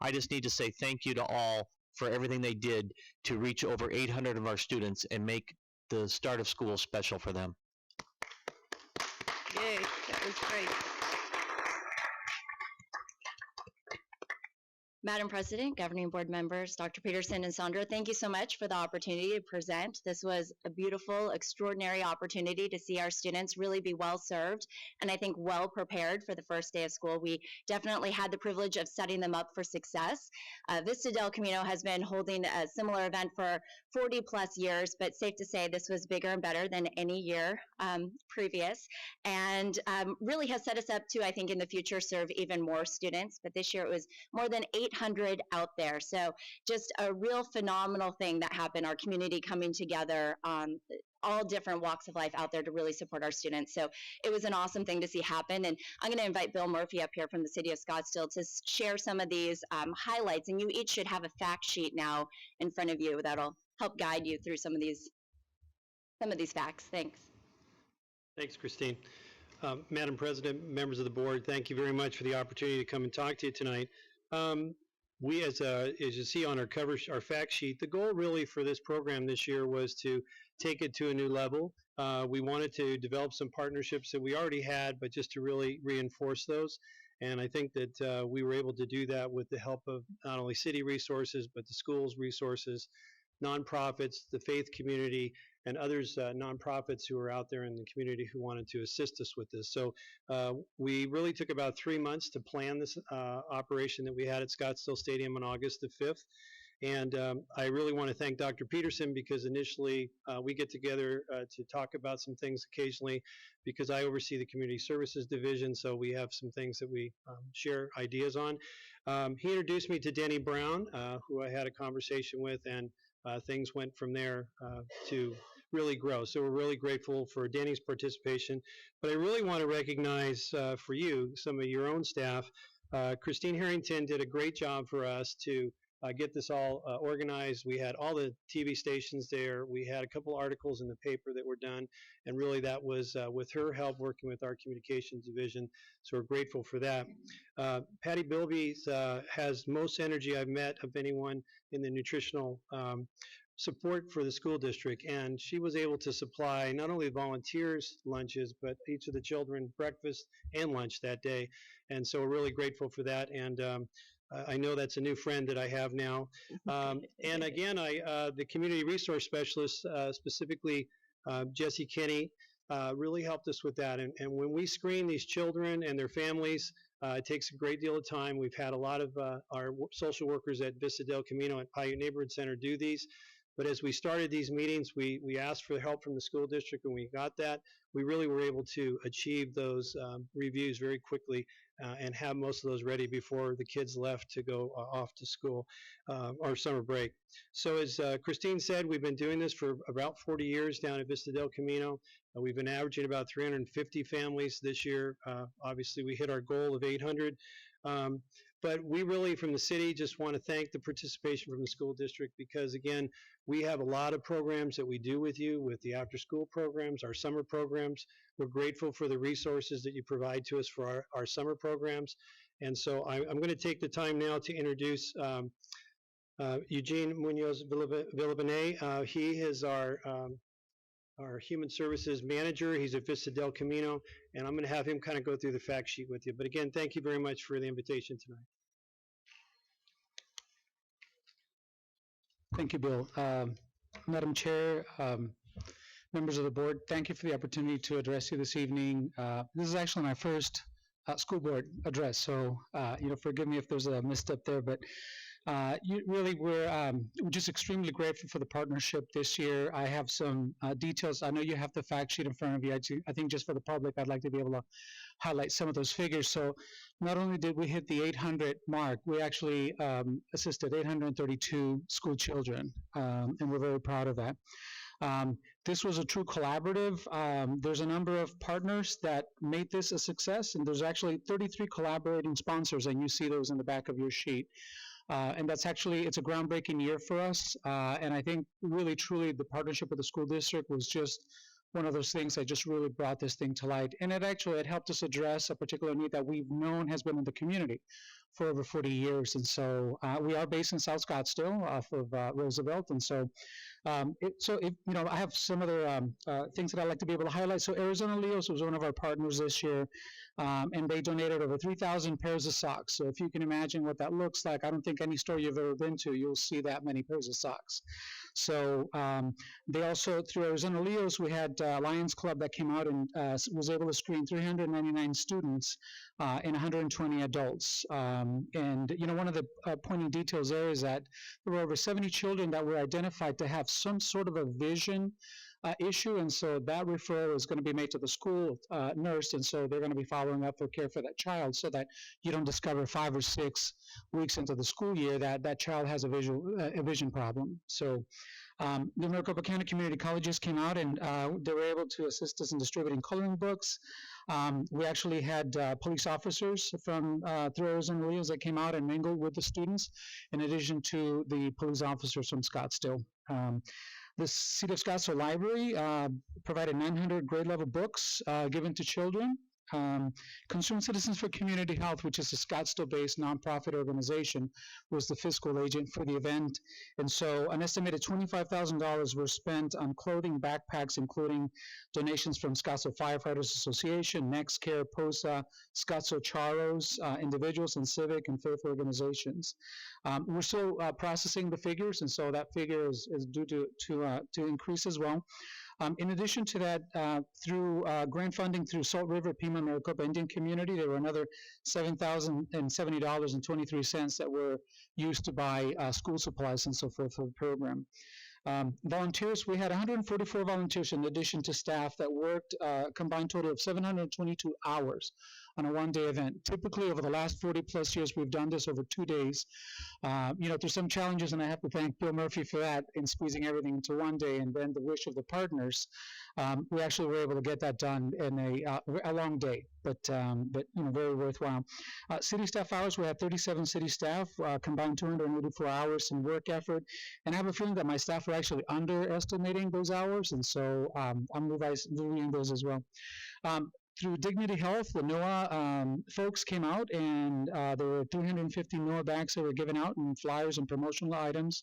I just need to say thank you to all for everything they did to reach over 800 of our students and make the start of school special for them. Yay, that was great. Madam President, governing board members, Dr. Peterson and Sandra, thank you so much for the opportunity to present. This was a beautiful, extraordinary opportunity to see our students really be well served and I think well prepared for the first day of school. We definitely had the privilege of setting them up for success. Vista Del Camino has been holding a similar event for 40 plus years, but safe to say this was bigger and better than any year previous, and really has set us up to, I think, in the future serve even more students. But this year it was more than 800 out there. So just a real phenomenal thing that happened, our community coming together, all different walks of life out there to really support our students. So it was an awesome thing to see happen. And I'm going to invite Bill Murphy up here from the city of Scottsdale to share some of these highlights. And you each should have a fact sheet now in front of you that'll help guide you through some of these facts. Thanks. Thanks, Christine. Madam President, members of the board, thank you very much for the opportunity to come and talk to you tonight. We, as you see on our fact sheet, the goal really for this program this year was to take it to a new level. We wanted to develop some partnerships that we already had, but just to really reinforce those. And I think that we were able to do that with the help of not only city resources, but the schools' resources, nonprofits, the faith community, and others, nonprofits who are out there in the community who wanted to assist us with this. So we really took about 3 months to plan this operation that we had at Scottsdale Stadium on August the 5th. And I really want to thank Dr. Peterson, because initially we get together to talk about some things occasionally, because I oversee the Community Services Division, so we have some things that we share ideas on. He introduced me to Denny Brown, who I had a conversation with, and things went from there to really grow. So we're really grateful for Danny's participation. But I really want to recognize for you, some of your own staff. Christine Harrington did a great job for us to get this all organized. We had all the TV stations there. We had a couple articles in the paper that were done, and really that was with her help working with our communications division, so we're grateful for that. Patty Bilby has most energy I've met of anyone in the nutritional support for the school district, and she was able to supply not only volunteers lunches, but each of the children breakfast and lunch that day, and so we're really grateful for that. And I know that's a new friend that I have now. And again, the community resource specialist, specifically Jesse Kinney, really helped us with that. And when we screen these children and their families, it takes a great deal of time. We've had a lot of our social workers at Vista Del Camino at Paiute Neighborhood Center do these. But as we started these meetings, we asked for help from the school district, and we got that. We really were able to achieve those reviews very quickly and have most of those ready before the kids left to go off to school or summer break. So as Christine said, we've been doing this for about 40 years down at Vista Del Camino. We've been averaging about 350 families this year. Obviously, we hit our goal of 800. But we really, from the city, just want to thank the participation from the school district because, again, we have a lot of programs that we do with you, with the after-school programs, our summer programs. We're grateful for the resources that you provide to us for our summer programs. And so I'm going to take the time now to introduce Eugene Munoz Villabene. He is our Human Services Manager. He's at Vista del Camino, and I'm going to have him kind of go through the fact sheet with you. But again, thank you very much for the invitation tonight. Thank you, Bill. Madam Chair, members of the board, thank you for the opportunity to address you this evening. This is actually my first school board address, so forgive me if there's a misstep there, but we're just extremely grateful for the partnership this year. I have some details. I know you have the fact sheet in front of you. I think just for the public, I'd like to be able to highlight some of those figures. So not only did we hit the 800 mark, we actually assisted 832 school children, and we're very proud of that. This was a true collaborative. There's a number of partners that made this a success, and there's actually 33 collaborating sponsors, and you see those in the back of your sheet. And that's actually, it's a groundbreaking year for us. And I think really, truly, the partnership with the school district was just one of those things that just really brought this thing to light. And it helped us address a particular need that we've known has been in the community for over 40 years. And so we are based in South Scottsdale off of Roosevelt. And so I have some other things that I'd like to be able to highlight. So Arizona Leos was one of our partners this year, and they donated over 3,000 pairs of socks. So if you can imagine what that looks like, I don't think any store you've ever been to, you'll see that many pairs of socks. So they also, through Arizona Leos, we had Lions Club that came out and was able to screen 399 students and 120 adults. And one of the pointing details there is that there were over 70 children that were identified to have some sort of a vision issue, and so that referral is going to be made to the school nurse, and so they're going to be following up for care for that child so that you don't discover 5 or 6 weeks into the school year that that child has a vision problem. So the Maricopa County Community Colleges came out and they were able to assist us in distributing coloring books. We actually had police officers from through Arizona Leos that came out and mingled with the students, in addition to the police officers from Scottsdale. The City of Scottsdale Library provided 900 grade level books given to children. Concerned Citizens for Community Health, which is a Scottsdale-based nonprofit organization, was the fiscal agent for the event. And so an estimated $25,000 were spent on clothing, backpacks, including donations from Scottsdale Firefighters Association, NextCare, POSA, Scottsdale Charros, individuals and civic and faith organizations. We're still processing the figures, and so that figure is due to increase as well. In addition to that, through grant funding through Salt River Pima Maricopa Indian Community, there were another $7,070.23 that were used to buy school supplies and so forth for the program. Volunteers, we had 144 volunteers in addition to staff that worked a combined total of 722 hours on a one-day event. Typically, over the last 40 plus years, we've done this over 2 days. There's some challenges, and I have to thank Bill Murphy for that in squeezing everything into one day, and then the wish of the partners. We actually were able to get that done in a long day, but very worthwhile. City staff hours, we had 37 city staff, combined 284 hours in work effort, and I have a feeling that my staff were actually underestimating those hours, and so I'm reviewing those as well. Through Dignity Health, the NOAA folks came out, and there were 350 NOAA bags that were given out, and flyers and promotional items.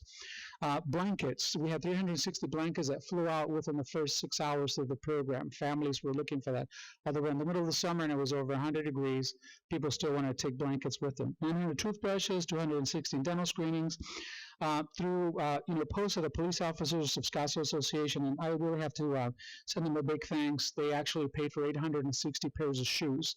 Blankets, we had 360 blankets that flew out within the first 6 hours of the program. Families were looking for that. Although we're in the middle of the summer and it was over 100 degrees, people still wanted to take blankets with them. 900 toothbrushes, 216 dental screenings. Through POSA, the Police Officers of Scottsdale Association, and I really have to send them a big thanks. They actually paid for 860 pairs of shoes.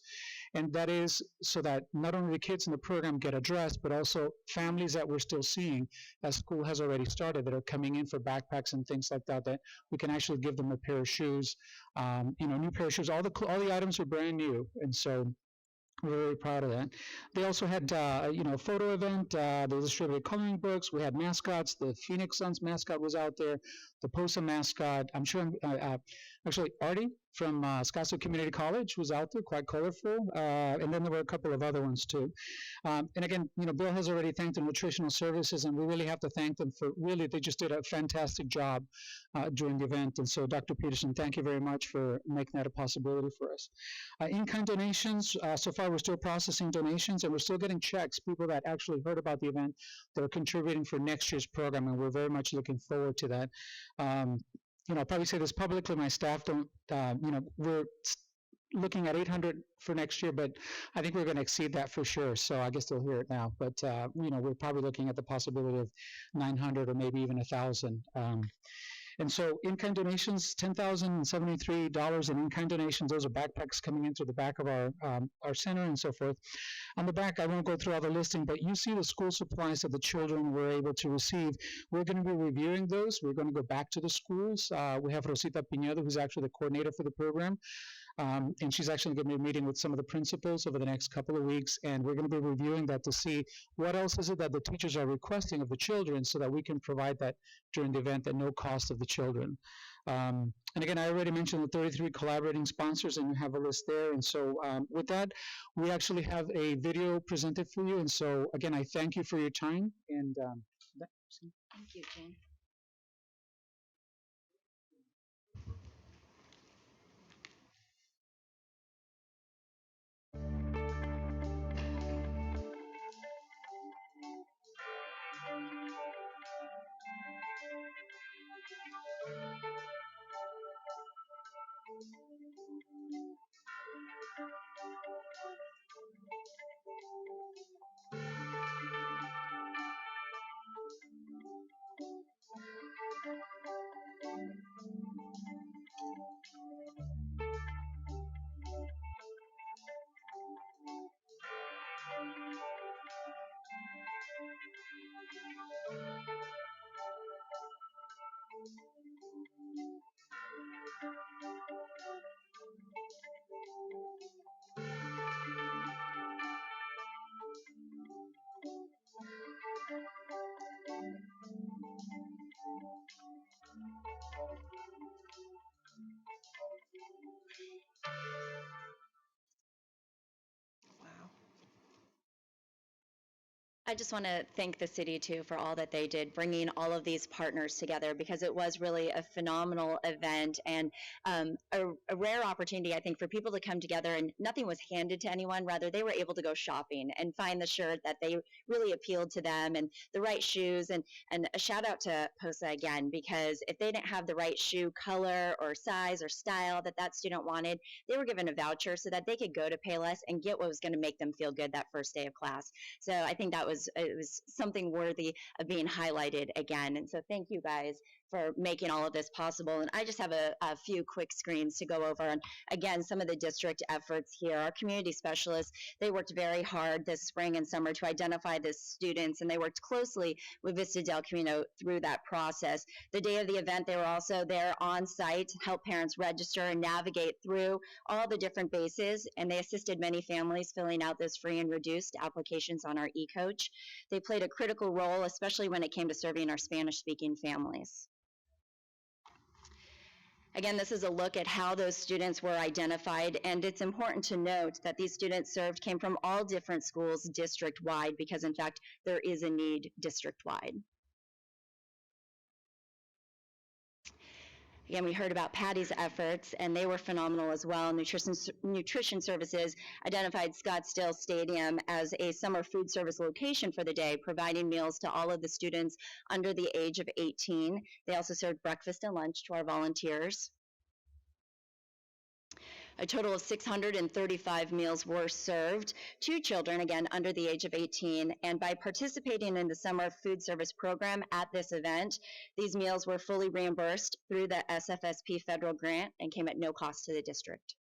And that is so that not only the kids in the program get addressed, but also families that we're still seeing as school has already started that are coming in for backpacks and things like that, that we can actually give them a pair of shoes, new pair of shoes. All the items are brand new. And so we're very proud of that. They also had, a photo event. They distributed coloring books. We had mascots. The Phoenix Suns mascot was out there. The POSA mascot. I'm sure actually Artie from Scottsdale Community College was out there, quite colorful, and then there were a couple of other ones too. And again, Bill has already thanked the nutritional services, and we really have to thank them for really, they just did a fantastic job during the event. And so, Dr. Peterson, thank you very much for making that a possibility for us. In-kind donations, so far we're still processing donations, and we're still getting checks, people that actually heard about the event that are contributing for next year's program, and we're very much looking forward to that. I'll probably say this publicly, my staff don't, we're looking at 800 for next year, but I think we're going to exceed that for sure. So I guess they'll hear it now. But, we're probably looking at the possibility of 900 or maybe even 1,000. And so in-kind donations, $10,073 in in-kind donations. Those are backpacks coming into the back of our center and so forth. On the back, I won't go through all the listing, but you see the school supplies that the children were able to receive. We're going to be reviewing those. We're going to go back to the schools. We have Rosita Pinedo, who's actually the coordinator for the program. And she's actually going to be meeting with some of the principals over the next couple of weeks, and we're going to be reviewing that to see what else is it that the teachers are requesting of the children so that we can provide that during the event at no cost of the children. And again, I already mentioned the 33 collaborating sponsors, and you have a list there. And so with that, we actually have a video presented for you. And so again, I thank you for your time. And thank you, Jane. I just want to thank the city too for all that they did, bringing all of these partners together, because it was really a phenomenal event and a rare opportunity, I think, for people to come together, and nothing was handed to anyone. Rather, they were able to go shopping and find the shirt that they really appealed to them and the right shoes. And a shout out to POSA again, because if they didn't have the right shoe color or size or style that student wanted, they were given a voucher so that they could go to Payless and get what was going to make them feel good that first day of class. So I think that it was something worthy of being highlighted again. And so thank you guys for making all of this possible. And I just have a few quick screens to go over. And again, some of the district efforts here. Our community specialists, they worked very hard this spring and summer to identify the students, and they worked closely with Vista Del Camino through that process. The day of the event, they were also there on site to help parents register and navigate through all the different bases, and they assisted many families filling out those free and reduced applications on our eCoach. They played a critical role, especially when it came to serving our Spanish-speaking families. Again, this is a look at how those students were identified, and it's important to note that these students served came from all different schools district-wide, because in fact, there is a need district-wide. Again, we heard about Patty's efforts, and they were phenomenal as well. Nutrition Services identified Scottsdale Stadium as a summer food service location for the day, providing meals to all of the students under the age of 18. They also served breakfast and lunch to our volunteers. A total of 635 meals were served to children, again, under the age of 18. And by participating in the summer food service program at this event, these meals were fully reimbursed through the SFSP federal grant and came at no cost to the district.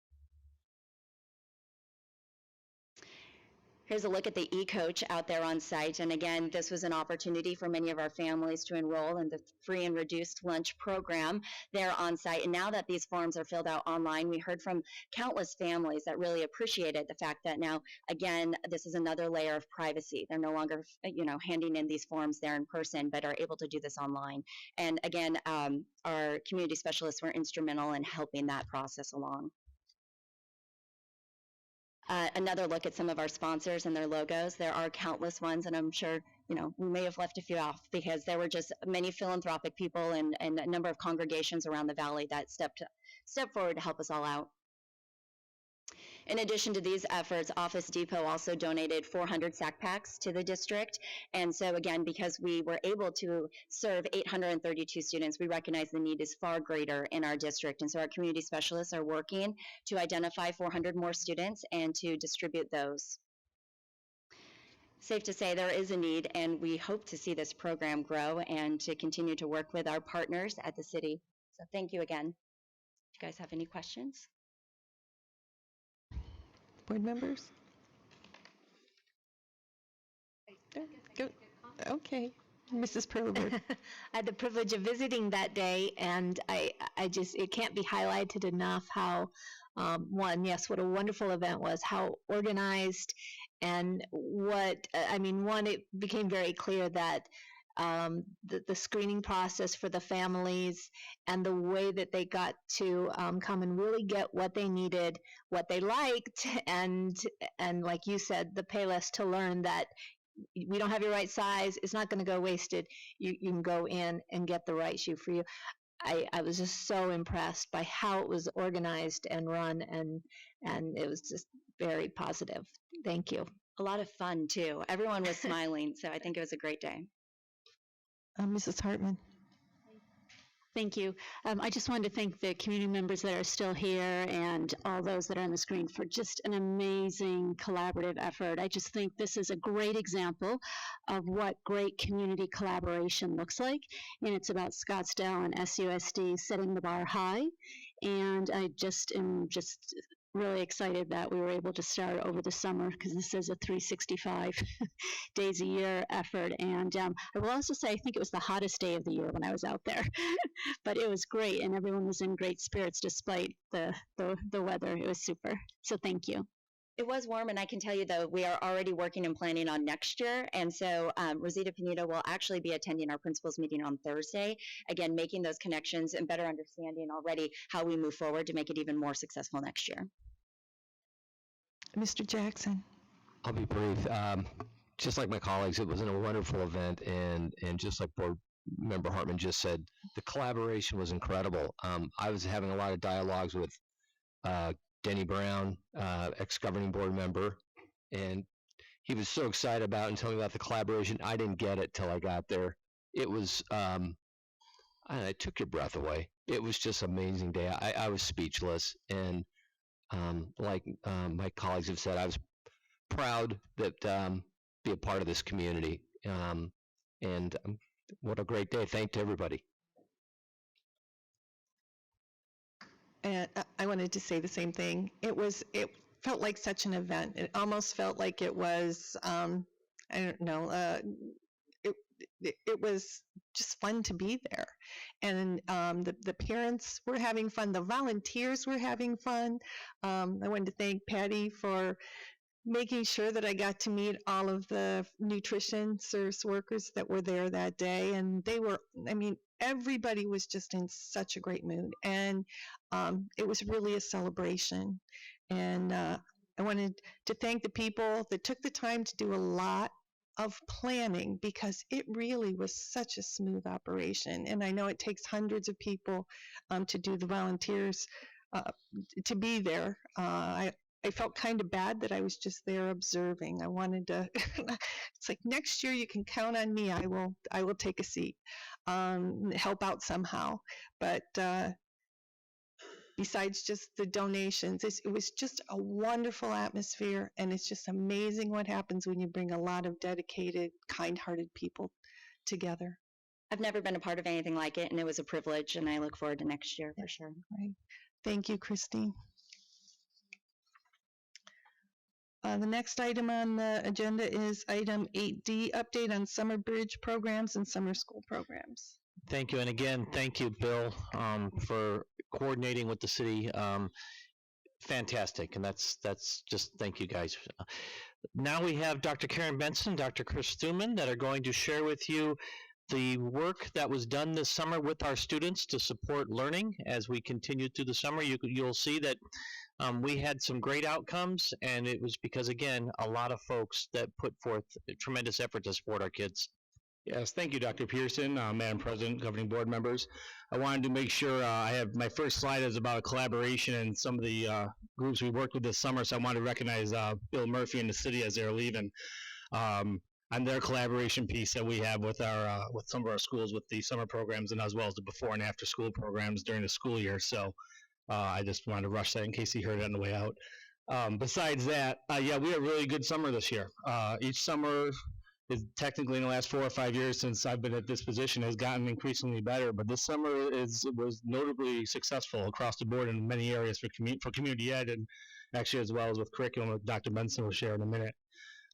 Here's a look at the e-coach out there on site. And again, this was an opportunity for many of our families to enroll in the free and reduced lunch program there on site. And now that these forms are filled out online, we heard from countless families that really appreciated the fact that now, again, this is another layer of privacy. They're no longer, handing in these forms there in person, but are able to do this online. And again, our community specialists were instrumental in helping that process along. Another look at some of our sponsors and their logos. There are countless ones, and I'm sure, we may have left a few off because there were just many philanthropic people and a number of congregations around the valley that stepped forward to help us all out. In addition to these efforts, Office Depot also donated 400 sack packs to the district. And so again, because we were able to serve 832 students, we recognize the need is far greater in our district. And so our community specialists are working to identify 400 more students and to distribute those. Safe to say there is a need, and we hope to see this program grow and to continue to work with our partners at the city. So thank you again. Do you guys have any questions? Board members? Go. Okay. Mrs. Perlberg. I had the privilege of visiting that day, and it can't be highlighted enough how, what a wonderful event was, how organized, and it became very clear that the screening process for the families and the way that they got to come and really get what they needed, what they liked, and like you said, the pay less to learn that we don't have your right size, it's not going to go wasted. You can go in and get the right shoe for you. I was just so impressed by how it was organized and run, and it was just very positive. Thank you. A lot of fun too. Everyone was smiling, so I think it was a great day. Mrs. Hartman. Thank you. I just wanted to thank the community members that are still here and all those that are on the screen for just an amazing collaborative effort. I just think this is a great example of what great community collaboration looks like, and it's about Scottsdale and SUSD setting the bar high, and I just am really excited that we were able to start over the summer, because this is a 365 days a year effort. And I will also say I think it was the hottest day of the year when I was out there. But it was great, and everyone was in great spirits despite the weather. It was super. So thank you. It was warm, and I can tell you, though, we are already working and planning on next year. And so Rosita Panetta will actually be attending our principals meeting on Thursday, again, making those connections and better understanding already how we move forward to make it even more successful next year. Mr. Jackson. I'll be brief. Just like my colleagues, it was a wonderful event, and just like Board Member Hartman just said, the collaboration was incredible. I was having a lot of dialogues with Denny Brown, ex-governing board member, and he was so excited about and telling me about the collaboration. I didn't get it till I got there. It was, it took your breath away. It was just an amazing day. I was speechless, and like my colleagues have said, I was proud that be a part of this community, and what a great day. Thank to everybody. And I wanted to say the same thing. It felt like such an event. It almost felt like it was, I don't know, it was just fun to be there. And the parents were having fun. The volunteers were having fun. I wanted to thank Patty for making sure that I got to meet all of the nutrition service workers that were there that day. And they were, everybody was just in such a great mood. And it was really a celebration. And I wanted to thank the people that took the time to do a lot of planning, because it really was such a smooth operation. And I know it takes hundreds of people to do the volunteers to be there. I felt kind of bad that I was just there observing. I wanted to, it's like, next year you can count on me. I will take a seat, help out somehow. But besides just the donations, it was just a wonderful atmosphere, and it's just amazing what happens when you bring a lot of dedicated, kind-hearted people together. I've never been a part of anything like it, and it was a privilege, and I look forward to next year for sure. Right. Thank you, Christine. The next item on the agenda is item 8D, update on summer bridge programs and summer school programs. Thank you, and again, thank you, Bill, for coordinating with the city. Fantastic, and that's just thank you guys. Now we have Dr. Karen Benson, Dr. Chris Thuman that are going to share with you the work that was done this summer with our students to support learning as we continue through the summer. You'll see that we had some great outcomes, and it was because, again, a lot of folks that put forth a tremendous effort to support our kids. Yes, thank you, Dr. Peterson, Madam President, governing board members. I wanted to make sure I have my first slide is about collaboration and some of the groups we worked with this summer, so I wanted to recognize Bill Murphy and the city as they're leaving on their collaboration piece that we have with our with some of our schools with the summer programs and as well as the before and after school programs during the school year. So I just wanted to rush that in case he heard it on the way out. Besides that, yeah, we had a really good summer this year. Each summer is technically in the last 4 or 5 years since I've been at this position has gotten increasingly better, but this summer was notably successful across the board in many areas for community ed and actually as well as with curriculum, that Dr. Benson will share in a minute.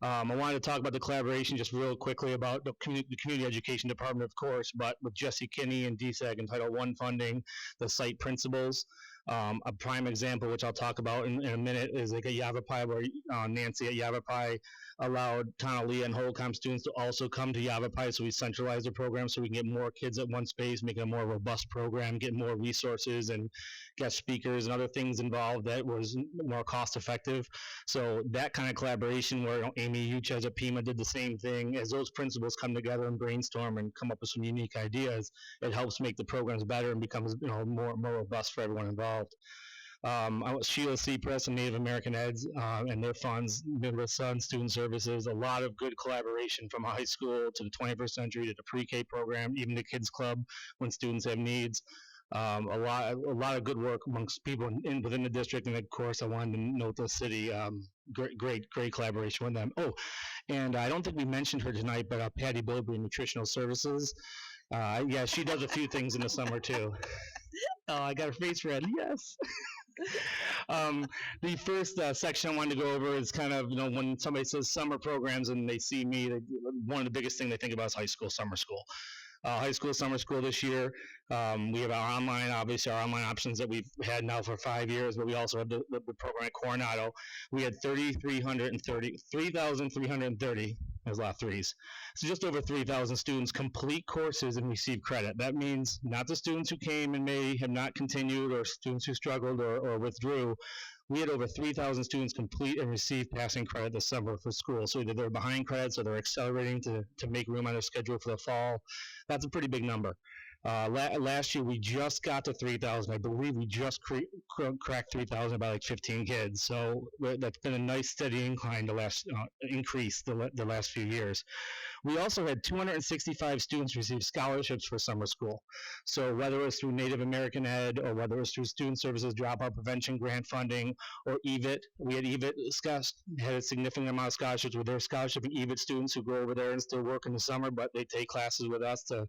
I wanted to talk about the collaboration just real quickly about the Community Education Department, of course, but with Jesse Kinney and DSAG and Title I funding, the site principals. A prime example, which I'll talk about in a minute, is like at Yavapai, where Nancy at Yavapai allowed Tonalea and Holcomb students to also come to Yavapai, so we centralized the program so we can get more kids at one space, make it a more robust program, get more resources and guest speakers and other things involved that was more cost effective. So that kind of collaboration where Amy Uchez at Pima did the same thing, as those principals come together and brainstorm and come up with some unique ideas, it helps make the programs better and becomes more robust for everyone involved. Sheila Seapress and Native American Eds and their funds, Midwest Sun Student Services, a lot of good collaboration from high school to the 21st century to the pre-K program, even the Kids Club when students have needs. A lot of good work amongst people within the district, and of course I wanted to note the city. Great collaboration with them. Oh, and I don't think we mentioned her tonight, but Patty Bilbrey, Nutritional Services. Yeah, she does a few things in the summer too. Oh, I got her face red. Yes. The first section I wanted to go over is kind of, when somebody says summer programs and they see me, one of the biggest things they think about is high school summer school. High school summer school this year, we have our online, obviously our online options that we've had now for 5 years, but we also have the program at Coronado. We had 3,330, there's a lot of threes, so just over 3,000 students complete courses and receive credit. That means not the students who came and may have not continued, or students who struggled or withdrew. We had over 3,000 students complete and receive passing credit this summer for school. So either they're behind credits or they're accelerating to make room on their schedule for the fall. That's a pretty big number. Last year, we just got to 3,000. I believe we just cracked 3,000 by like 15 kids. So that's been a nice steady incline the last few years. We also had 265 students receive scholarships for summer school. So whether it was through Native American Ed or whether it was through Student Services Dropout Prevention Grant Funding or EVIT, we had EVIT had a significant amount of scholarships with their scholarship and EVIT students who go over there and still work in the summer, but they take classes with us to,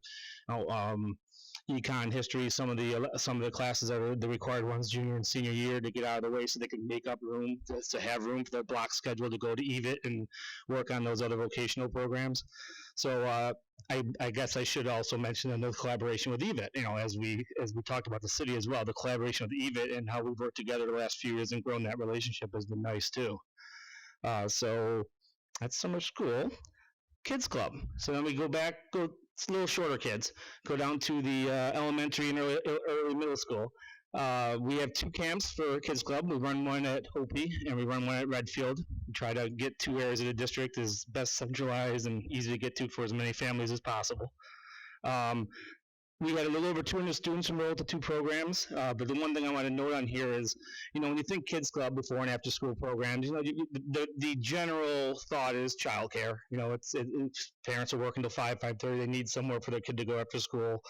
econ, history, some of the classes that are the required ones junior and senior year to get out of the way so they can make up room to have room for their block schedule to go to EVIT and work on those other vocational programs. So I guess I should also mention another collaboration with EVIT, as we talked about the city as well, the collaboration with EVIT and how we've worked together the last few years and grown that relationship has been nice too. So that's summer school. Kids Club. So then we go it's a little shorter kids, go down to the elementary and early middle school. We have 2 camps for Kids Club. We run one at Hopi and we run one at Redfield. We try to get 2 areas of the district as best centralized and easy to get to for as many families as possible. We had a little over 200 students enrolled to 2 programs, but the one thing I want to note on here is, when you think Kids Club before and after school programs, the general thought is childcare. It's parents are working till 5:30. They need somewhere for their kid to go after school,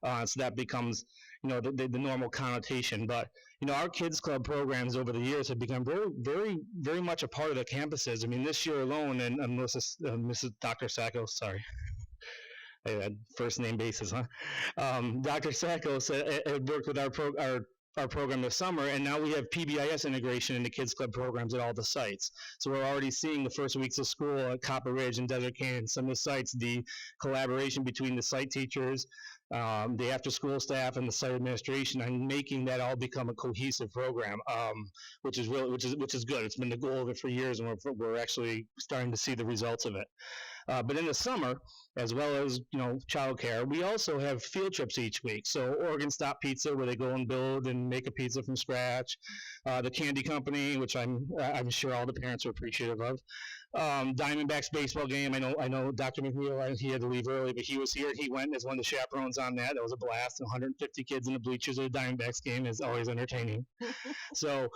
so that becomes, the normal connotation. But our Kids Club programs over the years have become very, very, very much a part of the campuses. I mean, this year alone, and Mrs. Dr. Sacco, sorry. First name basis, huh? Dr. Sacco had worked with our our program this summer, and now we have PBIS integration into Kids Club programs at all the sites. So we're already seeing the first weeks of school at Copper Ridge and Desert Canyon, some of the sites, the collaboration between the site teachers, the after-school staff, and the site administration, and making that all become a cohesive program, which is good. It's been the goal of it for years, and we're actually starting to see the results of it. But in the summer, as well as, childcare, we also have field trips each week. So Oregon Stop Pizza, where they go and build and make a pizza from scratch. The Candy Company, which I'm sure all the parents are appreciative of. Diamondbacks baseball game. I know Dr. McNeil, he had to leave early, but he was here. He went as one of the chaperones on that. That was a blast. 150 kids in the bleachers at a Diamondbacks game is always entertaining. So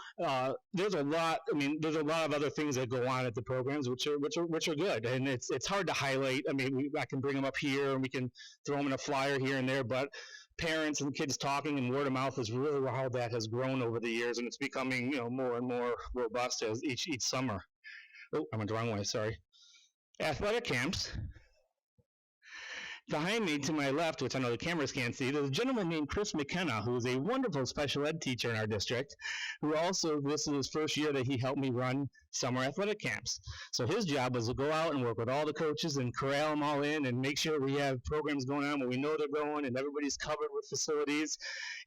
there's a lot. There's a lot of other things that go on at the programs, which are good, and it's hard to highlight. I can bring them up here, and we can throw them in a flyer here and there, but parents and kids talking and word of mouth is really how that has grown over the years, and it's becoming more and more robust as each summer. Oh, I went the wrong way, sorry. Athletic camps. Behind me to my left, which I know the cameras can't see, there's a gentleman named Chris McKenna, who is a wonderful special ed teacher in our district, who also, this is his first year that he helped me run summer athletic camps. So his job was to go out and work with all the coaches and corral them all in and make sure we have programs going on where we know they're going and everybody's covered with facilities.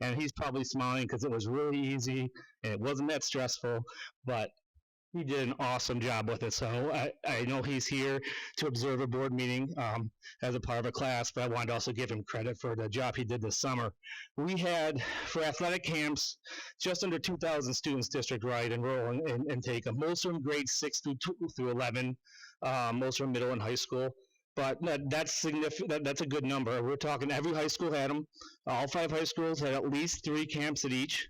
And he's probably smiling because it was really easy and it wasn't that stressful, but he did an awesome job with it. So I know he's here to observe a board meeting as a part of a class, but I wanted to also give him credit for the job he did this summer. We had, for athletic camps, just under 2,000 students district-wide enroll and take them. Most of them grades 6 through 11, most of them middle and high school. But that's significant. That's a good number. We're talking every high school had them. All 5 high schools had at least 3 camps at each.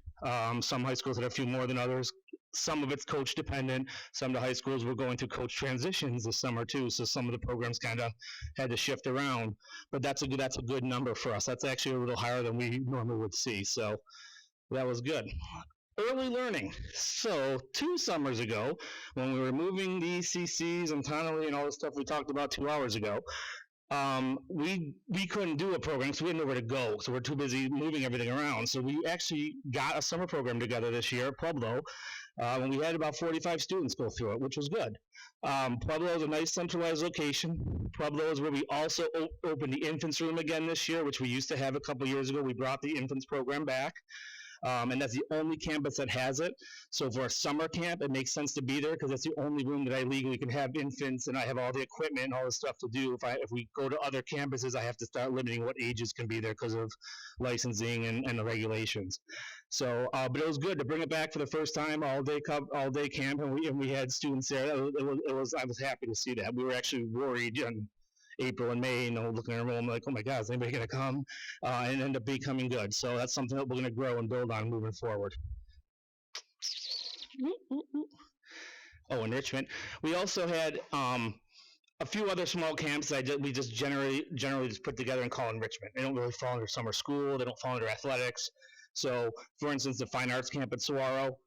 Some high schools had a few more than others. Some of it's coach dependent. Some of the high schools were going through coach transitions this summer too, so some of the programs kind of had to shift around. But that's a good number for us. That's actually a little higher than we normally would see. So that was good. Early learning. So 2 summers ago, when we were moving the ECCs and Tonelli and all the stuff we talked about 2 hours ago, we couldn't do a program, so we had nowhere to go. So we're too busy moving everything around. So we actually got a summer program together this year at Pueblo, when we had about 45 students go through it, which was good. Pueblo is a nice centralized location. Pueblo is where we also opened the infants room again this year, which we used to have a couple years ago. We brought the infants program back. And that's the only campus that has it. So for a summer camp, it makes sense to be there because that's the only room that I legally can have infants, and I have all the equipment and all the stuff to do. If we go to other campuses, I have to start limiting what ages can be there because of licensing and the regulations. So, but it was good to bring it back for the first time, all day camp, and we had students there. I was happy to see that. We were actually worried in April and May, looking at our room like, oh my God, is anybody going to come? And end up becoming good. So that's something that we're going to grow and build on moving forward. Oh, enrichment. We also had a few other small camps that we just generally just put together and call enrichment. They don't really fall under summer school. They don't fall under athletics. So, for instance, the fine arts camp at Saguaro,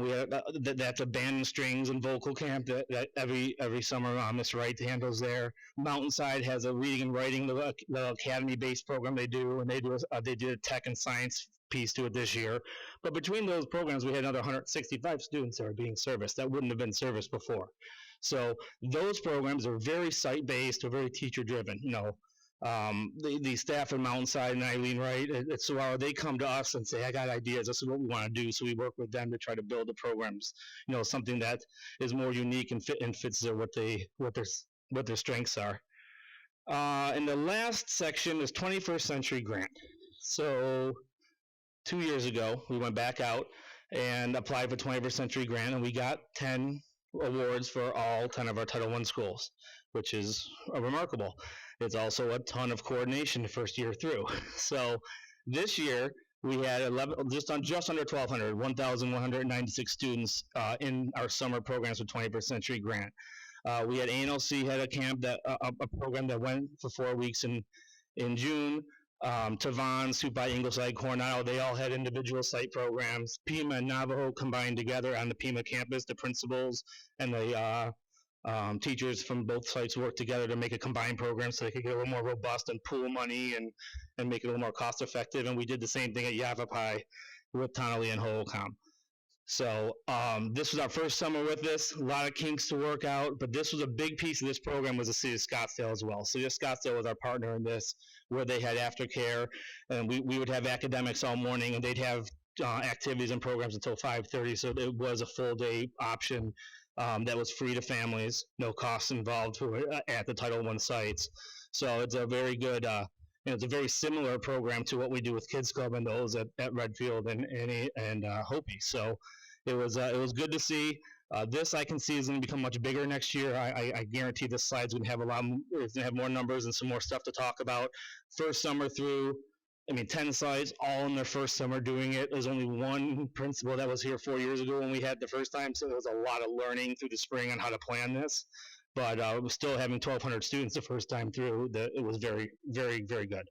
we have that's a band and strings and vocal camp that every summer Miss Wright handles there. Mountainside has a reading and writing, the academy-based program they do, and they did a tech and science piece to it this year. But between those programs, we had another 165 students that are being serviced that wouldn't have been serviced before. So those programs are very site-based or very teacher-driven. The staff at Mountainside and Eileen Wright at Saguaro, they come to us and say, I got ideas, this is what we want to do. So we work with them to try to build the programs, something that is more unique and fits what their strengths are. And the last section is 21st Century Grant. So 2 years ago, we went back out and applied for 21st Century Grant, and we got 10 awards for all 10 of our Title I schools, which is remarkable. It's also a ton of coordination the first year through. So this year we had just under 1,200, 1,196 students in our summer programs with 21st Century Grant. We had ANLC had a camp a program that went for 4 weeks in June. Tavan, Supai, Ingleside, Coronado, they all had individual site programs. Pima and Navajo combined together on the Pima campus. The principals and the teachers from both sites worked together to make a combined program so they could get a little more robust and pool money and make it a little more cost effective. And we did the same thing at Yavapai. with Tonalea and Holcomb. So this was our first summer with this, a lot of kinks to work out, but this was a big piece of this program was the City of Scottsdale as well. City of Scottsdale was our partner in this, where they had aftercare, and we would have academics all morning, and they'd have activities and programs until 5:30, so it was a full day option that was free to families, no costs involved at the Title I sites. So it's a very good, it's a very similar program to what we do with Kids Club and those at Redfield and Hopi. So it was good to see. This I can see is going to become much bigger next year. I guarantee this slide's going to have it's going to have more numbers and some more stuff to talk about. First summer through, 10 sites all in their first summer doing it. There's only one principal that was here 4 years ago when we had the first time, so there was a lot of learning through the spring on how to plan this. But it was still having 1,200 students the first time through. It was very, very, very good.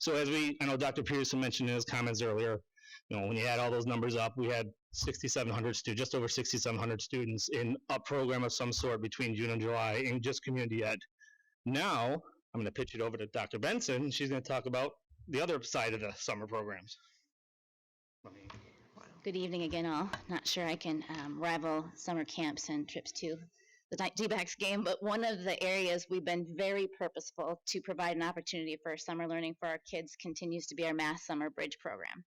So I know Dr. Peterson mentioned in his comments earlier, when you add all those numbers up, we had 6,700 students, just over 6,700 students in a program of some sort between June and July in just community ed. Now, I'm going to pitch it over to Dr. Benson. She's going to talk about the other side of the summer programs. Good evening again, all. Not sure I can rival summer camps and trips to the D-backs game, but one of the areas we've been very purposeful to provide an opportunity for summer learning for our kids continues to be our Math Summer Bridge program.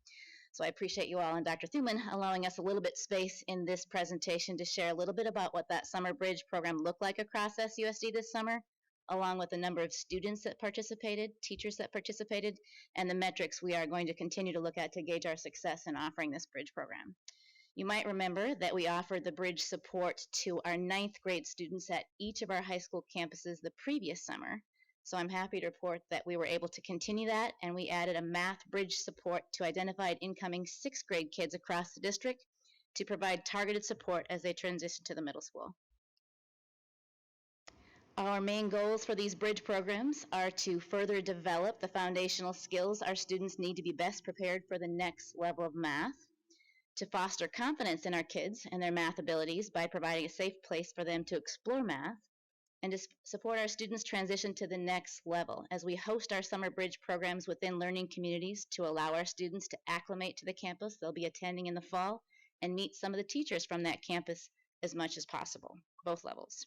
So I appreciate you all and Dr. Thuman allowing us a little bit space in this presentation to share a little bit about what that Summer Bridge program looked like across SUSD this summer, along with the number of students that participated, teachers that participated, and the metrics we are going to continue to look at to gauge our success in offering this bridge program. You might remember that we offered the bridge support to our 9th grade students at each of our high school campuses the previous summer. So I'm happy to report that we were able to continue that, and we added a math bridge support to identified incoming 6th grade kids across the district to provide targeted support as they transition to the middle school. Our main goals for these bridge programs are to further develop the foundational skills our students need to be best prepared for the next level of math, to foster confidence in our kids and their math abilities by providing a safe place for them to explore math, and to support our students' transition to the next level as we host our summer bridge programs within learning communities to allow our students to acclimate to the campus they'll be attending in the fall and meet some of the teachers from that campus as much as possible, both levels.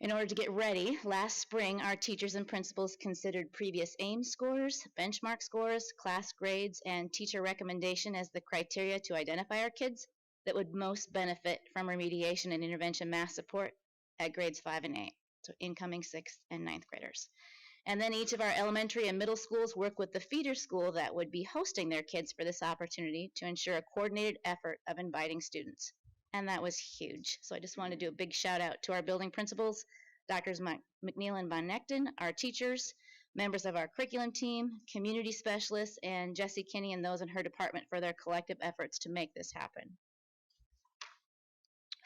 In order to get ready, last spring, our teachers and principals considered previous AIM scores, benchmark scores, class grades, and teacher recommendation as the criteria to identify our kids that would most benefit from remediation and intervention math support at grades 5 and 8, so incoming 6th and 9th graders. And then each of our elementary and middle schools work with the feeder school that would be hosting their kids for this opportunity to ensure a coordinated effort of inviting students. And that was huge. So I just want to do a big shout out to our building principals, Drs. McNeil and Von Nechten, our teachers, members of our curriculum team, community specialists, and Jessie Kinney and those in her department for their collective efforts to make this happen.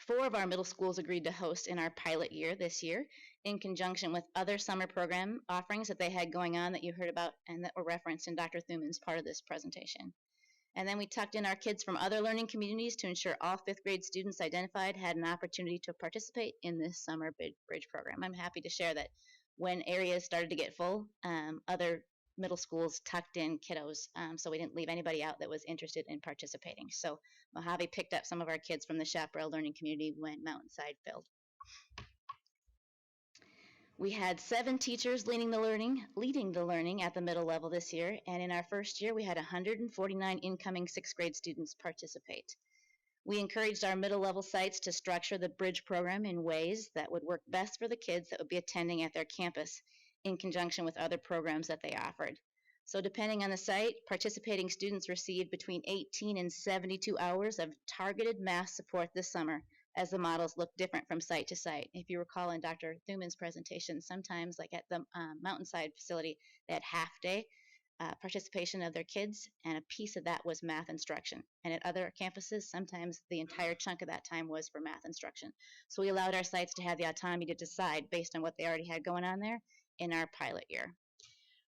4 of our middle schools agreed to host in our pilot year this year in conjunction with other summer program offerings that they had going on that you heard about and that were referenced in Dr. Thuman's part of this presentation. And then we tucked in our kids from other learning communities to ensure all 5th grade students identified had an opportunity to participate in this summer bridge program. I'm happy to share that when areas started to get full, other middle schools tucked in kiddos, so we didn't leave anybody out that was interested in participating. So Mojave picked up some of our kids from the Chaparral learning community when Mountainside filled. We had 7 teachers leading the learning at the middle level this year, and in our first year, we had 149 incoming 6th grade students participate. We encouraged our middle level sites to structure the bridge program in ways that would work best for the kids that would be attending at their campus in conjunction with other programs that they offered. So depending on the site, participating students received between 18 and 72 hours of targeted math support this summer, as the models look different from site to site. If you recall in Dr. Thuman's presentation, sometimes like at the Mountainside facility, they had half-day participation of their kids, and a piece of that was math instruction. And at other campuses, sometimes the entire chunk of that time was for math instruction. So we allowed our sites to have the autonomy to decide based on what they already had going on there in our pilot year.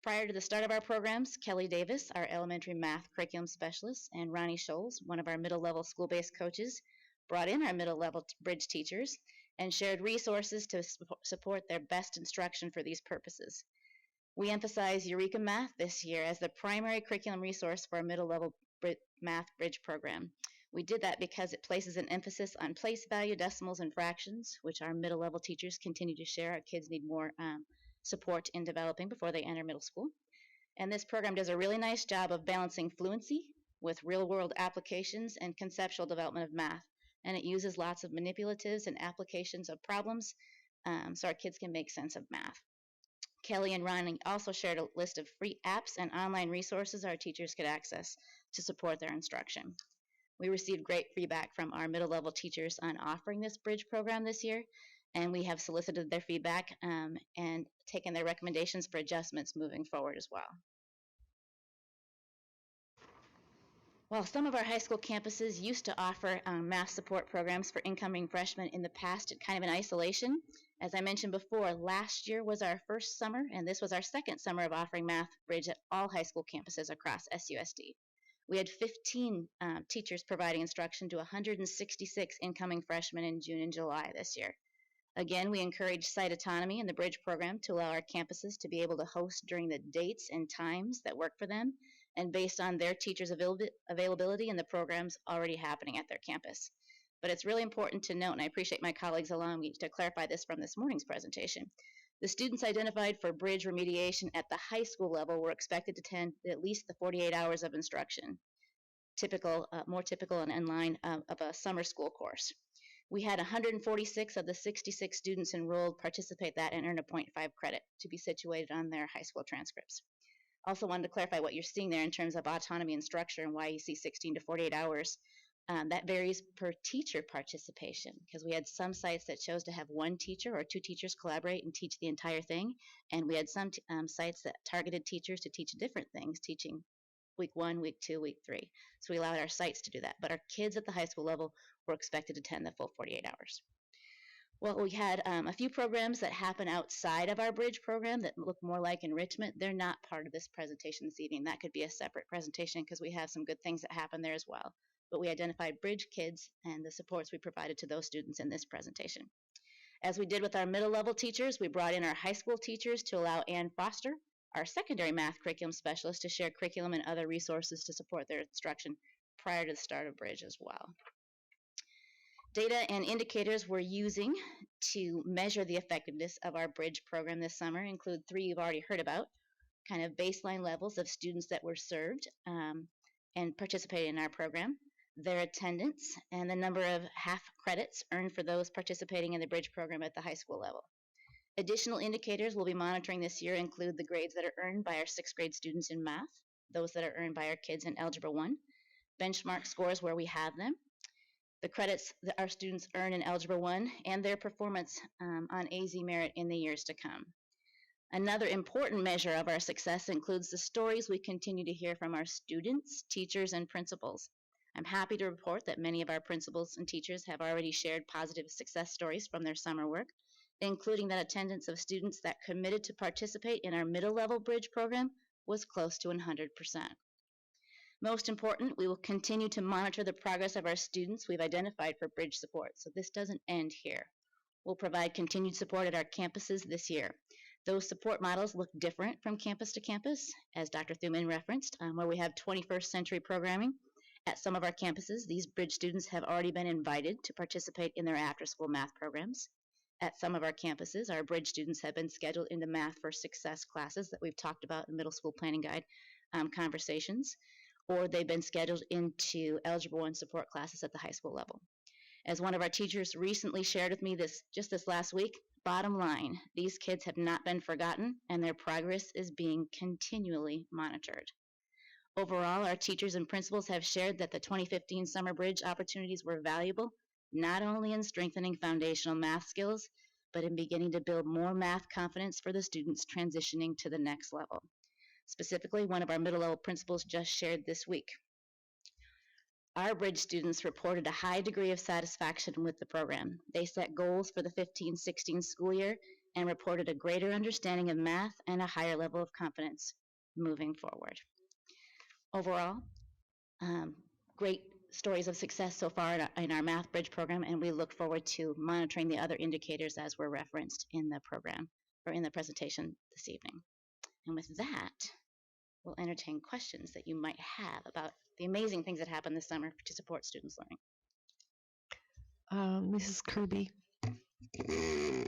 Prior to the start of our programs, Kelly Davis, our elementary math curriculum specialist, and Ronnie Scholes, one of our middle-level school-based coaches, brought in our middle-level bridge teachers and shared resources to support their best instruction for these purposes. We emphasize Eureka Math this year as the primary curriculum resource for our middle level math bridge program. We did that because it places an emphasis on place value, decimals, and fractions, which our middle level teachers continue to share. Our kids need more support in developing before they enter middle school. And this program does a really nice job of balancing fluency with real-world applications and conceptual development of math. And it uses lots of manipulatives and applications of problems so our kids can make sense of math. Kelly and Ronnie also shared a list of free apps and online resources our teachers could access to support their instruction. We received great feedback from our middle-level teachers on offering this bridge program this year, and we have solicited their feedback and taken their recommendations for adjustments moving forward as well. While some of our high school campuses used to offer math support programs for incoming freshmen in the past, kind of in isolation, as I mentioned before, last year was our first summer, and this was our second summer of offering Math Bridge at all high school campuses across SUSD. We had 15 teachers providing instruction to 166 incoming freshmen in June and July this year. Again, we encourage site autonomy in the Bridge program to allow our campuses to be able to host during the dates and times that work for them, and based on their teachers' availability and the programs already happening at their campus. But it's really important to note, and I appreciate my colleagues allowing me to clarify this from this morning's presentation, the students identified for bridge remediation at the high school level were expected to attend at least the 48 hours of instruction, more typical and in line of a summer school course. We had 146 of the 66 students enrolled participate that and earn a 0.5 credit to be situated on their high school transcripts. Also wanted to clarify what you're seeing there in terms of autonomy and structure and why you see 16 to 48 hours. That varies per teacher participation, because we had some sites that chose to have one teacher or two teachers collaborate and teach the entire thing, and we had some sites that targeted teachers to teach different things, teaching week 1, week 2, week 3. So we allowed our sites to do that, but our kids at the high school level were expected to attend the full 48 hours. Well, we had a few programs that happen outside of our Bridge program that look more like enrichment. They're not part of this presentation this evening. That could be a separate presentation because we have some good things that happen there as well. But we identified Bridge kids and the supports we provided to those students in this presentation. As we did with our middle level teachers, we brought in our high school teachers to allow Ann Foster, our secondary math curriculum specialist, to share curriculum and other resources to support their instruction prior to the start of Bridge as well. Data and indicators we're using to measure the effectiveness of our Bridge program this summer include 3 you've already heard about, kind of baseline levels of students that were served and participated in our program, their attendance, and the number of half credits earned for those participating in the Bridge program at the high school level. Additional indicators we'll be monitoring this year include the grades that are earned by our 6th grade students in math, those that are earned by our kids in Algebra 1, benchmark scores where we have them, the credits that our students earn in Algebra 1, and their performance on AZ Merit in the years to come. Another important measure of our success includes the stories we continue to hear from our students, teachers, and principals. I'm happy to report that many of our principals and teachers have already shared positive success stories from their summer work, including that attendance of students that committed to participate in our middle level Bridge program was close to 100%. Most important, we will continue to monitor the progress of our students we've identified for Bridge support, so this doesn't end here. We'll provide continued support at our campuses this year. Those support models look different from campus to campus, as Dr. Thuman referenced, where we have 21st century programming. At some of our campuses, these Bridge students have already been invited to participate in their after-school math programs. At some of our campuses, our Bridge students have been scheduled into Math for Success classes that we've talked about in Middle School Planning Guide conversations, or they've been scheduled into Algebra 1 support classes at the high school level. As one of our teachers recently shared with me just this last week, bottom line, these kids have not been forgotten and their progress is being continually monitored. Overall, our teachers and principals have shared that the 2015 Summer Bridge opportunities were valuable, not only in strengthening foundational math skills, but in beginning to build more math confidence for the students transitioning to the next level. Specifically, one of our middle level principals just shared this week. Our Bridge students reported a high degree of satisfaction with the program. They set goals for the 15-16 school year and reported a greater understanding of math and a higher level of confidence moving forward. Overall, great stories of success so far in our Math Bridge program, and we look forward to monitoring the other indicators as were referenced in the program or in the presentation this evening. And with that, we'll entertain questions that you might have about the amazing things that happened this summer to support students' learning. Mrs. Kirby.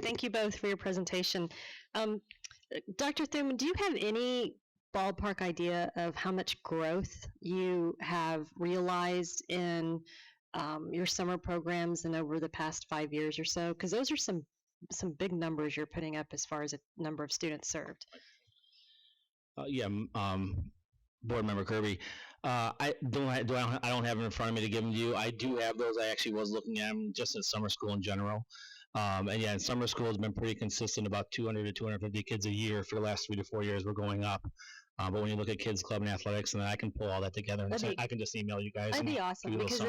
Thank you both for your presentation. Dr. Thurman, do you have any ballpark idea of how much growth you have realized in your summer programs and over the past 5 years or so? Because those are some big numbers you're putting up as far as a number of students served. Board Member Kirby. I don't have them in front of me to give them to you. I do have those. I actually was looking at them just in summer school in general. And yeah, in summer school has been pretty consistent, about 200 to 250 kids a year for the last 3 to 4 years. We're going up. But when you look at kids club and athletics, and then I can pull all that together and I can just email you guys. That'd be awesome because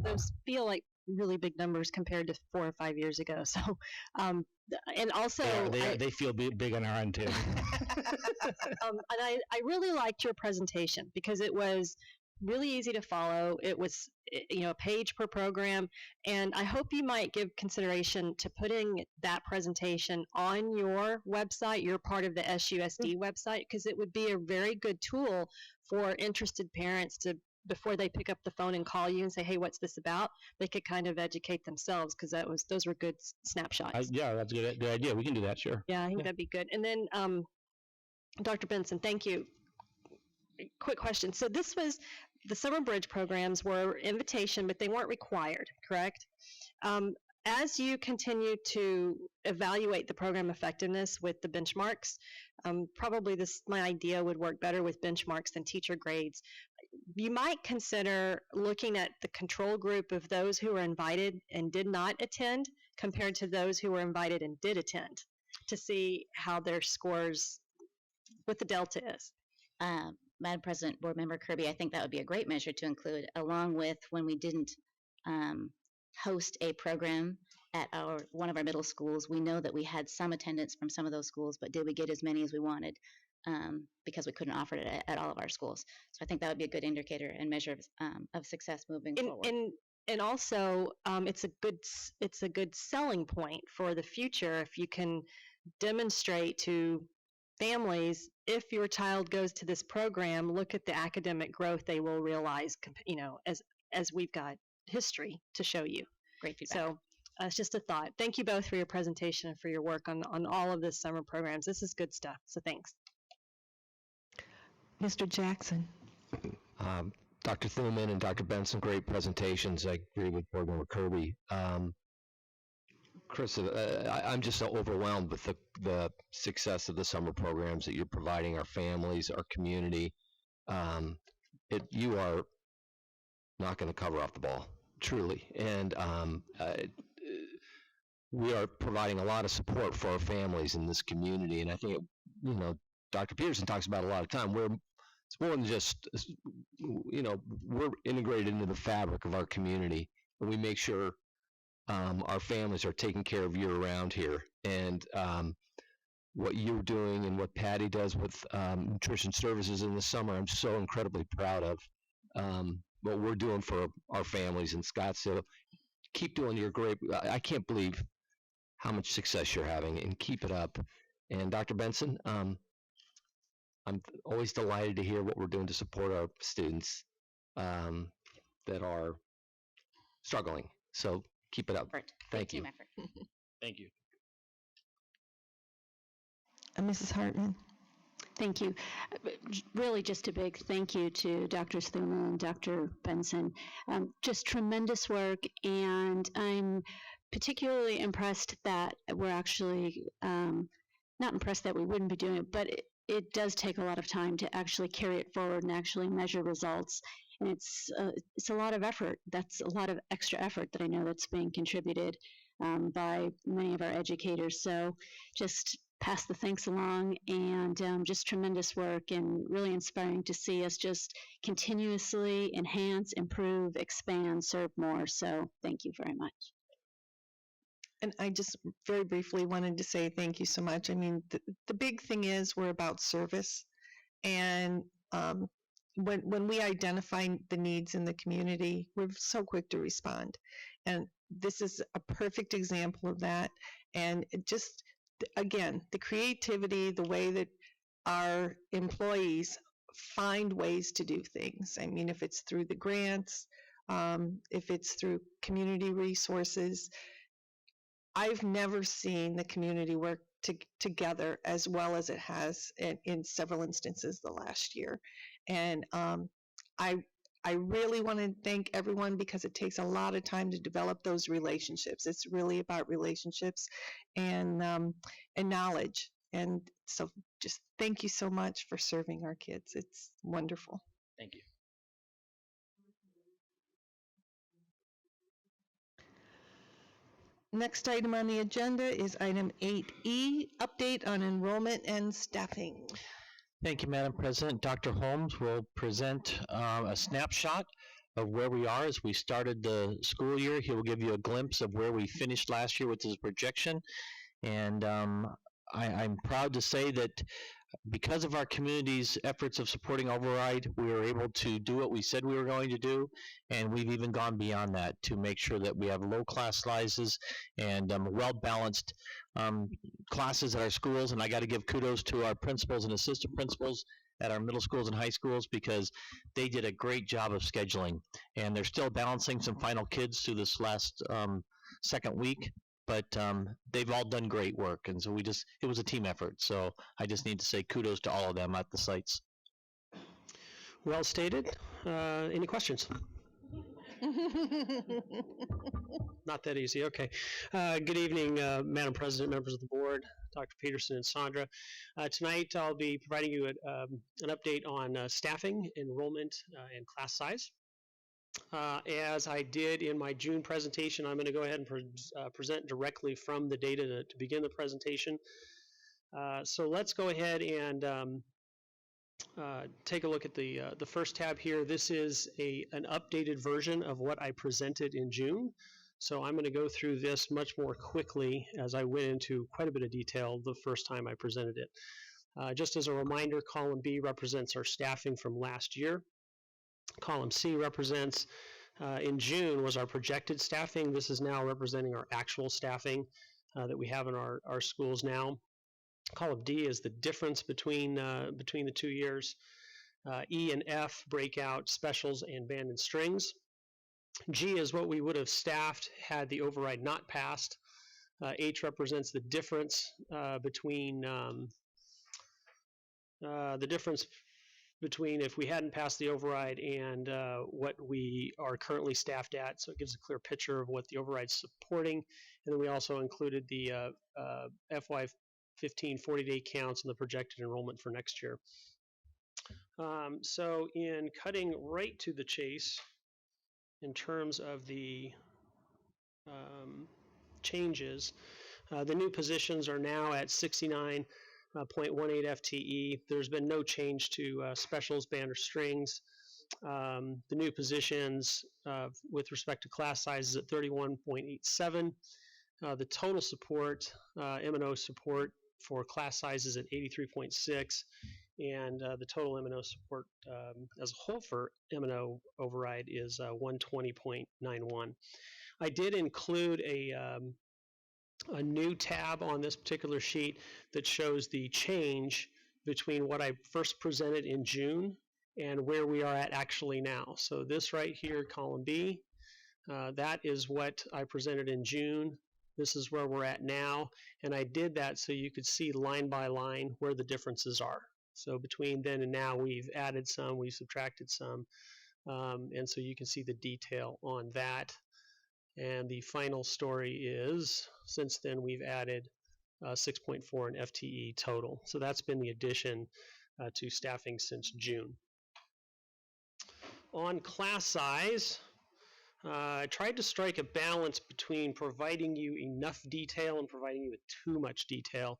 those feel like really big numbers compared to 4 or 5 years ago. So, and also they feel big on our end too. And I really liked your presentation because it was really easy to follow. It was, a page per program, and I hope you might give consideration to putting that presentation on your website. You're part of the SUSD website, because it would be a very good tool for interested parents to, before they pick up the phone and call you and say, hey, what's this about? They could kind of educate themselves, because those were good snapshots. Yeah, that's a good idea. We can do that, sure. Yeah, I think that'd be good. And then, Dr. Benson, thank you. Quick question. So this was, the summer bridge programs were invitation, but they weren't required, correct? As you continue to evaluate the program effectiveness with the benchmarks, probably my idea would work better with benchmarks than teacher grades. You might consider looking at the control group of those who were invited and did not attend compared to those who were invited and did attend, to see how their scores, what the delta is. Madam President, Board Member Kirby, I think that would be a great measure to include, along with when we didn't host a program at one of our middle schools. We know that we had some attendance from some of those schools, but did we get as many as we wanted? Because we couldn't offer it at all of our schools. So I think that would be a good indicator and measure of success moving forward. And also, it's a good selling point for the future if you can demonstrate to families, if your child goes to this program, look at the academic growth they will realize, as we've got history to show you. Great feedback. So it's just a thought. Thank you both for your presentation and for your work on all of this summer programs. This is good stuff, so thanks. Mr. Jackson. Dr. Thurman and Dr. Benson, great presentations. I agree with Board Member Kirby. Chris, I'm just so overwhelmed with the success of the summer programs that you're providing our families, our community. You are knocking the cover off the ball, truly. And we are providing a lot of support for our families in this community. And I think, Dr. Peterson talks about it a lot of time. It's more than just, we're integrated into the fabric of our community, and we make sure our families are taken care of year-round here. And what you're doing and what Patty does with nutrition services in the summer, I'm so incredibly proud of what we're doing for our families in Scottsdale. Keep doing your great, I can't believe how much success you're having, and keep it up. And Dr. Benson, I'm always delighted to hear what we're doing to support our students that are struggling. So keep it up. Thank you. Thank you. Mrs. Hartman. Thank you. Really just a big thank you to Drs. Thurman and Dr. Benson. Just tremendous work, and I'm particularly impressed that we're actually, not impressed that we wouldn't be doing it, but it does take a lot of time to actually carry it forward and actually measure results. And it's a lot of effort. That's a lot of extra effort that I know that's being contributed by many of our educators. So just pass the thanks along, and just tremendous work, and really inspiring to see us just continuously enhance, improve, expand, serve more. So thank you very much. And I just very briefly wanted to say thank you so much. I mean, the big thing is we're about service, and when we identify the needs in the community, we're so quick to respond. And this is a perfect example of that. And it just, again, the creativity, the way that our employees find ways to do things. I mean, if it's through the grants, if it's through community resources, I've never seen the community work together as well as it has in several instances the last year. And I really want to thank everyone because it takes a lot of time to develop those relationships. It's really about relationships and knowledge. And so just thank you so much for serving our kids. It's wonderful. Thank you. Next item on the agenda is item 8E, update on enrollment and staffing. Thank you, Madam President. Dr. Holmes will present a snapshot of where we are as we started the school year. He will give you a glimpse of where we finished last year with his projection. And I'm proud to say that because of our community's efforts of supporting Override, we were able to do what we said we were going to do, and we've even gone beyond that to make sure that we have low class sizes and well-balanced classes at our schools. And I got to give kudos to our principals and assistant principals at our middle schools and high schools because they did a great job of scheduling. And they're still balancing some final kids through this last second week. But they've all done great work, and so it was a team effort. So I just need to say kudos to all of them at the sites. Well stated. Any questions? Not that easy. Okay. Good evening, Madam President, members of the board, Dr. Peterson and Sandra. Tonight I'll be providing you an update on staffing, enrollment, and class size. As I did in my June presentation, I'm going to go ahead and present directly from the data to begin the presentation. So let's go ahead and take a look at the first tab here. This is an updated version of what I presented in June. So I'm going to go through this much more quickly as I went into quite a bit of detail the first time I presented it. Just as a reminder, column B represents our staffing from last year. Column C represents, in June, was our projected staffing. This is now representing our actual staffing that we have in our schools now. Column D is the difference between the 2 years. E and F break out specials and band and strings. G is what we would have staffed had the override not passed. H represents the difference between if we hadn't passed the override and what we are currently staffed at. So it gives a clear picture of what the override's supporting. And then we also included the FY15 40-day counts and the projected enrollment for next year. So in cutting right to the chase, in terms of the changes, the new positions are now at 69.18 FTE. There's been no change to specials, band, or strings. The new positions with respect to class size is at 31.87. The total support, M&O support for class size is at 83.6. And the total M&O support as a whole for M&O override is 120.91. I did include a new tab on this particular sheet that shows the change between what I first presented in June and where we are at actually now. So this right here, column B, that is what I presented in June. This is where we're at now, and I did that so you could see line by line where the differences are. So between then and now, we've added some, we've subtracted some, and so you can see the detail on that. And the final story is, since then, we've added 6.4 in FTE total. So that's been the addition to staffing since June. On class size, I tried to strike a balance between providing you enough detail and providing you with too much detail.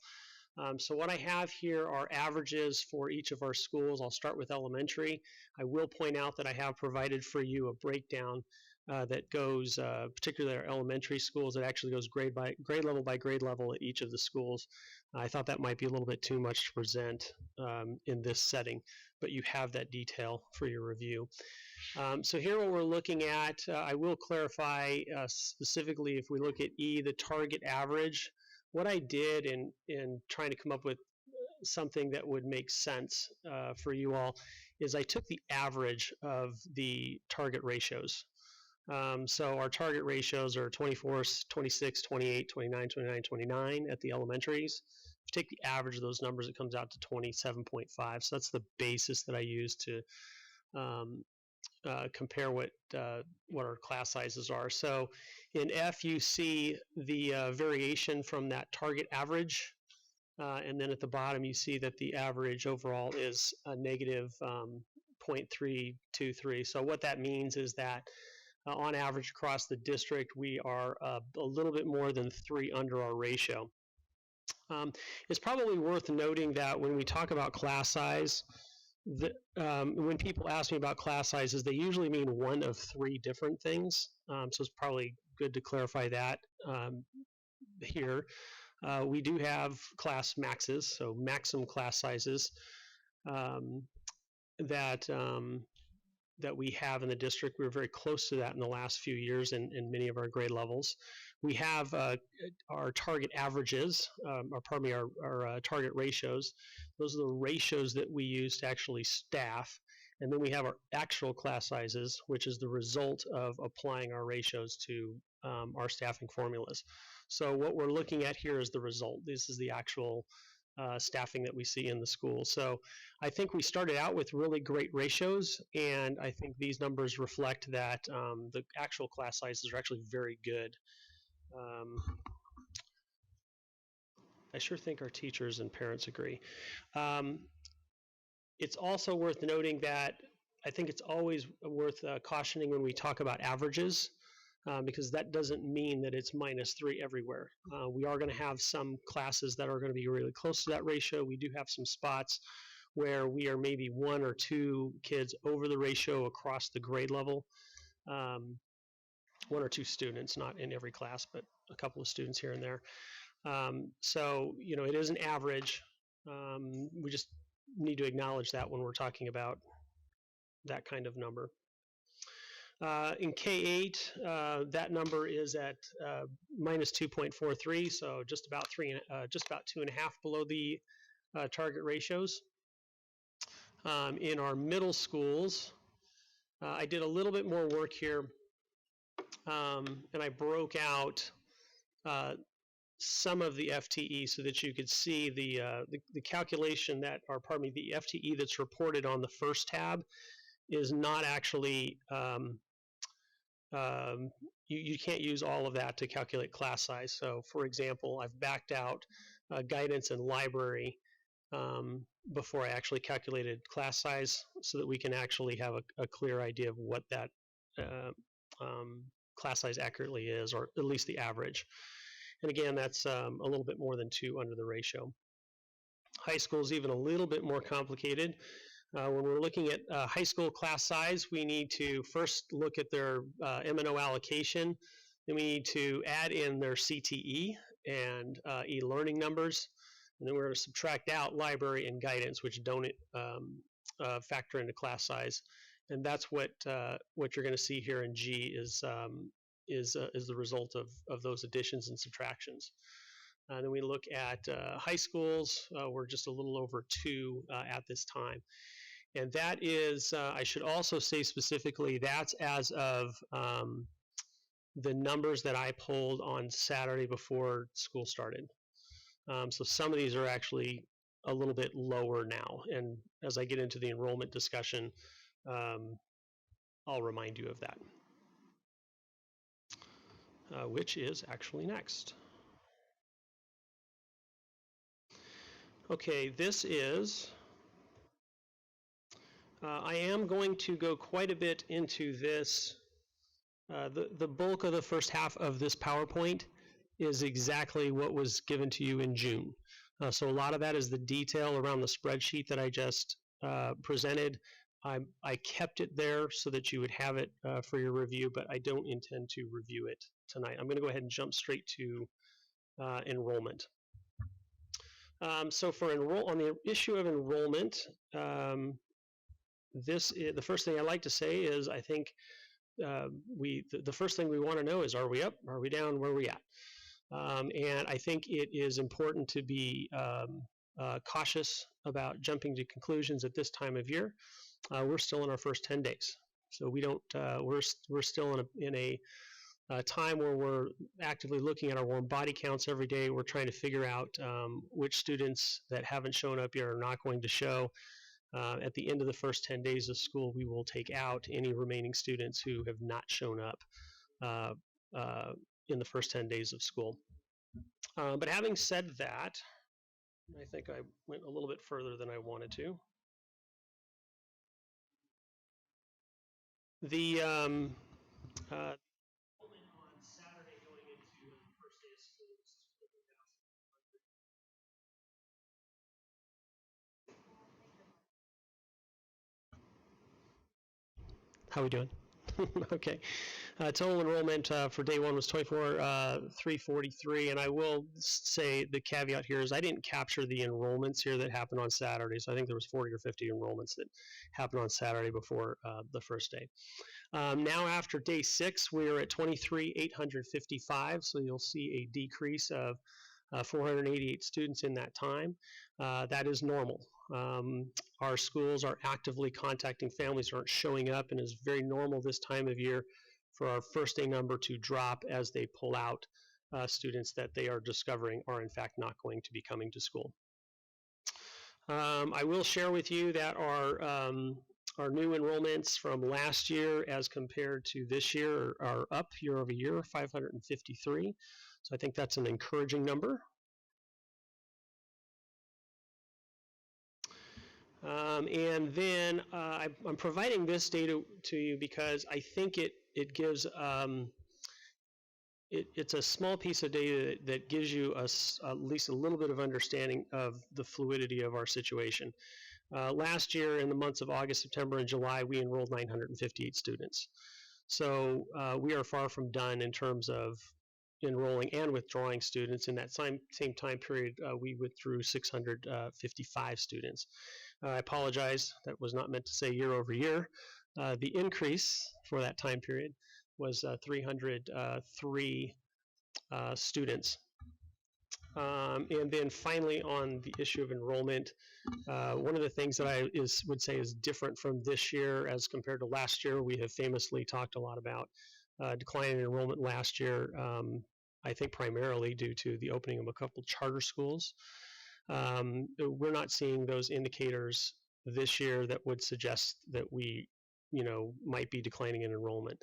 So what I have here are averages for each of our schools. I'll start with elementary. I will point out that I have provided for you a breakdown that goes, particularly our elementary schools, it actually goes grade level by grade level at each of the schools. I thought that might be a little bit too much to present in this setting, but you have that detail for your review. So here what we're looking at, I will clarify specifically if we look at E, the target average. What I did in trying to come up with something that would make sense for you all is I took the average of the target ratios. So our target ratios are 24, 26, 28, 29, 29, 29 at the elementaries. If you take the average of those numbers, it comes out to 27.5. So that's the basis that I use to compare what our class sizes are. So in F, you see the variation from that target average. And then at the bottom, you see that the average overall is a negative 0.323. So what that means is that on average across the district, we are a little bit more than 3 under our ratio. It's probably worth noting that when we talk about class size, when people ask me about class sizes, they usually mean one of 3 different things. So it's probably good to clarify that here. We do have class maxes, so maximum class sizes that we have in the district. We're very close to that in the last few years in many of our grade levels. We have our target averages, our target ratios. Those are the ratios that we use to actually staff. And then we have our actual class sizes, which is the result of applying our ratios to our staffing formulas. So what we're looking at here is the result. This is the actual staffing that we see in the school. So I think we started out with really great ratios, and I think these numbers reflect that the actual class sizes are actually very good. I sure think our teachers and parents agree. It's also worth noting that I think it's always worth cautioning when we talk about averages, because that doesn't mean that it's -3 everywhere. We are going to have some classes that are going to be really close to that ratio. We do have some spots where we are maybe 1 or 2 kids over the ratio across the grade level. 1 or 2 students, not in every class, but a couple of students here and there. So, you know, it is an average. We just need to acknowledge that when we're talking about that kind of number. In K-8, that number is at -2.43, so just about 2.5 below the target ratios. In our middle schools, I did a little bit more work here, and I broke out some of the FTE so that you could see the calculation that, or pardon me, the FTE that's reported on the first tab is not actually, you can't use all of that to calculate class size. So for example, I've backed out guidance and library before I actually calculated class size so that we can actually have a clear idea of what that class size accurately is, or at least the average. And again, that's a little bit more than 2 under the ratio. High school is even a little bit more complicated. When we're looking at high school class size, we need to first look at their M&O allocation. Then we need to add in their CTE and e-learning numbers. And then we're going to subtract out library and guidance, which don't factor into class size. And that's what you're going to see here in G is the result of those additions and subtractions. Then we look at high schools. We're just a little over 2 at this time. And that is, I should also say specifically, that's as of the numbers that I pulled on Saturday before school started. So some of these are actually a little bit lower now. And as I get into the enrollment discussion, I'll remind you of that, which is actually next. Okay, this is, I am going to go quite a bit into this. The bulk of the first half of this PowerPoint is exactly what was given to you in June. So a lot of that is the detail around the spreadsheet that I just presented. I kept it there so that you would have it for your review, but I don't intend to review it tonight. I'm going to go ahead and jump straight to enrollment. So for on the issue of enrollment, the first thing I'd like to say is I think the first thing we want to know is, are we up, are we down, where are we at? And I think it is important to be cautious about jumping to conclusions at this time of year. We're still in our first 10 days. So we don't, we're still in a time where we're actively looking at our warm body counts every day. We're trying to figure out which students that haven't shown up yet are not going to show. At the end of the first 10 days of school, we will take out any remaining students who have not shown up in the first 10 days of school. But having said that, I think I went a little bit further than I wanted to. The How are we doing? Okay. Total enrollment for day one was 24,343, and I will say the caveat here is I didn't capture the enrollments here that happened on Saturday, so I think there was 40 or 50 enrollments that happened on Saturday before the first day. Now after day 6, we are at 23,855, so you'll see a decrease of 488 students in that time. That is normal. Our schools are actively contacting families who aren't showing up, and it's very normal this time of year for our first day number to drop as they pull out students that they are discovering are in fact not going to be coming to school. I will share with you that our new enrollments from last year as compared to this year are up year over year, 553. So I think that's an encouraging number. And then I'm providing this data to you because I think it gives, it's a small piece of data that gives you at least a little bit of understanding of the fluidity of our situation. Last year in the months of August, September, and July, we enrolled 958 students. So we are far from done in terms of enrolling and withdrawing students. In that same time period, we withdrew 655 students. I apologize, that was not meant to say year over year. The increase for that time period was 303 students. And then finally on the issue of enrollment, one of the things that I would say is different from this year as compared to last year, we have famously talked a lot about decline in enrollment last year, I think primarily due to the opening of a couple charter schools. We're not seeing those indicators this year that would suggest that we, might be declining in enrollment.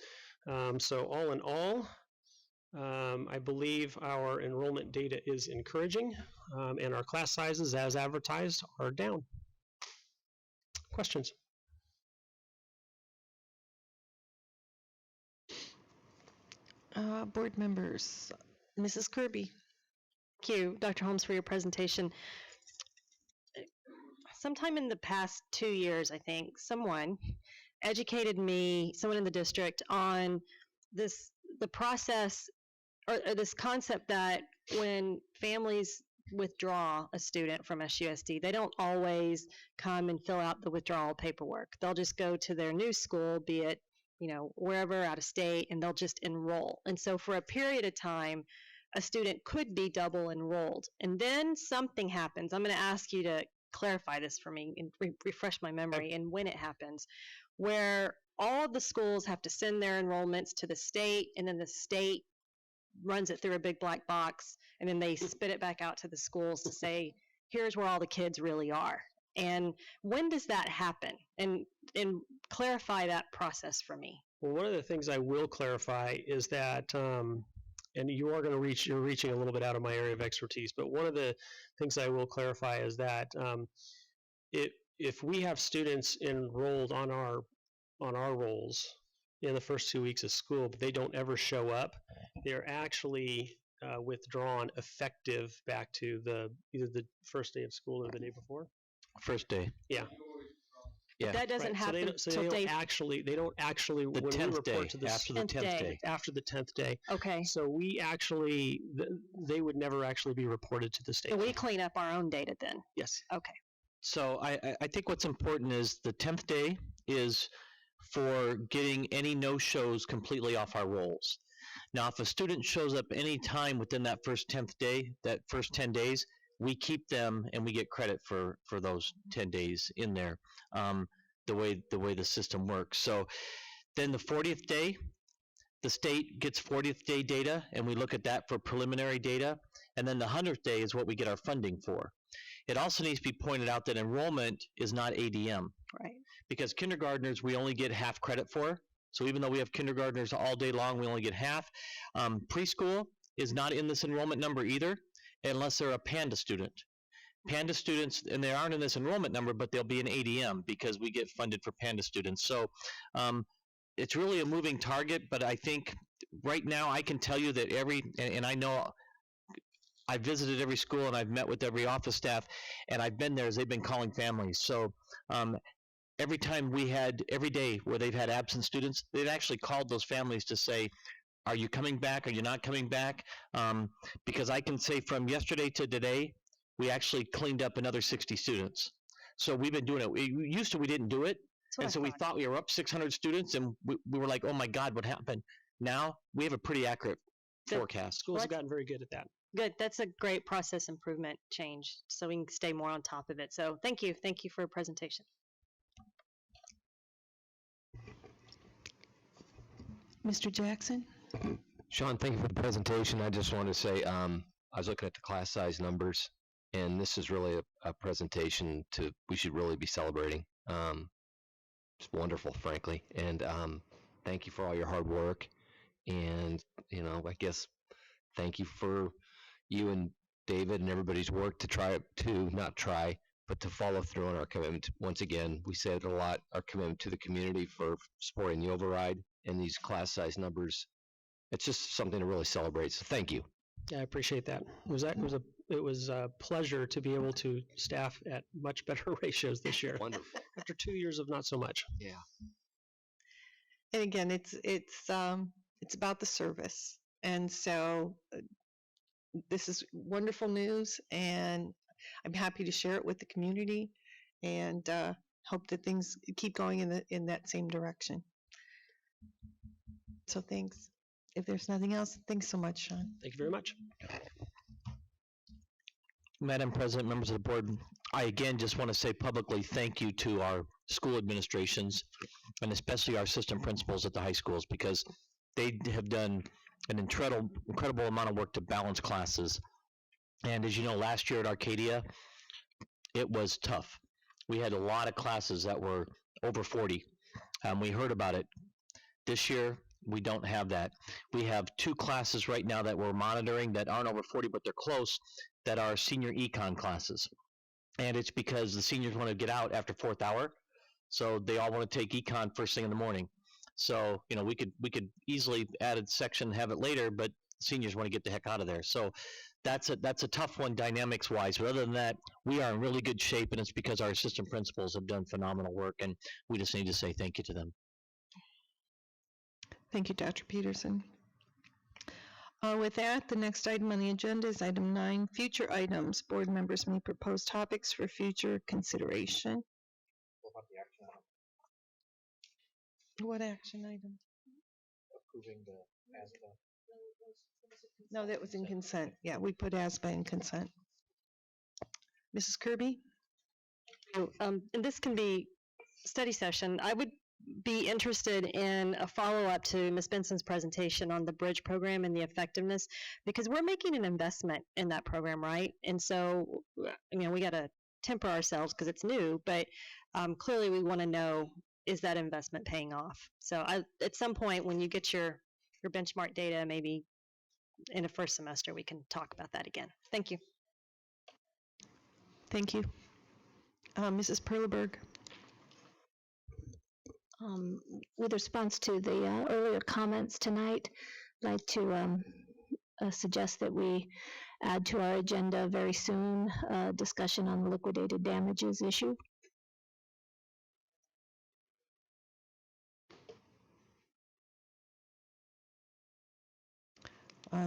So all in all, I believe our enrollment data is encouraging, and our class sizes, as advertised, are down. Questions? Board members, Mrs. Kirby. Thank you, Dr. Holmes, for your presentation. Sometime in the past 2 years, I think, someone educated me, someone in the district, on the process or this concept that when families withdraw a student from SUSD, they don't always come and fill out the withdrawal paperwork. They'll just go to their new school, be it, wherever out of state, and they'll just enroll. And so for a period of time, a student could be double enrolled. And then something happens. I'm going to ask you to clarify this for me and refresh my memory and when it happens, where all of the schools have to send their enrollments to the state, and then the state runs it through a big black box, and then they spit it back out to the schools to say, here's where all the kids really are. And when does that happen? And clarify that process for me. Well, one of the things I will clarify is that, and you are going to you're reaching a little bit out of my area of expertise, but one of the things I will clarify is that if we have students enrolled on our rolls in the first 2 weeks of school, but they don't ever show up, they're actually withdrawn effective back to either the first day of school or the day before. First day. Yeah. Yeah. That doesn't happen so they don't actually, the when 10th we report day, to the after the 10th day. After the 10th day. Okay. So we actually, they would never actually be reported to the state. So we clean up our own data then? Yes. Okay. So I think what's important is the 10th day is for getting any no-shows completely off our rolls. Now, if a student shows up any time within that first 10th day, that first 10 days, we keep them and we get credit for those 10 days in there, the way the system works. So then the 40th day, the state gets 40th day data, and we look at that for preliminary data, and then the 100th day is what we get our funding for. It also needs to be pointed out that enrollment is not ADM. Right. Because kindergartners, we only get half credit for. So even though we have kindergartners all day long, we only get half. Preschool is not in this enrollment number either, unless they're a PANDA student. PANDA students, and they aren't in this enrollment number, but they'll be an ADM because we get funded for PANDA students. So it's really a moving target, but I think right now I can tell you that and I know I've visited every school and I've met with every office staff, and I've been there as they've been calling families. So every day where they've had absent students, they've actually called those families to say, are you coming back? Are you not coming back? Because I can say from yesterday to today, we actually cleaned up another 60 students. So we've been doing it. We didn't do it. And so we thought we were up 600 students, and we were like, oh my God, what happened? Now we have a pretty accurate forecast. Schools have gotten very good at that. Good. That's a great process improvement change, so we can stay more on top of it. So thank you. Thank you for your presentation. Mr. Jackson? Sean, thank you for the presentation. I just wanted to say, I was looking at the class size numbers, and this is really a presentation we should really be celebrating. It's wonderful, frankly, and thank you for all your hard work, and I guess thank you for you and David and everybody's work to follow through on our commitment. Once again, we said a lot, our commitment to the community for supporting the override and these class size numbers. It's just something to really celebrate, so thank you. Yeah, I appreciate that. It was a pleasure to be able to staff at much better ratios this year. Wonderful. After 2 years of not so much. Yeah. And again, it's about the service. And so this is wonderful news, and I'm happy to share it with the community, and hope that things keep going in that same direction. So thanks. If there's nothing else, thanks so much, Sean. Thank you very much. Madam President, members of the board, I again just want to say publicly thank you to our school administrations, and especially our assistant principals at the high schools, because they have done an incredible amount of work to balance classes. And as you know, last year at Arcadia, it was tough. We had a lot of classes that were over 40. We heard about it. This year, we don't have that. We have 2 classes right now that we're monitoring that aren't over 40, but they're close, that are senior econ classes. And it's because the seniors want to get out after 4th hour, so they all want to take econ first thing in the morning. So, we could easily add a section, have it later, but seniors want to get the heck out of there. So that's a tough one dynamics-wise. But other than that, we are in really good shape, and it's because our assistant principals have done phenomenal work, and we just need to say thank you to them. Thank you, Dr. Peterson. With that, the next item on the agenda is item 9, future items. Board members may propose topics for future consideration. What action item? Approving the ASBA. No, that was in consent. Yeah, we put ASBA in consent. Mrs. Kirby? And this can be study session. I would be interested in a follow-up to Ms. Benson's presentation on the bridge program and the effectiveness, because we're making an investment in that program, right? And so, we got to temper ourselves because it's new, but clearly we want to know, is that investment paying off? So at some point when you get your benchmark data, maybe in the first semester, we can talk about that again. Thank you. Thank you. Mrs. Perleberg? With response to the earlier comments tonight, I'd like to suggest that we add to our agenda very soon a discussion on the liquidated damages issue.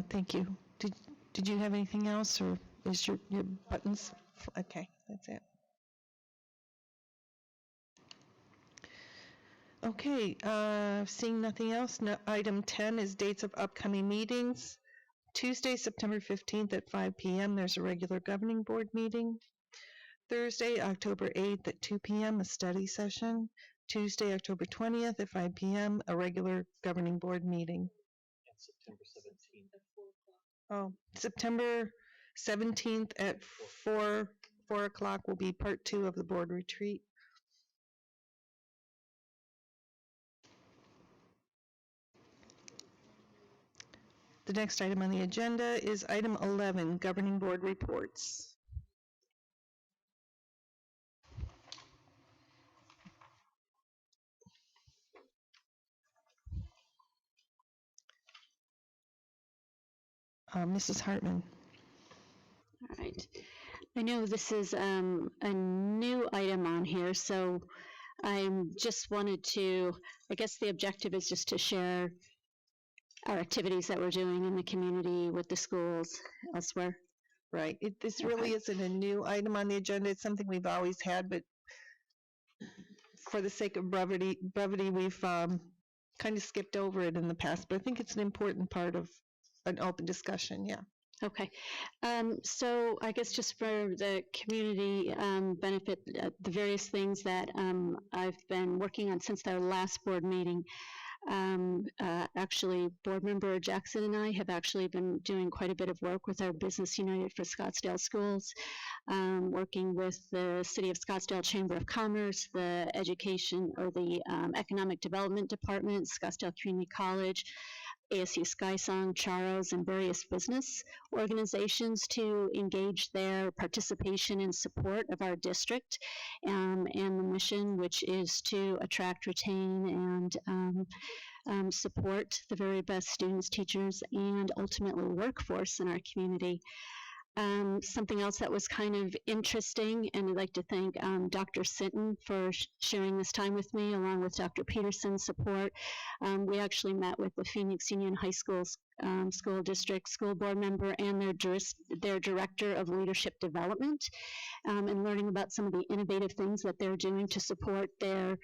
Thank you. Did you have anything else, or is your buttons? Okay, that's it. Okay, seeing nothing else, item 10 is dates of upcoming meetings. Tuesday, September 15th at 5 p.m., there's a regular governing board meeting. Thursday, October 8th at 2 p.m., a study session. Tuesday, October 20th at 5 p.m., a regular governing board meeting. September 17th. Oh, September 17th at 4 o'clock will be part 2 of the board retreat. The next item on the agenda is item 11, governing board reports. Mrs. Hartman. All right. I know this is a new item on here, so I just wanted to, I guess the objective is just to share our activities that we're doing in the community with the schools elsewhere. Right. This really isn't a new item on the agenda. It's something we've always had, but for the sake of brevity we've kind of skipped over it in the past. But I think it's an important part of an open discussion, yeah. Okay. So I guess just for the community benefit, the various things that I've been working on since our last board meeting. Actually, board member Jackson and I have actually been doing quite a bit of work with our Business United for Scottsdale Schools, working with the City of Scottsdale Chamber of Commerce, the Education or the Economic Development Department, Scottsdale Community College, ASU SkySong, Charos, and various business organizations to engage their participation and support of our district and the mission, which is to attract, retain, and support the very best students, teachers, and ultimately workforce in our community. Something else that was kind of interesting, and I'd like to thank Dr. Sinton for sharing this time with me, along with Dr. Peterson's support. We actually met with the Phoenix Union High School's school district school board member and their director of leadership development, and learning about some of the innovative things that they're doing to support their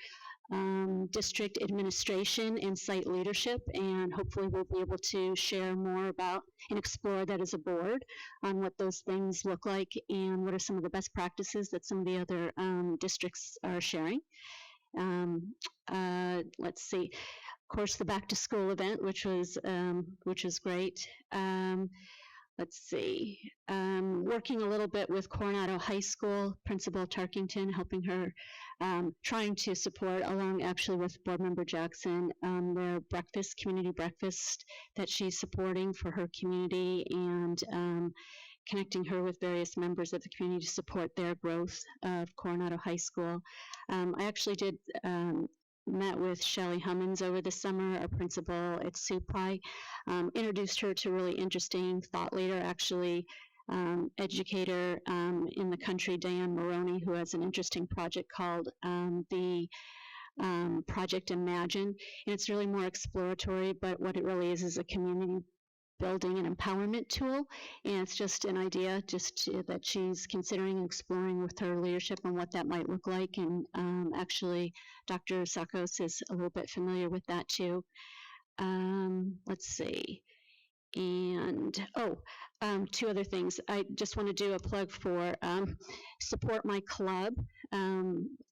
district administration and site leadership, and hopefully we'll be able to share more about and explore that as a board on what those things look like and what are some of the best practices that some of the other districts are sharing. Let's see, of course, the back to school event, which was great. Let's see, working a little bit with Coronado High School, Principal Tarkington, helping her, trying to support, along actually with Board Member Jackson, their breakfast, community breakfast that she's supporting for her community, and connecting her with various members of the community to support their growth of Coronado High School. I actually did met with Shelley Hummins over the summer, our principal at SUPI, introduced her to really interesting thought leader, actually educator in the country, Diane Maroney, who has an interesting project called the Project Imagine, and it's really more exploratory, but what it really is a community building and empowerment tool, and it's just an idea that she's considering and exploring with her leadership on what that might look like, and actually Dr. Sakos is a little bit familiar with that too. Let's see, and two other things. I just want to do a plug for Support My Club.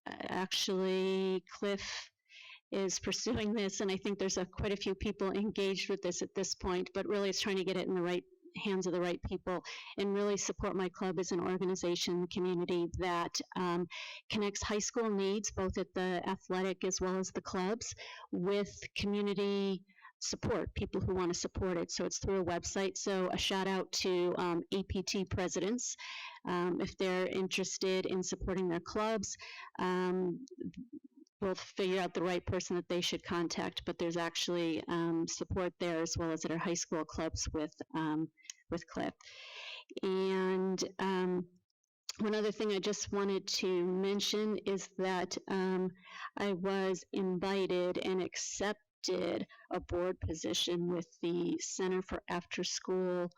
Actually, Cliff is pursuing this, and I think there's quite a few people engaged with this at this point, but really it's trying to get it in the right hands of the right people, and really Support My Club is an organization, community that connects high school needs, both at the athletic as well as the clubs, with community support, people who want to support it. So it's through a website. So a shout out to APT presidents, if they're interested in supporting their clubs. We'll figure out the right person that they should contact, but there's actually support there as well as at our high school clubs with Cliff. And one other thing I just wanted to mention is that I was invited and accepted a board position with the Center for After School,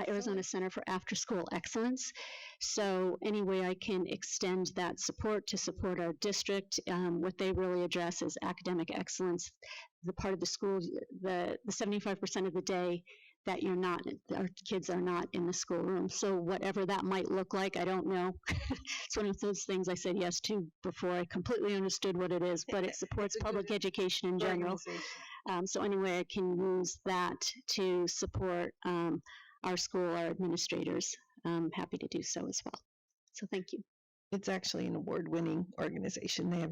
Arizona Center for After School Excellence. So any way I can extend that support to support our district, what they really address is academic excellence. The part of the school, the 75% of the day that our kids are not in the schoolroom. So whatever that might look like, I don't know. It's one of those things I said yes to before I completely understood what it is, but it supports public education in general. So anyway, I can use that to support our school, our administrators. I'm happy to do so as well. So thank you. It's actually an award-winning organization. They have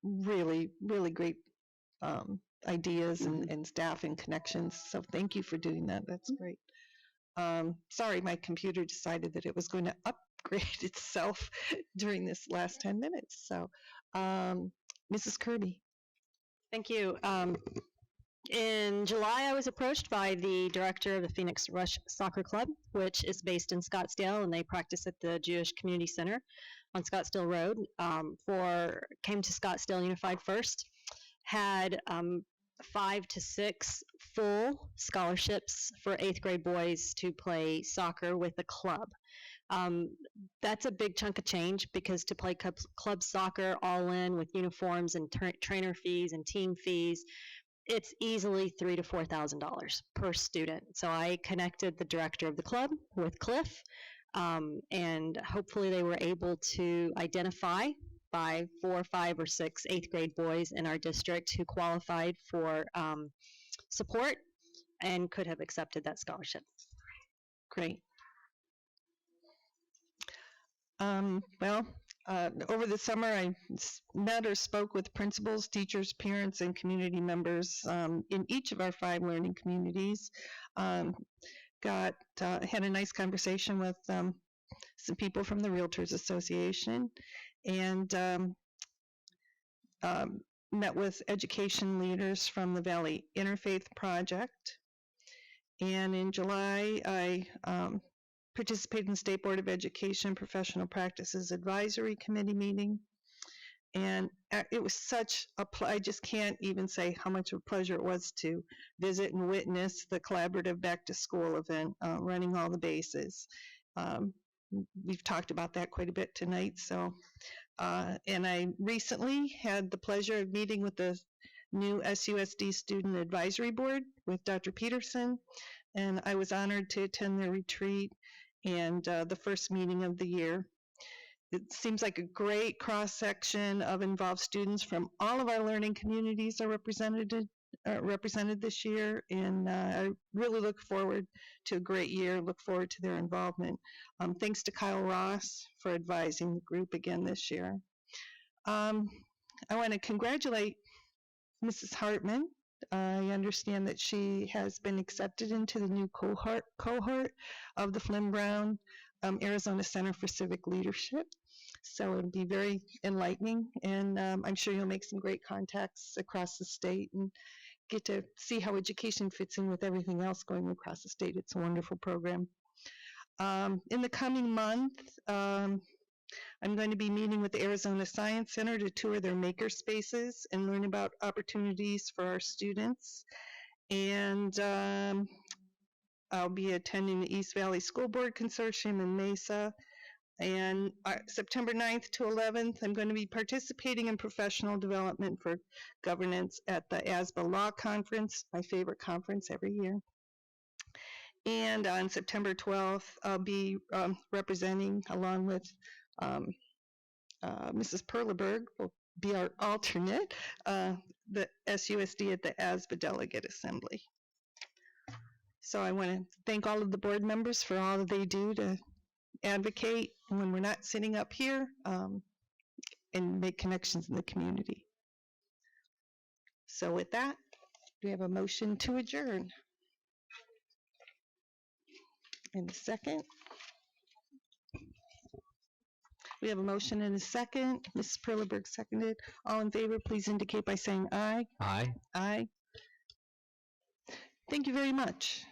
really, really great ideas and staff and connections. So thank you for doing that. That's great. Sorry, my computer decided that it was going to upgrade itself during this last 10 minutes. So Mrs. Kirby. Thank you. In July, I was approached by the director of the Phoenix Rush Soccer Club, which is based in Scottsdale, and they practice at the Jewish Community Center on Scottsdale Road. Came to Scottsdale Unified first, had 5 to 6 full scholarships for 8th grade boys to play soccer with the club. That's a big chunk of change because to play club soccer all in with uniforms and trainer fees and team fees, it's easily $3,000 to $4,000 per student. So I connected the director of the club with Cliff, and hopefully they were able to identify 4, 5, or 6 8th grade boys in our district who qualified for support and could have accepted that scholarship. Great. Over the summer, I met or spoke with principals, teachers, parents, and community members in each of our 5 learning communities. Had a nice conversation with some people from the Realtors Association, and met with education leaders from the Valley Interfaith Project. And in July, I participated in the State Board of Education Professional Practices Advisory Committee meeting. And it was such I just can't even say how much of a pleasure it was to visit and witness the collaborative back to school event, running all the bases. We've talked about that quite a bit tonight. So, and I recently had the pleasure of meeting with the new SUSD Student Advisory Board with Dr. Peterson, and I was honored to attend their retreat and the first meeting of the year. It seems like a great cross-section of involved students from all of our learning communities are represented this year, and I really look forward to a great year, look forward to their involvement. Thanks to Kyle Ross for advising the group again this year. I want to congratulate Mrs. Hartman. I understand that she has been accepted into the new cohort of the Flynn Brown Arizona Center for Civic Leadership. So it'll be very enlightening, and I'm sure you'll make some great contacts across the state and get to see how education fits in with everything else going across the state. It's a wonderful program. In the coming month, I'm going to be meeting with the Arizona Science Center to tour their maker spaces and learn about opportunities for our students. And I'll be attending the East Valley School Board Consortium in Mesa. And September 9th to 11th, I'm going to be participating in professional development for governance at the ASBA Law Conference, my favorite conference every year. And on September 12th, I'll be representing, along with Mrs. Perleberg, will be our alternate, the SUSD at the ASBA Delegate Assembly. So I want to thank all of the board members for all that they do to advocate when we're not sitting up here and make connections in the community. So with that, we have a motion to adjourn. In a second. We have a motion and a second. Mrs. Perleberg seconded. All in favor, please indicate by saying aye. Aye. Aye. Thank you very much.